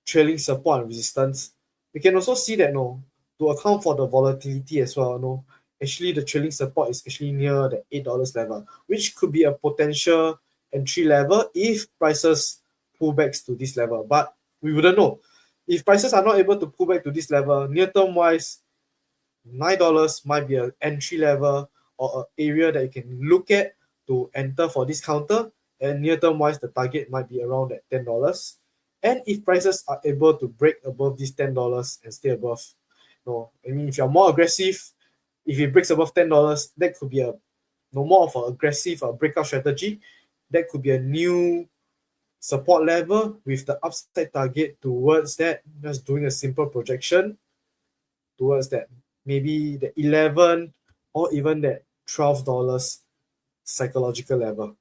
trailing support and resistance, we can also see that to account for the volatility as well, actually the trailing support is actually near the $8 level, which could be a potential entry level if prices pull back to this level. But we wouldn't know. If prices are not able to pull back to this level, near term wise, $9 might be an entry level or an area that you can look at to enter for this counter. And near term wise, the target might be around at $10. And if prices are able to break above this $10 and stay above, if you're more aggressive, if it breaks above $10, that could be a more of an aggressive breakout strategy. That could be a new support level with the upside target towards that. Just doing a simple projection towards that, maybe the 11 or even that $12 psychological level.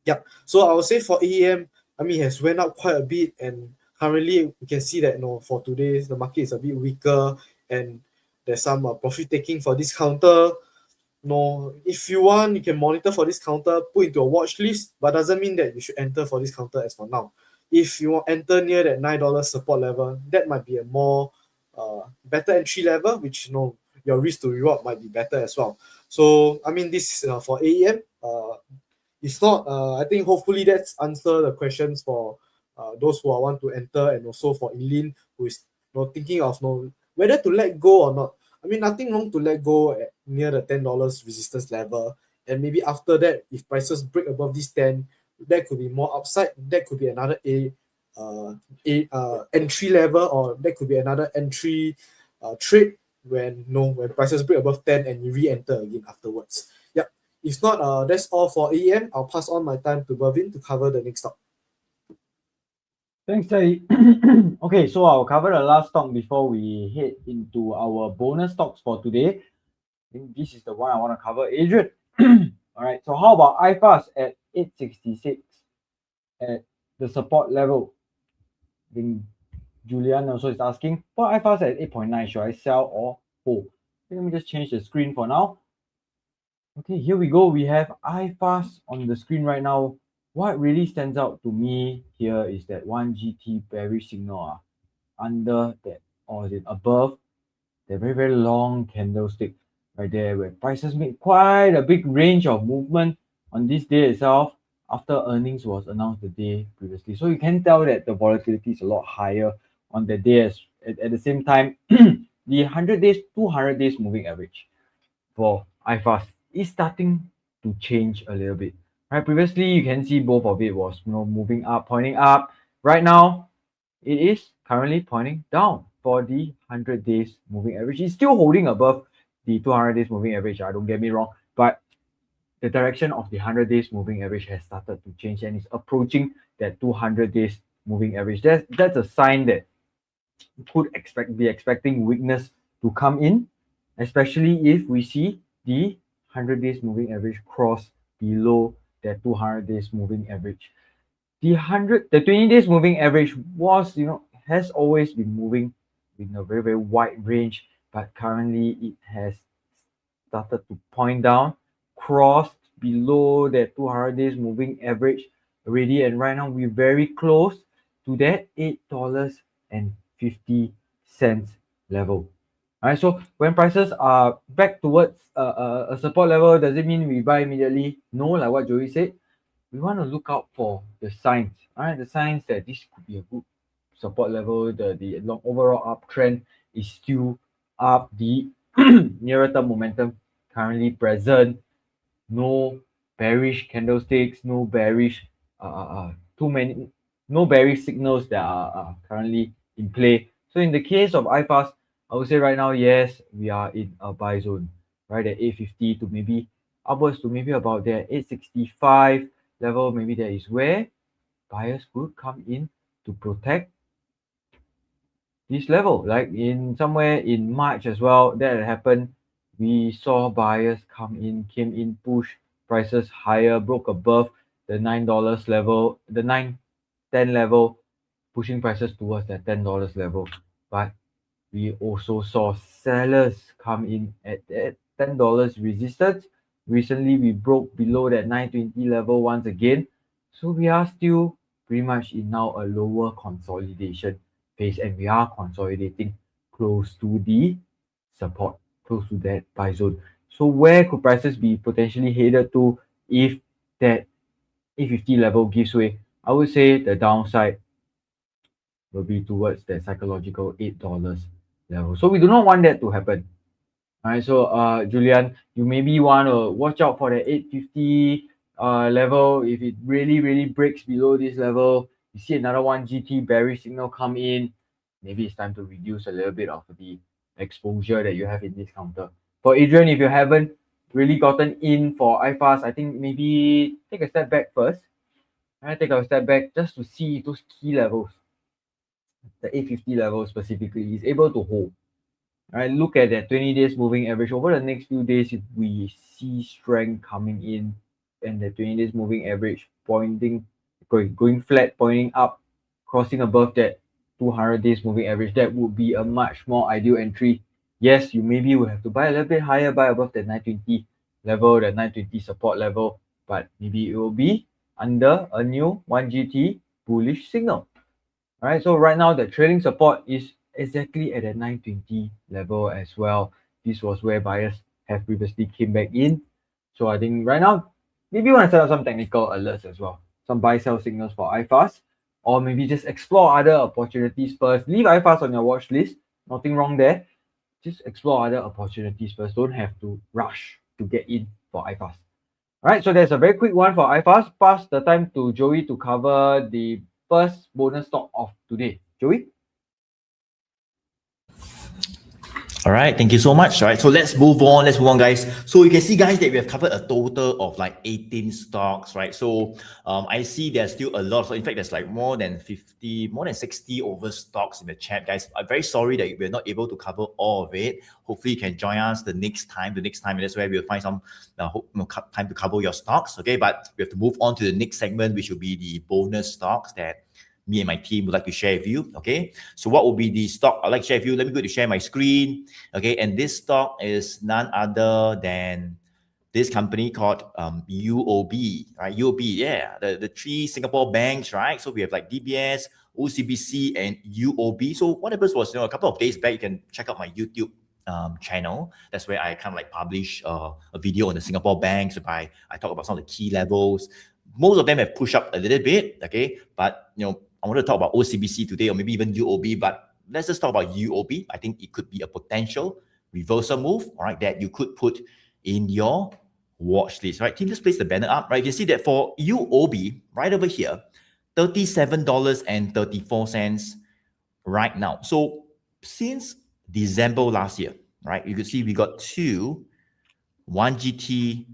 Yep. So I would say for AEM, it has went up quite a bit, and currently we can see that for today the market is a bit weaker, and there's some profit taking for this counter. If you want, you can monitor for this counter, put into a watch list, but doesn't mean that you should enter for this counter as for now. If you want to enter near that $9 support level, that might be a more better entry level, which your risk to reward might be better as well. So this is for AEM. It's not. I think hopefully that's answer the questions for those who want to enter, and also for Eileen, who is thinking of whether to let go or not. Nothing wrong to let go at near the $10 resistance level, and maybe after that, if prices break above this 10, that could be more upside. That could be another entry level, or that could be another entry trade when prices break above 10 and you re-enter again afterwards. Yep. If not, that's all for AEM. I'll pass on my time to Mervin to cover the next stock. Thanks, Terry. Okay, so I'll cover the last stock before we head into our bonus stocks for today. I think this is the one I want to cover. Adrian. All right, so how about IFAS at 866 at the support level? I think Julian also is asking, for IFAS at 8.9, should I sell or hold? Let me just change the screen for now. Okay, here we go. We have IFAS on the screen right now. What really stands out to me here is that 1 GT bearish signal under that, or is it above the very, very long candlestick right there, where prices made quite a big range of movement on this day itself after earnings was announced the day previously. So you can tell that the volatility is a lot higher on the day. At the same time, the 100 days, 200 days moving average for IFAS is starting to change a little bit. Right, previously you can see both of it was moving up, pointing up. Right now, it is currently pointing down for the 100 days moving average. It's still holding above the 200 days moving average. Don't get me wrong, but the direction of the 100 days moving average has started to change and is approaching that 200 days moving average. That's a sign that you could be expecting weakness to come in, especially if we see the 100 days moving average cross below that 200 days moving average. The 20 days moving average was, has always been moving in a very, very wide range, but currently it has started to point down, crossed below that 200 days moving average already, and right now we're very close to that $8.50 level. All right, so when prices are back towards a support level, does it mean we buy immediately? No, like what Joey said, we want to look out for the signs. All right, the signs that this could be a good support level. The long overall uptrend is still up. The nearer term momentum currently present. No bearish candlesticks. No bearish no bearish signals that are currently in play. So in the case of IFAS, I would say right now, yes, we are in a buy zone, right, at 850 to maybe upwards to maybe about there 865 level. Maybe that is where buyers could come in to protect this level. Like in somewhere in March as well, that happened. We saw buyers came in, push prices higher, broke above the $9 level, the 9-10 level, pushing prices towards that $10 level. But we also saw sellers come in at that $10 resistance. Recently, we broke below that 920 level once again. So we are still pretty much in now a lower consolidation phase, and we are consolidating close to the support, close to that buy zone. So where could prices be potentially headed to if that 850 level gives way? I would say the downside will be towards that psychological $8 level. So we do not want that to happen. All right, so Julian, you maybe want to watch out for the 850 level. If it really breaks below this level, you see another 1GT bearish signal come in, maybe it's time to reduce a little bit of the exposure that you have in this counter. For Adrian, if you haven't really gotten in for IFAS, I think maybe take a step back first. All right, take a step back just to see those key levels. The 850 level specifically is able to hold. All right, look at that 20 days moving average. Over the next few days, if we see strength coming in and the 20 days moving average pointing, going flat, pointing up, crossing above that 200 days moving average, that would be a much more ideal entry. Yes, you maybe will have to buy a little bit higher, buy above that 920 level, that 920 support level, but maybe it will be under a new 1GT bullish signal. All right, so right now the trailing support is exactly at a 920 level as well. This was where buyers have previously came back in. So I think right now, maybe you want to set up some technical alerts as well. Some buy sell signals for IFAS, or maybe just explore other opportunities first. Leave IFAS on your watch list. Nothing wrong there. Just explore other opportunities first. Don't have to rush to get in for IFAS. All right, so there's a very quick one for IFAS. Pass the time to Joey to cover the first bonus stock of today. Joey? All right, thank you so much. All right, so let's move on. Guys. So you can see, guys, that we have covered a total of like 18 stocks, right? So I see there's still a lot. So in fact, there's like more than 60 over stocks in the chat, guys. I'm very sorry that we're not able to cover all of it. Hopefully, you can join us the next time, and that's where we'll find some time to cover your stocks, okay? But we have to move on to the next segment, which will be the bonus stocks that me and my team would like to share with you, okay? So what will be the stock I'd like to share with you? Let me go to share my screen, okay? And this stock is none other than this company called UOB, right? UOB, yeah, the three Singapore banks, right? So we have like DBS, OCBC, and UOB. So what happens was, a couple of days back, you can check out my YouTube channel. That's where I kind of like publish a video on the Singapore banks. I talk about some of the key levels. Most of them have pushed up a little bit, okay? But, I want to talk about OCBC today, or maybe even UOB, but let's just talk about UOB. I think it could be a potential reversal move, all right, that you could put in your watch list, right? Team, just place the banner up, right? You can see that for UOB, right over here, $37.34 right now. So since December last year, right, you can see we got two 1GT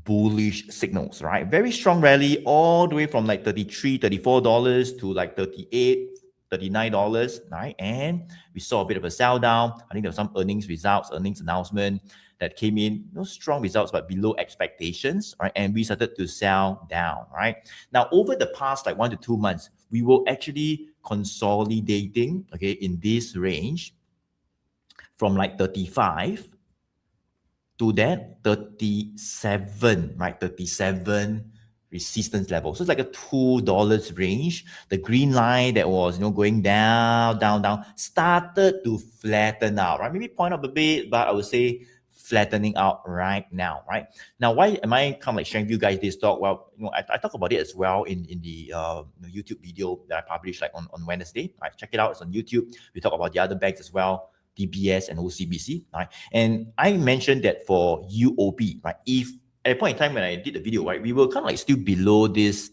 bullish signals, right? Very strong rally all the way from like $33, $34 to like $38, $39, right? And we saw a bit of a sell down. I think there were some earnings announcement that came in, no strong results, but below expectations, right? And we started to sell down, right? Now, over the past like 1 to 2 months, we were actually consolidating, okay, in this range from like 35 to that 37, right? 37 resistance level. So it's like a $2 range. The green line that was, going down, started to flatten out, right? Maybe point up a bit, but I would say flattening out right now, right? Now, why am I kind of like sharing with you guys this stock? Well, I talk about it as well in the YouTube video that I published like on Wednesday. Right? Check it out. It's on YouTube. We talk about the other banks as well, DBS and OCBC, right? And I mentioned that for UOB, right? If at a point in time when I did the video, right, we were kind of like still below this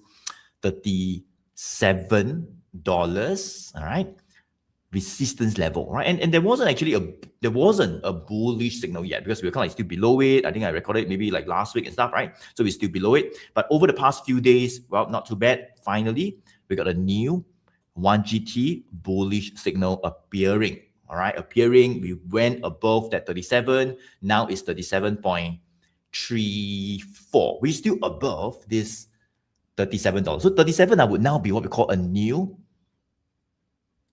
$37, all right, resistance level, right? And there wasn't actually a bullish signal yet because we were kind of like still below it. I think I recorded it maybe like last week and stuff, right? So we're still below it. But over the past few days, well, not too bad. Finally, we got a new 1GT bullish signal appearing. All right, we went above that 37. Now it's 37.25, 34. We're still above this $37. So 37 would now be what we call a new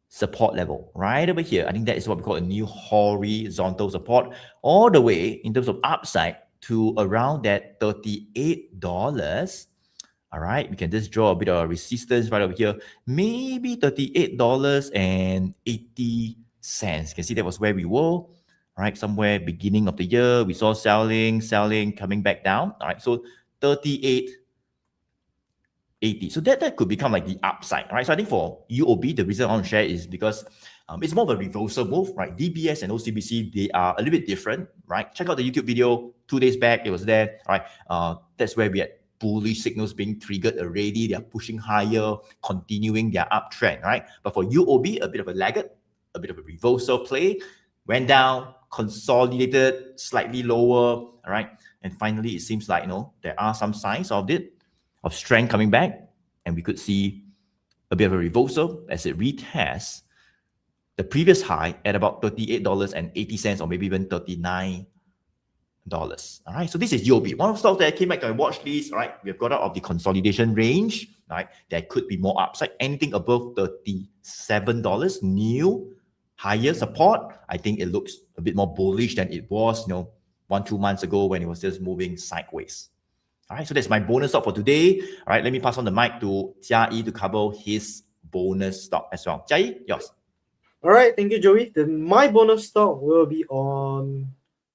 support level right over here. I think that is what we call a new horizontal support all the way in terms of upside to around that $38. All right, we can just draw a bit of resistance right over here, maybe $38.80. You can see that was where we were. All right, somewhere beginning of the year, we saw selling, coming back down. All right, so 38.80. So that could become like the upside, right? So I think for UOB, the reason I want to share is because it's more of a reversal move, right? DBS and OCBC, they are a little bit different, right? Check out the YouTube video 2 days back. It was there, right? That's where we had bullish signals being triggered already. They are pushing higher, continuing their uptrend, right? But for UOB, a bit of a laggard, a bit of a reversal play, went down, consolidated, slightly lower, all right? And finally, it seems like, there are some signs of strength coming back, and we could see a bit of a reversal as it retests the previous high at about $38.80 or maybe even $39. All right, so this is UOB. One of the stocks that came back to my watch list. All right, we've got out of the consolidation range. All right, there could be more upside. Anything above $37, new higher support. I think it looks a bit more bullish than it was, 1-2 months ago when it was just moving sideways. All right, so that's my bonus stock for today. All right, let me pass on the mic to Jia Yi to cover his bonus stock as well. Jia Yi, yours. All right, thank you, Joey. Then my bonus stock will be on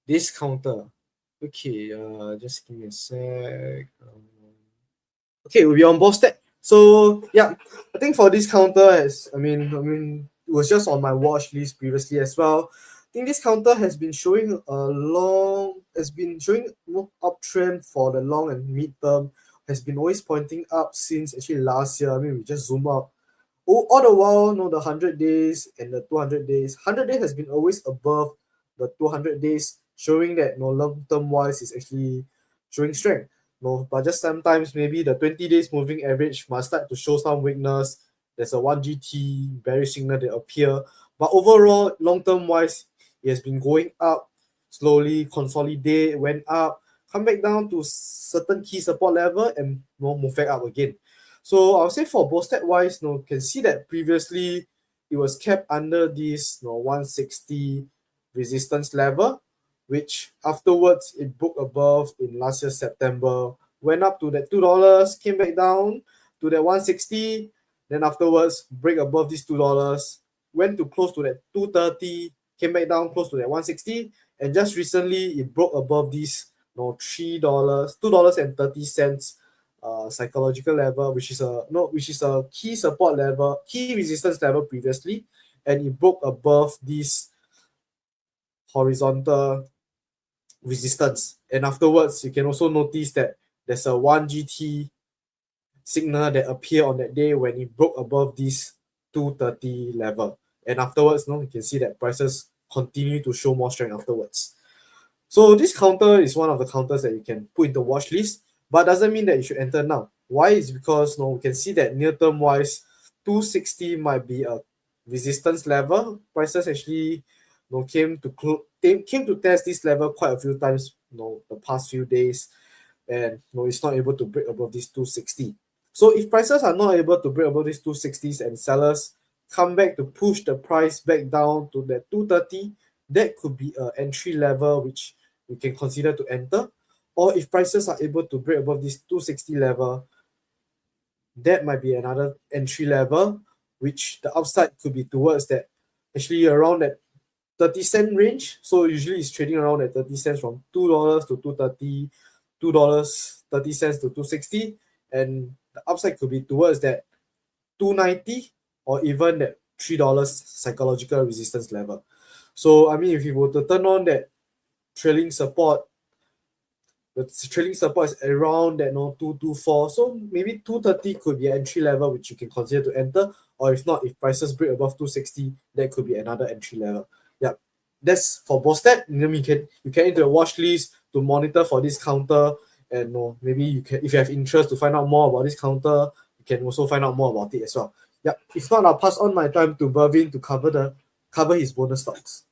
Discounter. Okay, just give me a sec. Okay, we'll be on Bostek. So yeah, I think for Discounter, I mean, it was just on my watch list previously as well. I think Discounter has been showing uptrend for the long and mid term. Has been always pointing up since actually last year. I mean, we just zoom out. All the while, the 100 days and the 200 days. 100 days has been always above the 200 days, showing that long-term wise is actually showing strength. But just sometimes maybe the 20 days moving average must start to show some weakness. There's a 1GT bearish signal that appear. But overall, long-term wise, it has been going up slowly, consolidate, went up, come back down to certain key support level and move back up again. So I would say for Bostek wise, can see that previously it was kept under this 160 resistance level, which afterwards it broke above in last year September, went up to that $2, came back down to that 160, then afterwards break above this $2, went to close to that 230, came back down close to that 160, and just recently it broke above this $2.30 psychological level, which is a key support level, key resistance level previously, and it broke above this horizontal resistance. And afterwards, you can also notice that there's a 1GT signal that appeared on that day when it broke above this 230 level. And afterwards, you can see that prices continue to show more strength afterwards. So this counter is one of the counters that you can put into watch list, but doesn't mean that you should enter now. Why? Is because we can see that near term wise, 260 might be a resistance level. Prices actually came to test this level quite a few times the past few days, and it's not able to break above this 260. So if prices are not able to break above these 260s and sellers come back to push the price back down to that 230, that could be an entry level which we can consider to enter. Or if prices are able to break above this 260 level, that might be another entry level, which the upside could be towards that, actually around that 30-cent range. So usually it's trading around at 30 cents from $2 to 230, $2.30 to 260, and the upside could be towards that 290 or even that $3 psychological resistance level. So I mean, if you were to turn on that trailing support, the trailing support is around that 224. So maybe 230 could be an entry level which you can consider to enter. Or if not, if prices break above 260, that could be another entry level. Yeah, that's for Bostek. You can enter the watch list to monitor for this counter, and maybe you can, if you have interest to find out more about this counter, you can also find out more about it as well. Yeah, if not, I'll pass on my time to Bervin to cover his bonus stocks.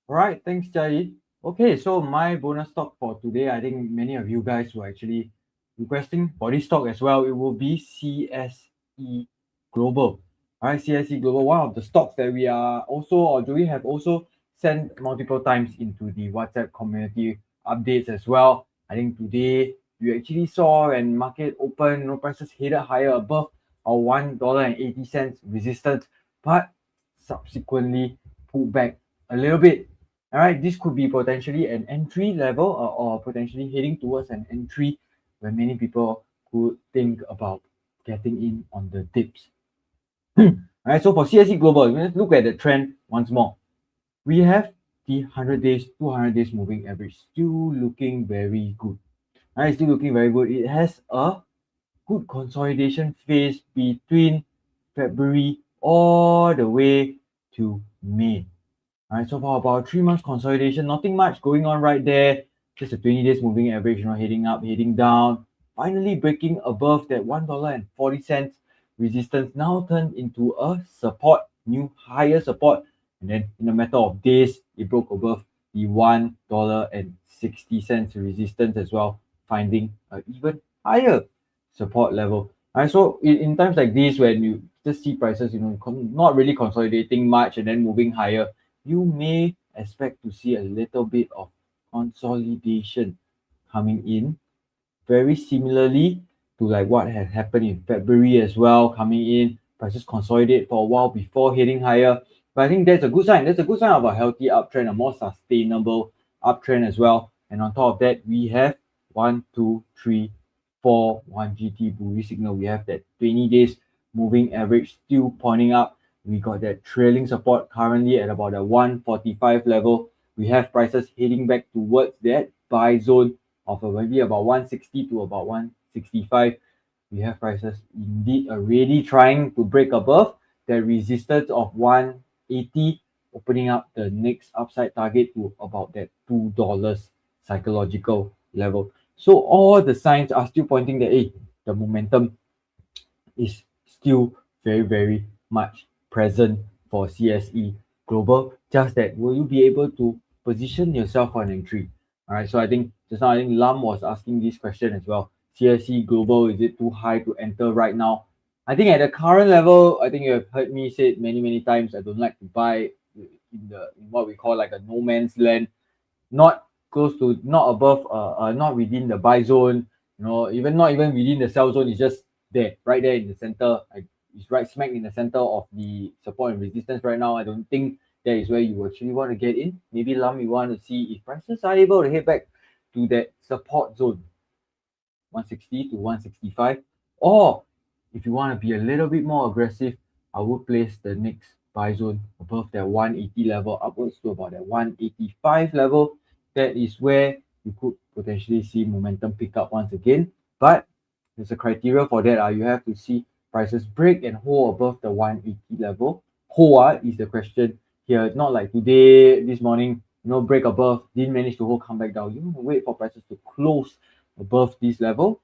All right, thanks, Jai. Okay, so my bonus stock for today, I think many of you guys were actually requesting for this stock as well. It will be CSE Global. All right, CSE Global, one of the stocks that we are also, or do we have also sent multiple times into the WhatsApp community updates as well. I think today you actually saw when market open, prices headed higher above our $1.80 resistance, but subsequently pulled back a little bit. All right, this could be potentially an entry level or potentially heading towards an entry where many people could think about getting in on the dips. All right, so for CSE Global, let's look at the trend once more. We have the 100 days, 200 days moving average still looking very good. All right, still looking very good. It has a good consolidation phase between February all the way to May. All right, so for about 3 months consolidation, nothing much going on right there. Just a 20 days moving average, heading up, heading down. Finally breaking above that $1.40 resistance, now turned into a support, new higher support. And then in a matter of days, it broke above the $1.60 resistance as well, finding an even higher support level. All right, so in times like this, when you just see prices, not really consolidating much and then moving higher, you may expect to see a little bit of consolidation coming in, very similarly to like what had happened in February as well, coming in, prices consolidate for a while before heading higher. But I think that's a good sign. That's a good sign of a healthy uptrend, a more sustainable uptrend as well. And on top of that, we have 1, 2, 3, 4, 1 GT bullish signal. We have that 20 days moving average still pointing up. We got that trailing support currently at about a 145 level. We have prices heading back towards that buy zone of maybe about 160 to about 165. We have prices indeed already trying to break above the resistance of 180, opening up the next upside target to about that $2 psychological level. So all the signs are still pointing that the momentum is still very, very much present for CSE Global. Just that, will you be able to position yourself for an entry? All right, so I think just now, I think Lam was asking this question as well. CSE Global, is it too high to enter right now? I think at the current level, I think you have heard me say it many, many times, I don't like to buy in what we call like a no man's land, not close to, not above, not within the buy zone, even not even within the sell zone. It's just there, right there in the center. It's right smack in the center of the support and resistance right now. I don't think that is where you actually want to get in. Maybe Lam, you want to see if prices are able to head back to that support zone, 160 to 165. Or if you want to be a little bit more aggressive, I would place the next buy zone above that 180 level, upwards to about that 185 level. That is where you could potentially see momentum pick up once again. But there's a criteria for that. You have to see prices break and hold above the 180 level. Hold is the question here. It's not like today, this morning, break above, didn't manage to hold, come back down. You want to wait for prices to close above this level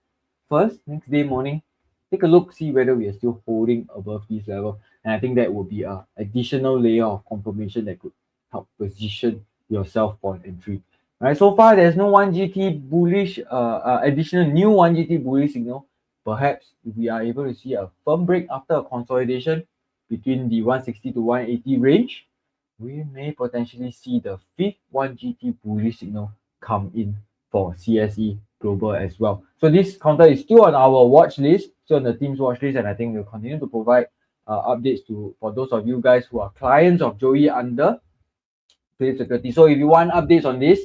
first. Next day morning, take a look, see whether we are still holding above this level. And I think that would be an additional layer of confirmation that could help position yourself for an entry. All right, so far there's no 1 GT bullish, additional new 1 GT bullish signal. Perhaps if we are able to see a firm break after a consolidation between the 160 to 180 range, we may potentially see the fifth 1 GT bullish signal come in for CSE Global as well. So this counter is still on our watch list, still on the team's watch list, and I think we'll continue to provide updates for those of you guys who are clients of Joey under Philip Security. So if you want updates on this,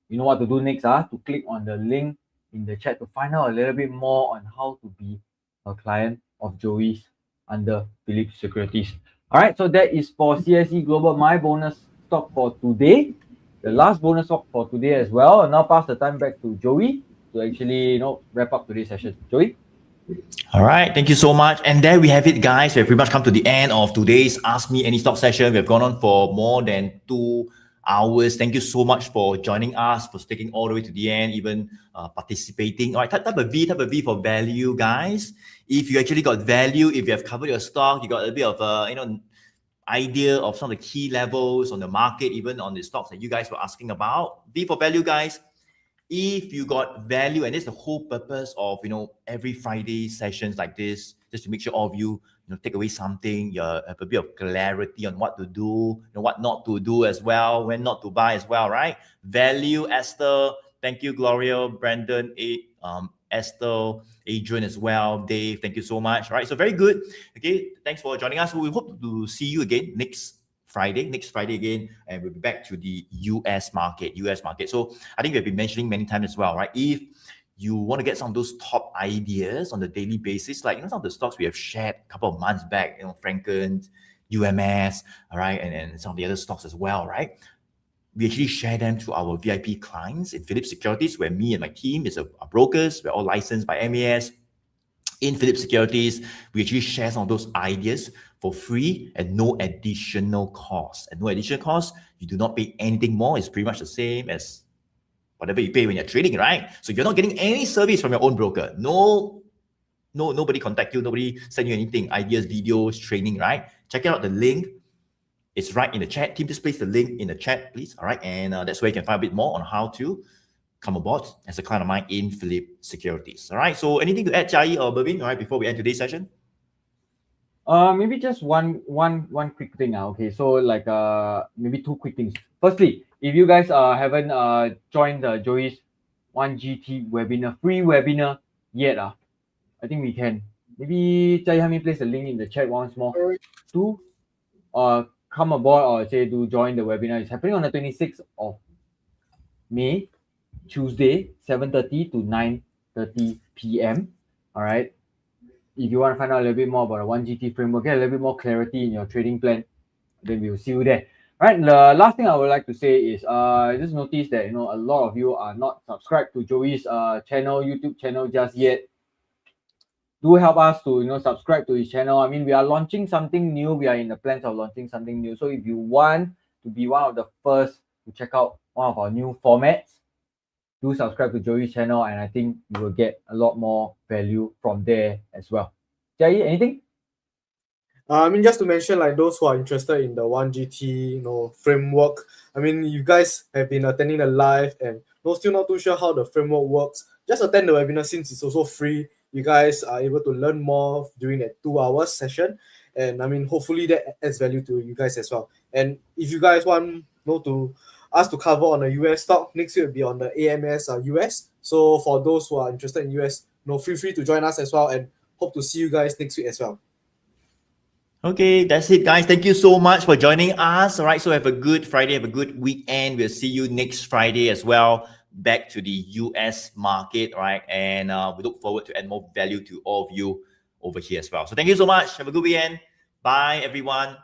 you know what to do next, to click on the link in the chat to find out a little bit more on how to be a client of Joey's under Philip Securities. All right, so that is for CSE Global, my bonus stock for today. The last bonus stock for today as well. And now pass the time back to Joey to actually, wrap up today's session. Joey? All right, thank you so much. And there we have it, guys. We've pretty much come to the end of today's Ask Me Any Stock session. We've gone on for more than 2 hours. Thank you so much for joining us, for sticking all the way to the end, even participating. All right, type a V for value, guys. If you actually got value, if you have covered your stock, you got a bit of idea of some of the key levels on the market, even on the stocks that you guys were asking about. V for value, guys. If you got value, and it's the whole purpose of every Friday sessions like this, just to make sure all of you take away something, you have a bit of clarity on what to do, what not to do as well, when not to buy as well, right? Value, Esther, thank you, Gloria, Brandon, Esther, Adrian as well, Dave, thank you so much. All right, so very good. Okay, thanks for joining us. We hope to see you again next Friday again, and we'll be back to the US market. So I think we've been mentioning many times as well, right? If you want to get some of those top ideas on the daily basis, like some of the stocks we have shared a couple of months back, Franken, UMS, all right, and some of the other stocks as well, right? We actually share them to our VIP clients in Philips Securities, where me and my team are brokers. We're all licensed by MAS. In Philips Securities, we actually share some of those ideas for free and no additional cost. And no additional cost, you do not pay anything more. It's pretty much the same as whatever you pay when you're trading, right? So you're not getting any service from your own broker. Nobody contact you, nobody send you anything, ideas, videos, training, right? Check out the link. It's right in the chat. Team, just place the link in the chat, please. All right, and that's where you can find a bit more on how to come aboard as a client of mine in Philips Securities. All right, so anything to add, Chai or Bervin, all right, before we end today's session? Maybe just one quick thing. Okay, so like maybe two quick things. Firstly, if you guys haven't joined the Joey's 1GT webinar, free webinar yet, I think we can. Maybe Chai, help me place the link in the chat once more. To come aboard or say to join the webinar. It's happening on the 26th of May, Tuesday, 7:30 to 9:30 p.m. All right. If you want to find out a little bit more about the 1GT framework, get a little bit more clarity in your trading plan, then we will see you there. All right. The last thing I would like to say is I just noticed that a lot of you are not subscribed to Joey's YouTube channel just yet. Do help us to subscribe to his channel. I mean, we are launching something new. We are in the plans of launching something new. So if you want to be one of the first to check out one of our new formats, do subscribe to Joey's channel, and I think you will get a lot more value from there as well. Jai, anything? I mean, just to mention, like those who are interested in the 1GT, framework. I mean, you guys have been attending the live and still not too sure how the framework works. Just attend the webinar since it's also free. You guys are able to learn more during that 2-hour session, and I mean, hopefully that adds value to you guys as well. And if you guys want to us to cover on a US stock, next week will be on the AMS US. So for those who are interested in US, feel free to join us as well, and hope to see you guys next week as well. Okay, that's it, guys. Thank you so much for joining us. All right, so have a good Friday, have a good weekend. We'll see you next Friday as well, back to the US market, all right? And we look forward to add more value to all of you over here as well. So thank you so much. Have a good weekend. Bye, everyone.